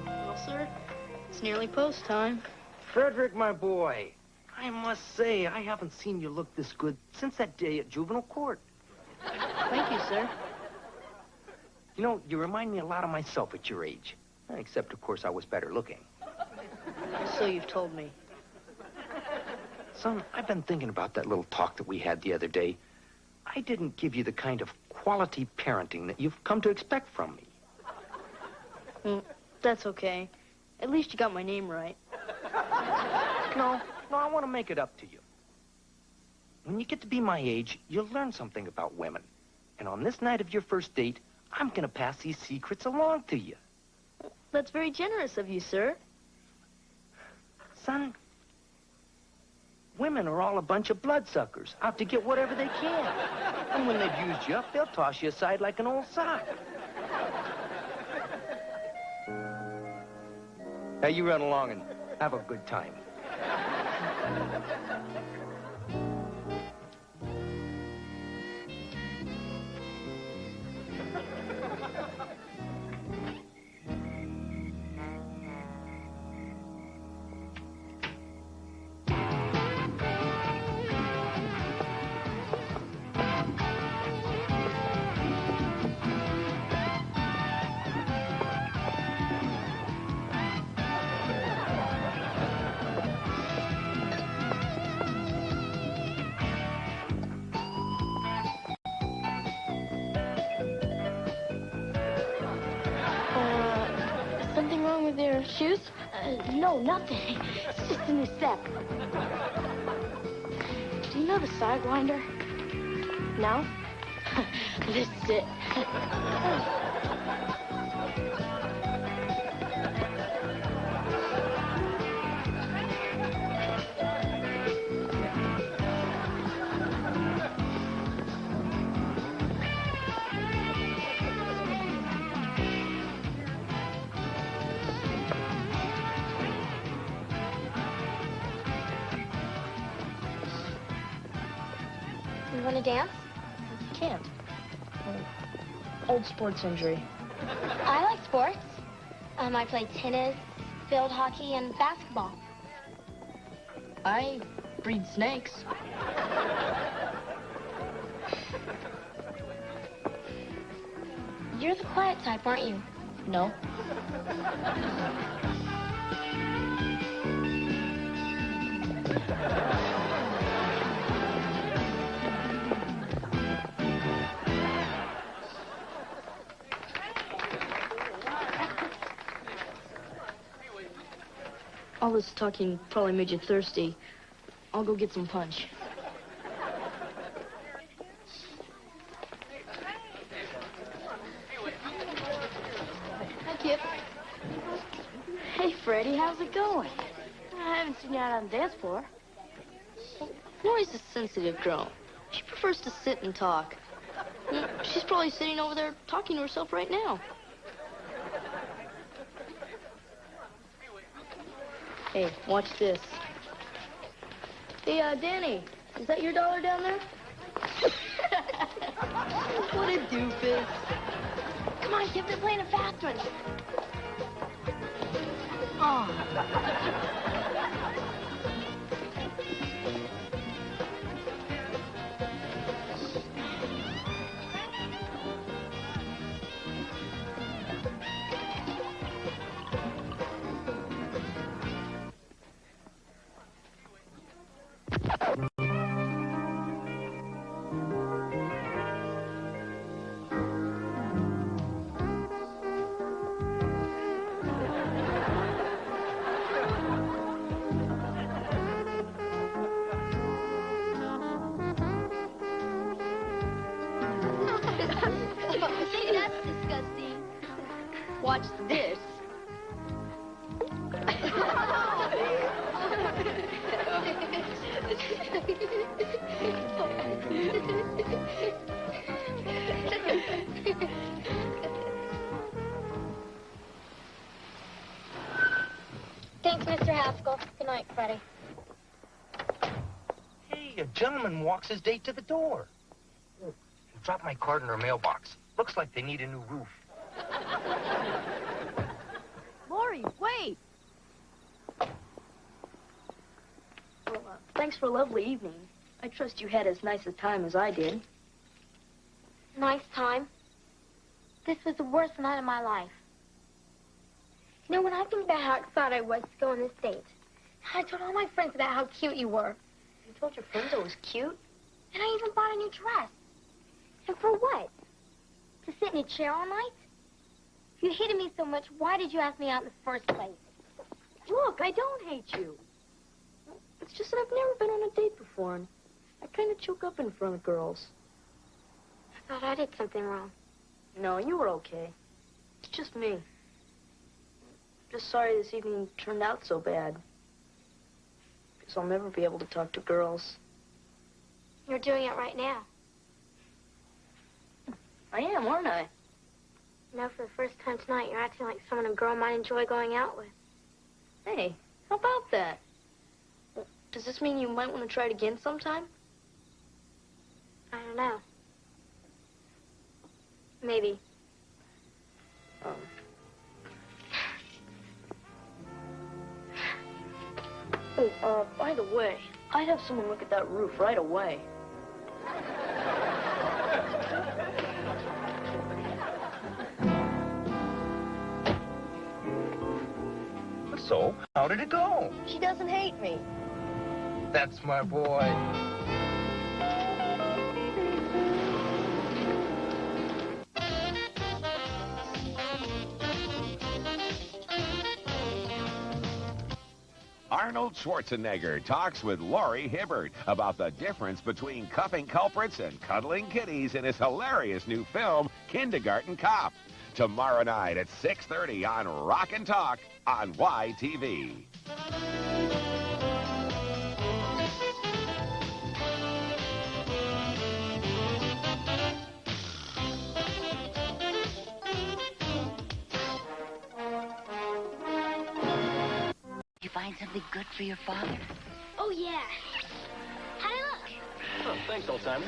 Well, sir, it's nearly post time. Frederick, my boy, I must say, I haven't seen you look this good since that day at juvenile court. Thank you, sir. You know, you remind me a lot of myself at your age. Except, of course, I was better looking. So you've told me. Son, I've been thinking about that little talk that we had the other day. I didn't give you the kind of quality parenting that you've come to expect from me. That's okay. At least you got my name right. No, I want to make it up to you. When you get to be my age, you'll learn something about women. And on this night of your first date, I'm going to pass these secrets along to you. That's very generous of you, sir. Son, women are all a bunch of bloodsuckers, out to get whatever they can. And when they've used you up, they'll toss you aside like an old sock. Now, you run along and have a good time. Something wrong with your shoes? No, nothing. It's just a new step. Do you know the Sidewinder? No? This is it. dance? Can't. Old sports injury. I like sports. I play tennis, field hockey, and basketball. I breed snakes. You're the quiet type, aren't you? No. All this talking probably made you thirsty. I'll go get some punch. Hi, Kip. Hey, Freddie, how's it going? I haven't seen you out on the dance floor. Lori's a sensitive girl. She prefers to sit and talk. She's probably sitting over there talking to herself right now. Hey, watch this. Hey, Danny, is that your dollar down there? What a doofus. Come on, Kip, they're playing a fast one. Oh. See, that's disgusting. Watch this. Thanks, Mr. Haskell. Good night, Freddie. Hey, a gentleman walks his date to the door. Drop my card in her mailbox. Looks like they need a new roof. Lori, wait. Well, thanks for a lovely evening. I trust you had as nice a time as I did. Nice time. This was the worst night of my life. You know, when I think about how excited I was to go on this date, I told all my friends about how cute you were. You told your friends I was cute? And I even bought a new dress. And for what? To sit in a chair all night? If you hated me so much, why did you ask me out in the first place? Look, I don't hate you. It's just that I've never been on a date before, and I kind of choke up in front of girls. I thought I did something wrong. No, you were okay. It's just me. Just sorry this evening turned out so bad. Guess I'll never be able to talk to girls. You're doing it right now. I am, aren't I? You know, for the first time tonight, you're acting like someone a girl might enjoy going out with. Hey, how about that? Does this mean you might want to try it again sometime? I don't know. Maybe. Oh, by the way, I'd have someone look at that roof right away. So, how did it go? She doesn't hate me. That's my boy. Arnold Schwarzenegger talks with Laurie Hibbert about the difference between cuffing culprits and cuddling kitties in his hilarious new film, Kindergarten Cop. Tomorrow night at 6:30 on Rock and Talk on YTV. You find something good for your father? Oh, yeah. How'd I look? Oh, thanks, old timer.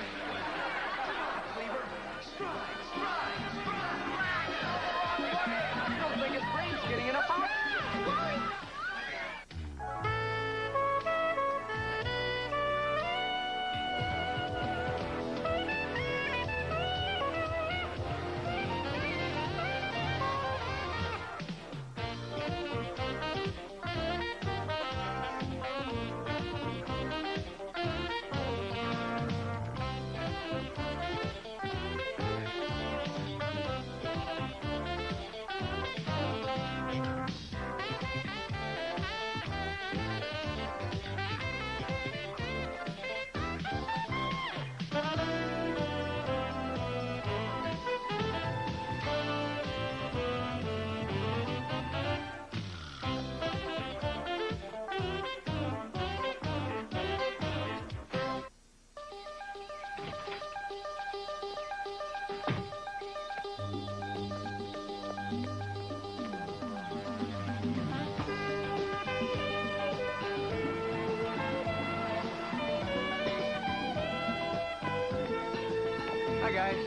Hi, guys.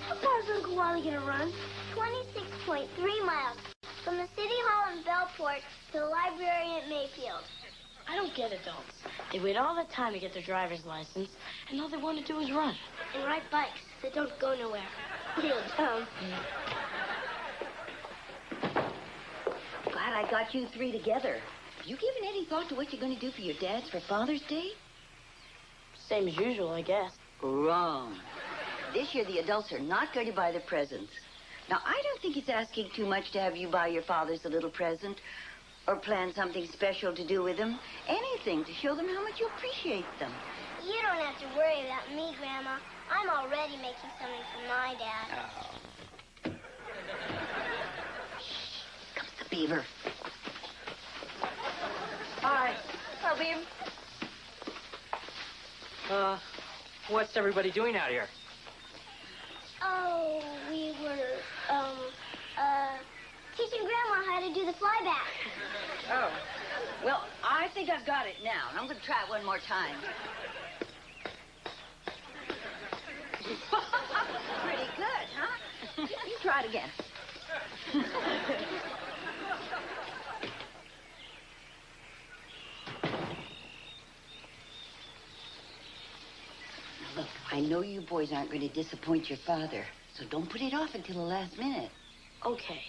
How far is Uncle Wally gonna run? 26.3 miles. From the City Hall in Bellport to the library at Mayfield. I don't get adults. They wait all the time to get their driver's license, and all they want to do is run. And ride bikes that don't go nowhere. Real dumb. Glad I got you three together. Have you given any thought to what you're going to do for your dads for Father's Day? Same as usual, I guess. Wrong. This year, the adults are not going to buy the presents. Now, I don't think it's asking too much to have you buy your fathers a little present or plan something special to do with them. Anything to show them how much you appreciate them. You don't have to worry about me, Grandma. I'm already making something for my dad. Comes the Beaver. Hi. Hello, Beaver. What's everybody doing out here? Oh, we were, teaching Grandma how to do the flyback. Oh. Well, I think I've got it now. I'm going to try it one more time. Pretty good, huh? You try it again. Look, I know you boys aren't going to disappoint your father, so don't put it off until the last minute. Okay.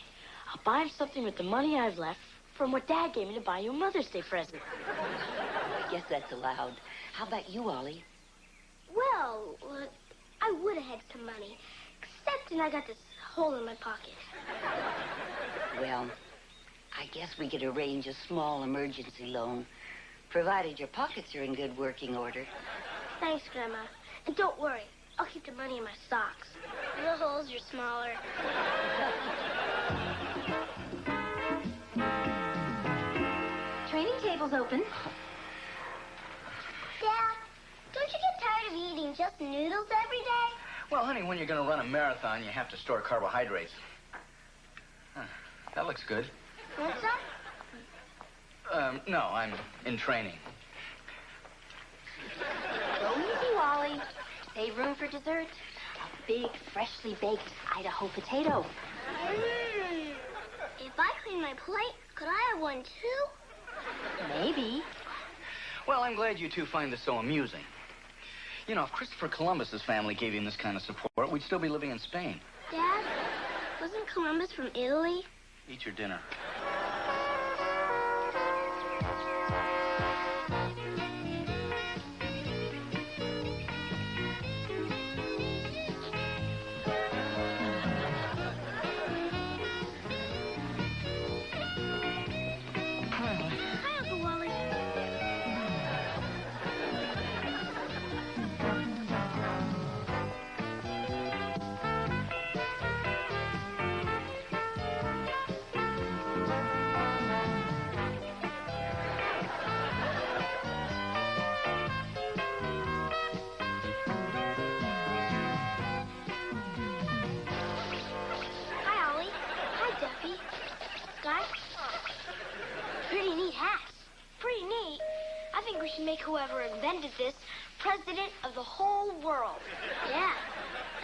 I'll buy him something with the money I've left from what Dad gave me to buy you a Mother's Day present. I guess that's allowed. How about you, Ollie? Well, I would have had some money, except when I got this hole in my pocket. Well, I guess we could arrange a small emergency loan, provided your pockets are in good working order. Thanks, Grandma. And don't worry, I'll keep the money in my socks. The holes are smaller. Training table's open. Dad, don't you get tired of eating just noodles every day? Well, honey, when you're going to run a marathon, you have to store carbohydrates. That looks good. Want some? No, I'm in training. Go easy, Wally. Save room for dessert. A big, freshly baked Idaho potato. If I clean my plate, could I have one too? Maybe. Well, I'm glad you two find this so amusing. You know, if Christopher Columbus's family gave him this kind of support, we'd still be living in Spain. Dad, wasn't Columbus from Italy? Eat your dinner. Hi, Uncle Wally. Hi, Ollie. Hi, Duffy. Guys? Pretty neat hats. Pretty neat. I think we should make whoever invented this president of the whole world. Yeah.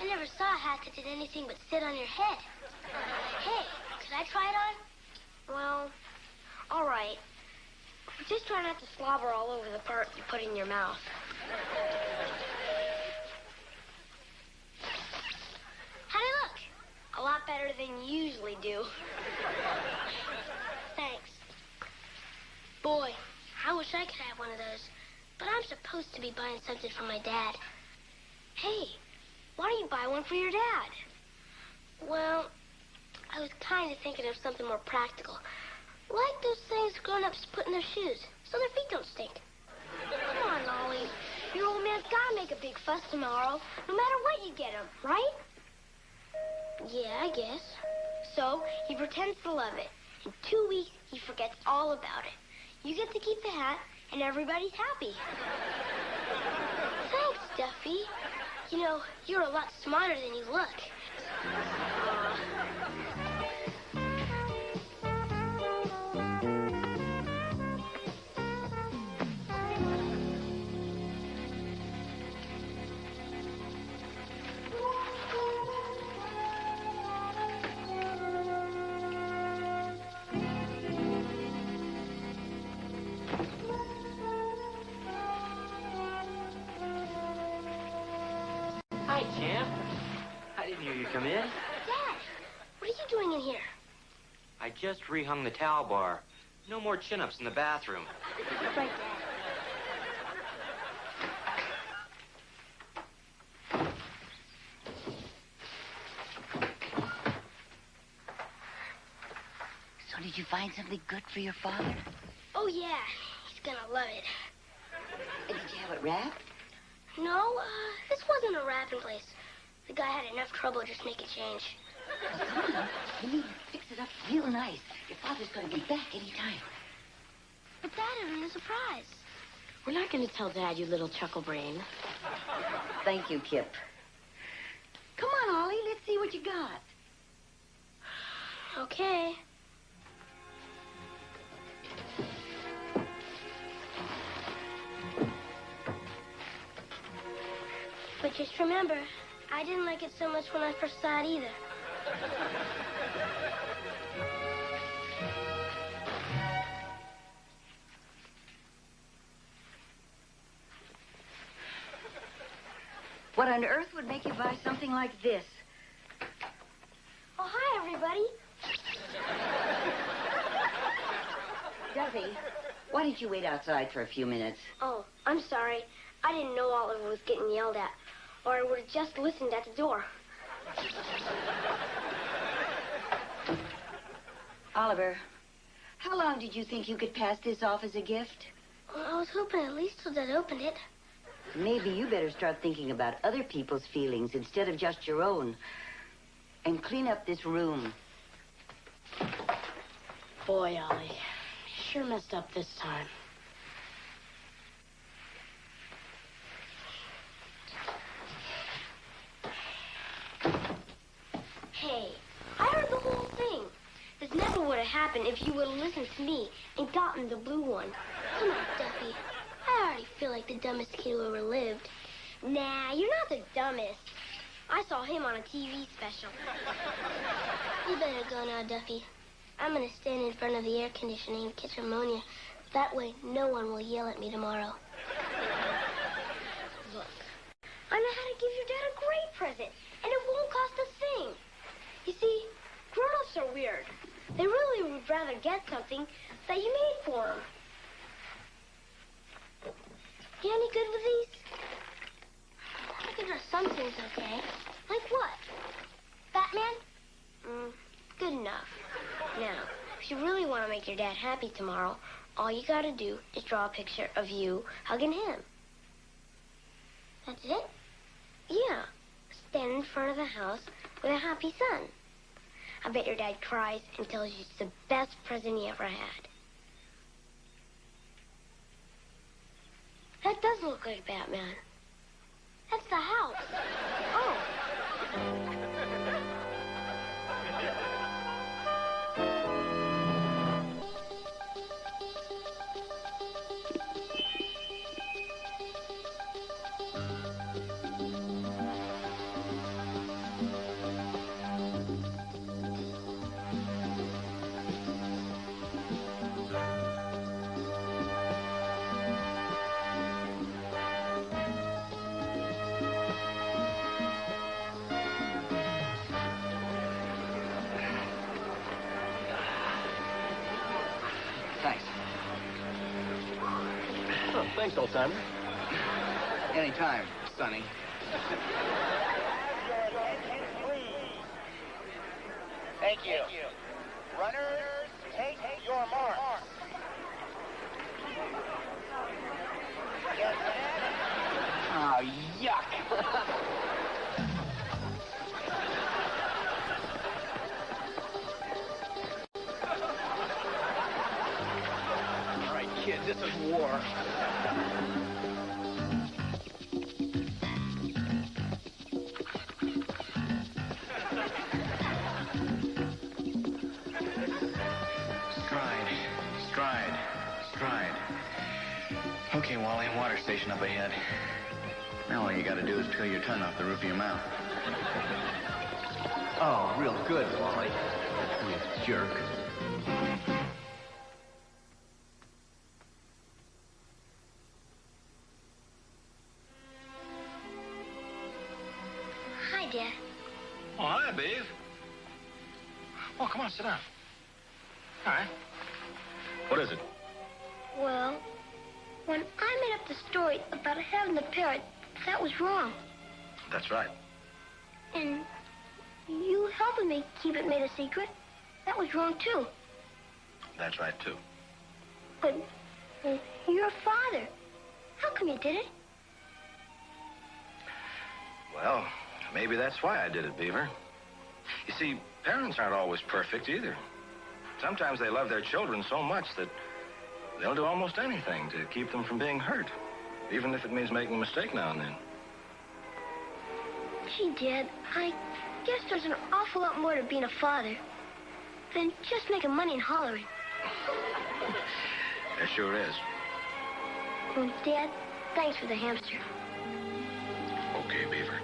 I never saw a hat that did anything but sit on your head. Hey, could I try it on? Well, all right. Just try not to slobber all over the part you put in your mouth. How'd it look? A lot better than you usually do. Thanks. Boy, I wish I could have one of those. But I'm supposed to be buying something for my dad. Hey, why don't you buy one for your dad? Well, I was kind of thinking of something more practical. Like those things grown-ups put in their shoes, so their feet don't stink. Come on, Ollie. Your old man's gotta make a big fuss tomorrow, no matter what you get him, right? Yeah, I guess. So, he pretends to love it. In 2 weeks, he forgets all about it. You get to keep the hat, and everybody's happy. Thanks, Duffy. You know, you're a lot smarter than you look. champ. I didn't hear you come in. Dad, what are you doing in here? I just rehung the towel bar. No more chin-ups in the bathroom. Right, Dad. So did you find something good for your father? Oh, yeah. He's gonna love it. Did you have it wrapped? No, this wasn't a wrapping place. The guy had enough trouble just making change. Well, come on. You need to fix it up real nice. Your father's gonna be back any time. But Dad isn't a surprise. We're not going to tell Dad, you little chuckle brain. Thank you, Kip. Come on, Ollie. Let's see what you got. Okay. But just remember, I didn't like it so much when I first saw it either. What on earth would make you buy something like this? Oh, hi, everybody. Duffy, why didn't you wait outside for a few minutes? Oh, I'm sorry. I didn't know Oliver was getting yelled at, or I would have just listened at the door. Oliver, how long did you think you could pass this off as a gift? Well, I was hoping at least till Dad opened it. Maybe you better start thinking about other people's feelings instead of just your own. And clean up this room. Boy, Ollie, you sure messed up this time. Hey, I heard the whole thing. This never would have happened if you would have listened to me and gotten the blue one. Come on, Duffy. I already feel like the dumbest kid who ever lived. Nah, you're not the dumbest. I saw him on a TV special. You better go now, Duffy. I'm going to stand in front of the air conditioning and catch pneumonia. That way, no one will yell at me tomorrow. Look, I know how to give your dad a great present, and it won't cost a thing. You see, grown-ups are weird. They really would rather get something that you made for them. You any good with these? I can draw some things okay. Like what? Batman? Good enough. Now, if you really want to make your dad happy tomorrow, all you gotta do is draw a picture of you hugging him. That's it? Yeah. Stand in front of the house with a happy son. I bet your dad cries and tells you it's the best present he ever had. That does look like Batman. That's the house. Oh. Thanks. Oh, thanks, old-timer. Anytime, Sonny. Thank you. Runners, take your marks. Get set. Oh, yuck. All right, kids, this is war. Stride. Okay, Wally, water station up ahead. Now all you gotta do is peel your tongue off the roof of your mouth. Oh, real good, Wally. You jerk. Hi, Dad. Oh, hi, Beav. Oh, come on, sit down. All right. What is it? Well, when I made up the story about having the parrot, that was wrong. That's right. And you helping me keep it made a secret, that was wrong, too. That's right, too. But you're a father. How come you did it? Well, maybe that's why I did it, Beaver. You see, parents aren't always perfect either. Sometimes they love their children so much that they'll do almost anything to keep them from being hurt, even if it means making a mistake now and then. Gee, Dad, I guess there's an awful lot more to being a father than just making money and hollering. There sure is. Well, Dad, thanks for the hamster. Okay, Beaver.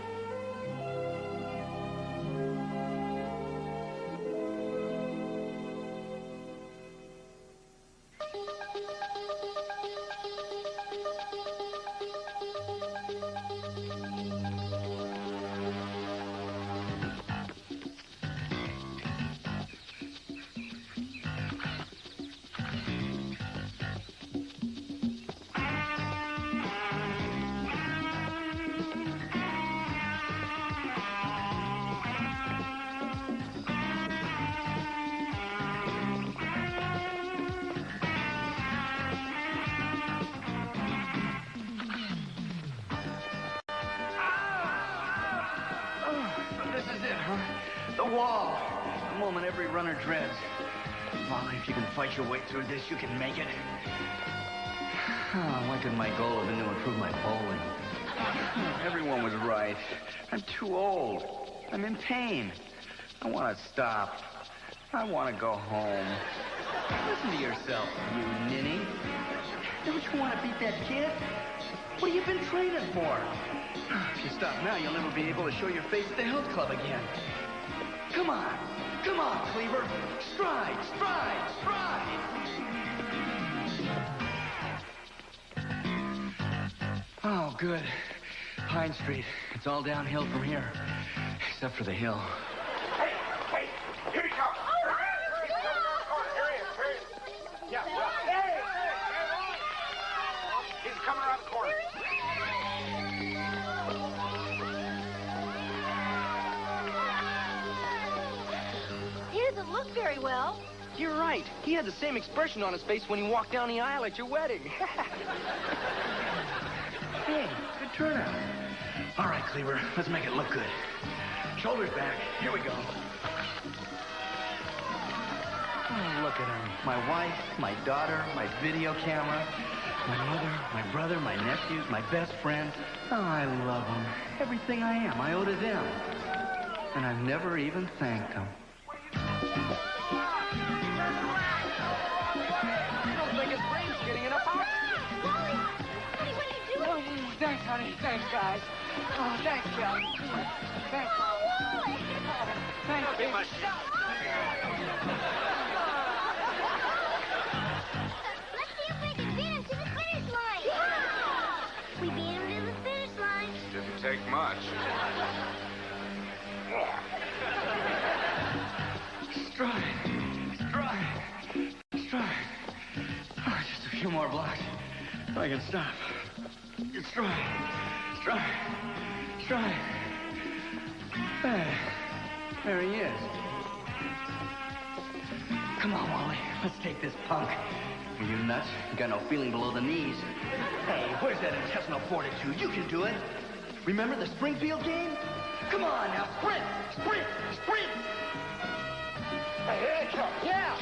The wall. The moment every runner dreads. Molly, if you can fight your way through this, you can make it. Oh, why couldn't my goal have been to improve my bowling? Everyone was right. I'm too old. I'm in pain. I want to stop. I want to go home. Listen to yourself, you ninny. Don't you want to beat that kid? What have you been training for? If you stop now, you'll never be able to show your face at the health club again. Come on. Come on, Cleaver. Stride, stride, stride. Oh, good. Pine Street. It's all downhill from here. Except for the hill. Hey, here he comes. Here he is. Yeah. Hey! He's coming around the corner. He doesn't look very well. You're right. He had the same expression on his face when he walked down the aisle at your wedding. Hey, good turnout. All right, Cleaver, let's make it look good. Shoulders back. Here we go. Oh, look at him. My wife, my daughter, my video camera, my mother, my brother, my nephews, my best friend. Oh, I love them. Everything I am, I owe to them. And I've never even thanked them. I don't think his brain's getting enough out. What are you doing? Thanks, honey. Thanks, guys. Oh, thanks, Joe. Thanks, Mom. Thanks, baby. Let's see if we can beat him to the finish line. Yeah! We beat him to the finish line. Didn't take much. Stride. Stride. Stride. Oh, just a few more blocks. I can stop. Stride. Stride. Stride. There he is. Come on, Wally. Let's take this punk. Are you nuts? You got no feeling below the knees. Hey, where's that intestinal fortitude? You can do it. Remember the Springfield game? Come on now, sprint! Sprint! Sprint! Hey, here he comes. Yeah!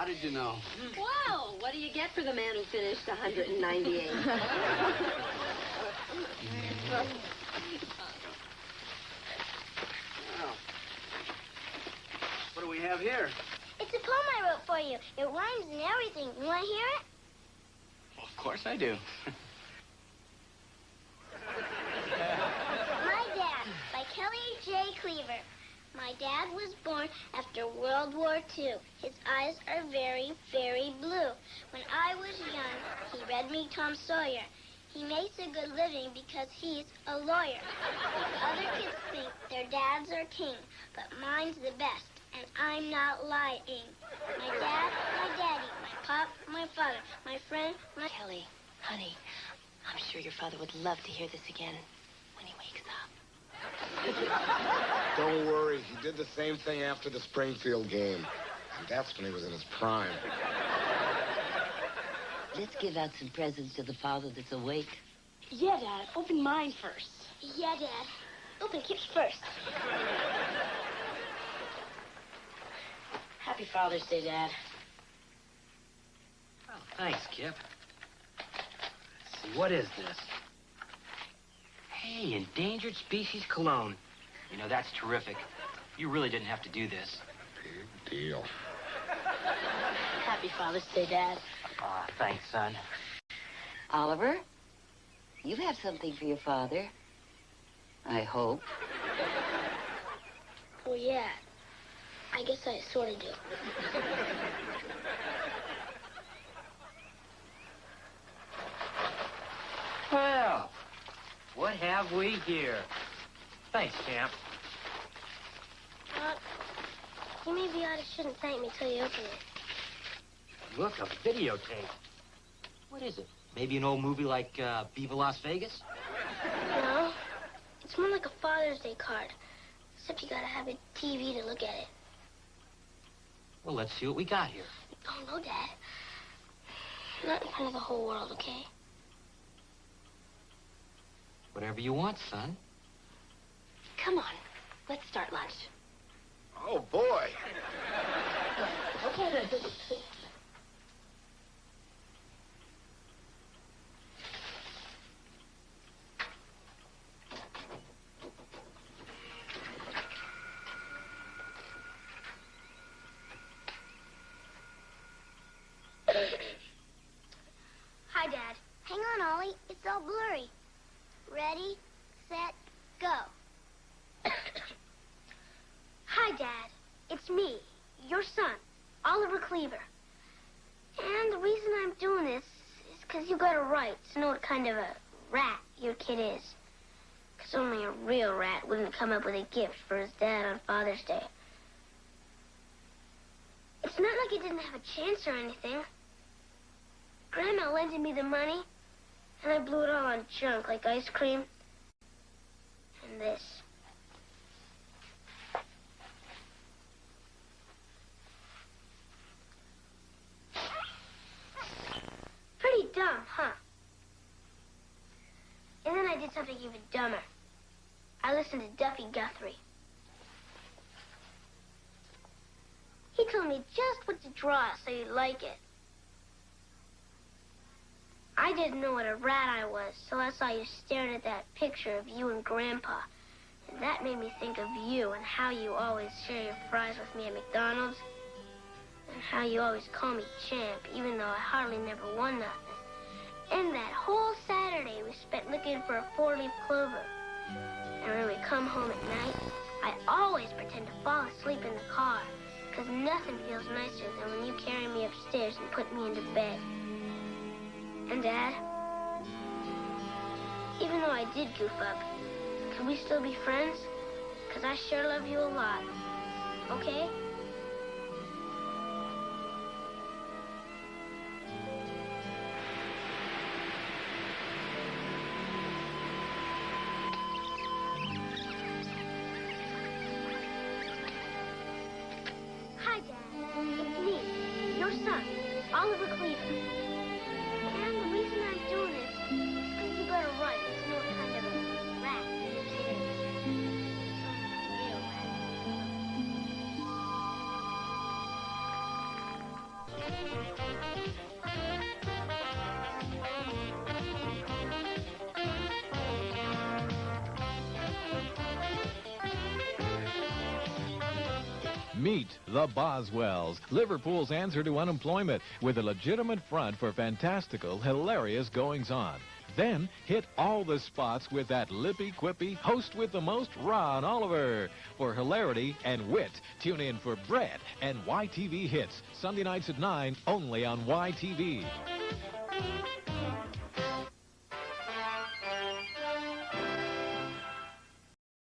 How did you know? Whoa, what do you get for the man who finished 198? Well, what do we have here? It's a poem I wrote for you. It rhymes and everything. You want to hear it? Well, of course I do. My Dad, by Kelly J. Cleaver. My dad was born after World War II. His eyes are very, very blue. When I was young, he read me Tom Sawyer. He makes a good living because he's a lawyer. Other kids think their dads are king, but mine's the best, and I'm not lying. My dad, my daddy, my pop, my father, my friend, my... Kelly, honey, I'm sure your father would love to hear this again when he wakes up. Don't worry. He did the same thing after the Springfield game. And that's when he was in his prime. Let's give out some presents to the father that's awake. Yeah, Dad. Open mine first. Yeah, Dad. Open Kip's first. Happy Father's Day, Dad. Oh, thanks, Kip. Let's see, what is this? Hey, endangered species cologne. You know, that's terrific. You really didn't have to do this. Big deal. Happy Father's Day, Dad. Ah, thanks, son. Oliver, you have something for your father. I hope. Well, yeah. I guess I sort of do. Well, what have we here? Thanks, Champ. You maybe ought to shouldn't thank me till you open it. Look, a videotape. What is it? Maybe an old movie like Beaver, Las Vegas? No. It's more like a Father's Day card. Except you gotta have a TV to look at it. Well, let's see what we got here. Oh, no, Dad. Not in front of the whole world, okay? Whatever you want, son. Come on, let's start lunch. Oh, boy. Okay. Hi, Dad. Hang on, Ollie. It's all blurry. Ready, set, go. Hi, Dad. It's me, your son, Oliver Cleaver. And the reason I'm doing this is because you got a right to know what kind of a rat your kid is. Because only a real rat wouldn't come up with a gift for his dad on Father's Day. It's not like he didn't have a chance or anything. Grandma lended me the money, and I blew it all on junk like ice cream. And this. Pretty dumb, huh? And then I did something even dumber. I listened to Duffy Guthrie. He told me just what to draw so you'd like it. I didn't know what a rat I was, so I saw you staring at that picture of you and Grandpa. And that made me think of you and how you always share your fries with me at McDonald's. And how you always call me Champ, even though I hardly never won nothing. And that whole Saturday we spent looking for a four-leaf clover. And when we come home at night, I always pretend to fall asleep in the car, because nothing feels nicer than when you carry me upstairs and put me into bed. And, Dad, even though I did goof up, can we still be friends? Because I sure love you a lot. Okay? Hi, Dad. It's me, your son, Oliver Cleaver. And the reason I'm doing this is because you got a right to know what kind of a rat your kid is. Meet the Boswells, Liverpool's answer to unemployment, with a legitimate front for fantastical, hilarious goings-on. Then hit all the spots with that lippy-quippy host with the most, Ron Oliver. For hilarity and wit, tune in for Bread and YTV Hits, Sunday nights at 9, only on YTV.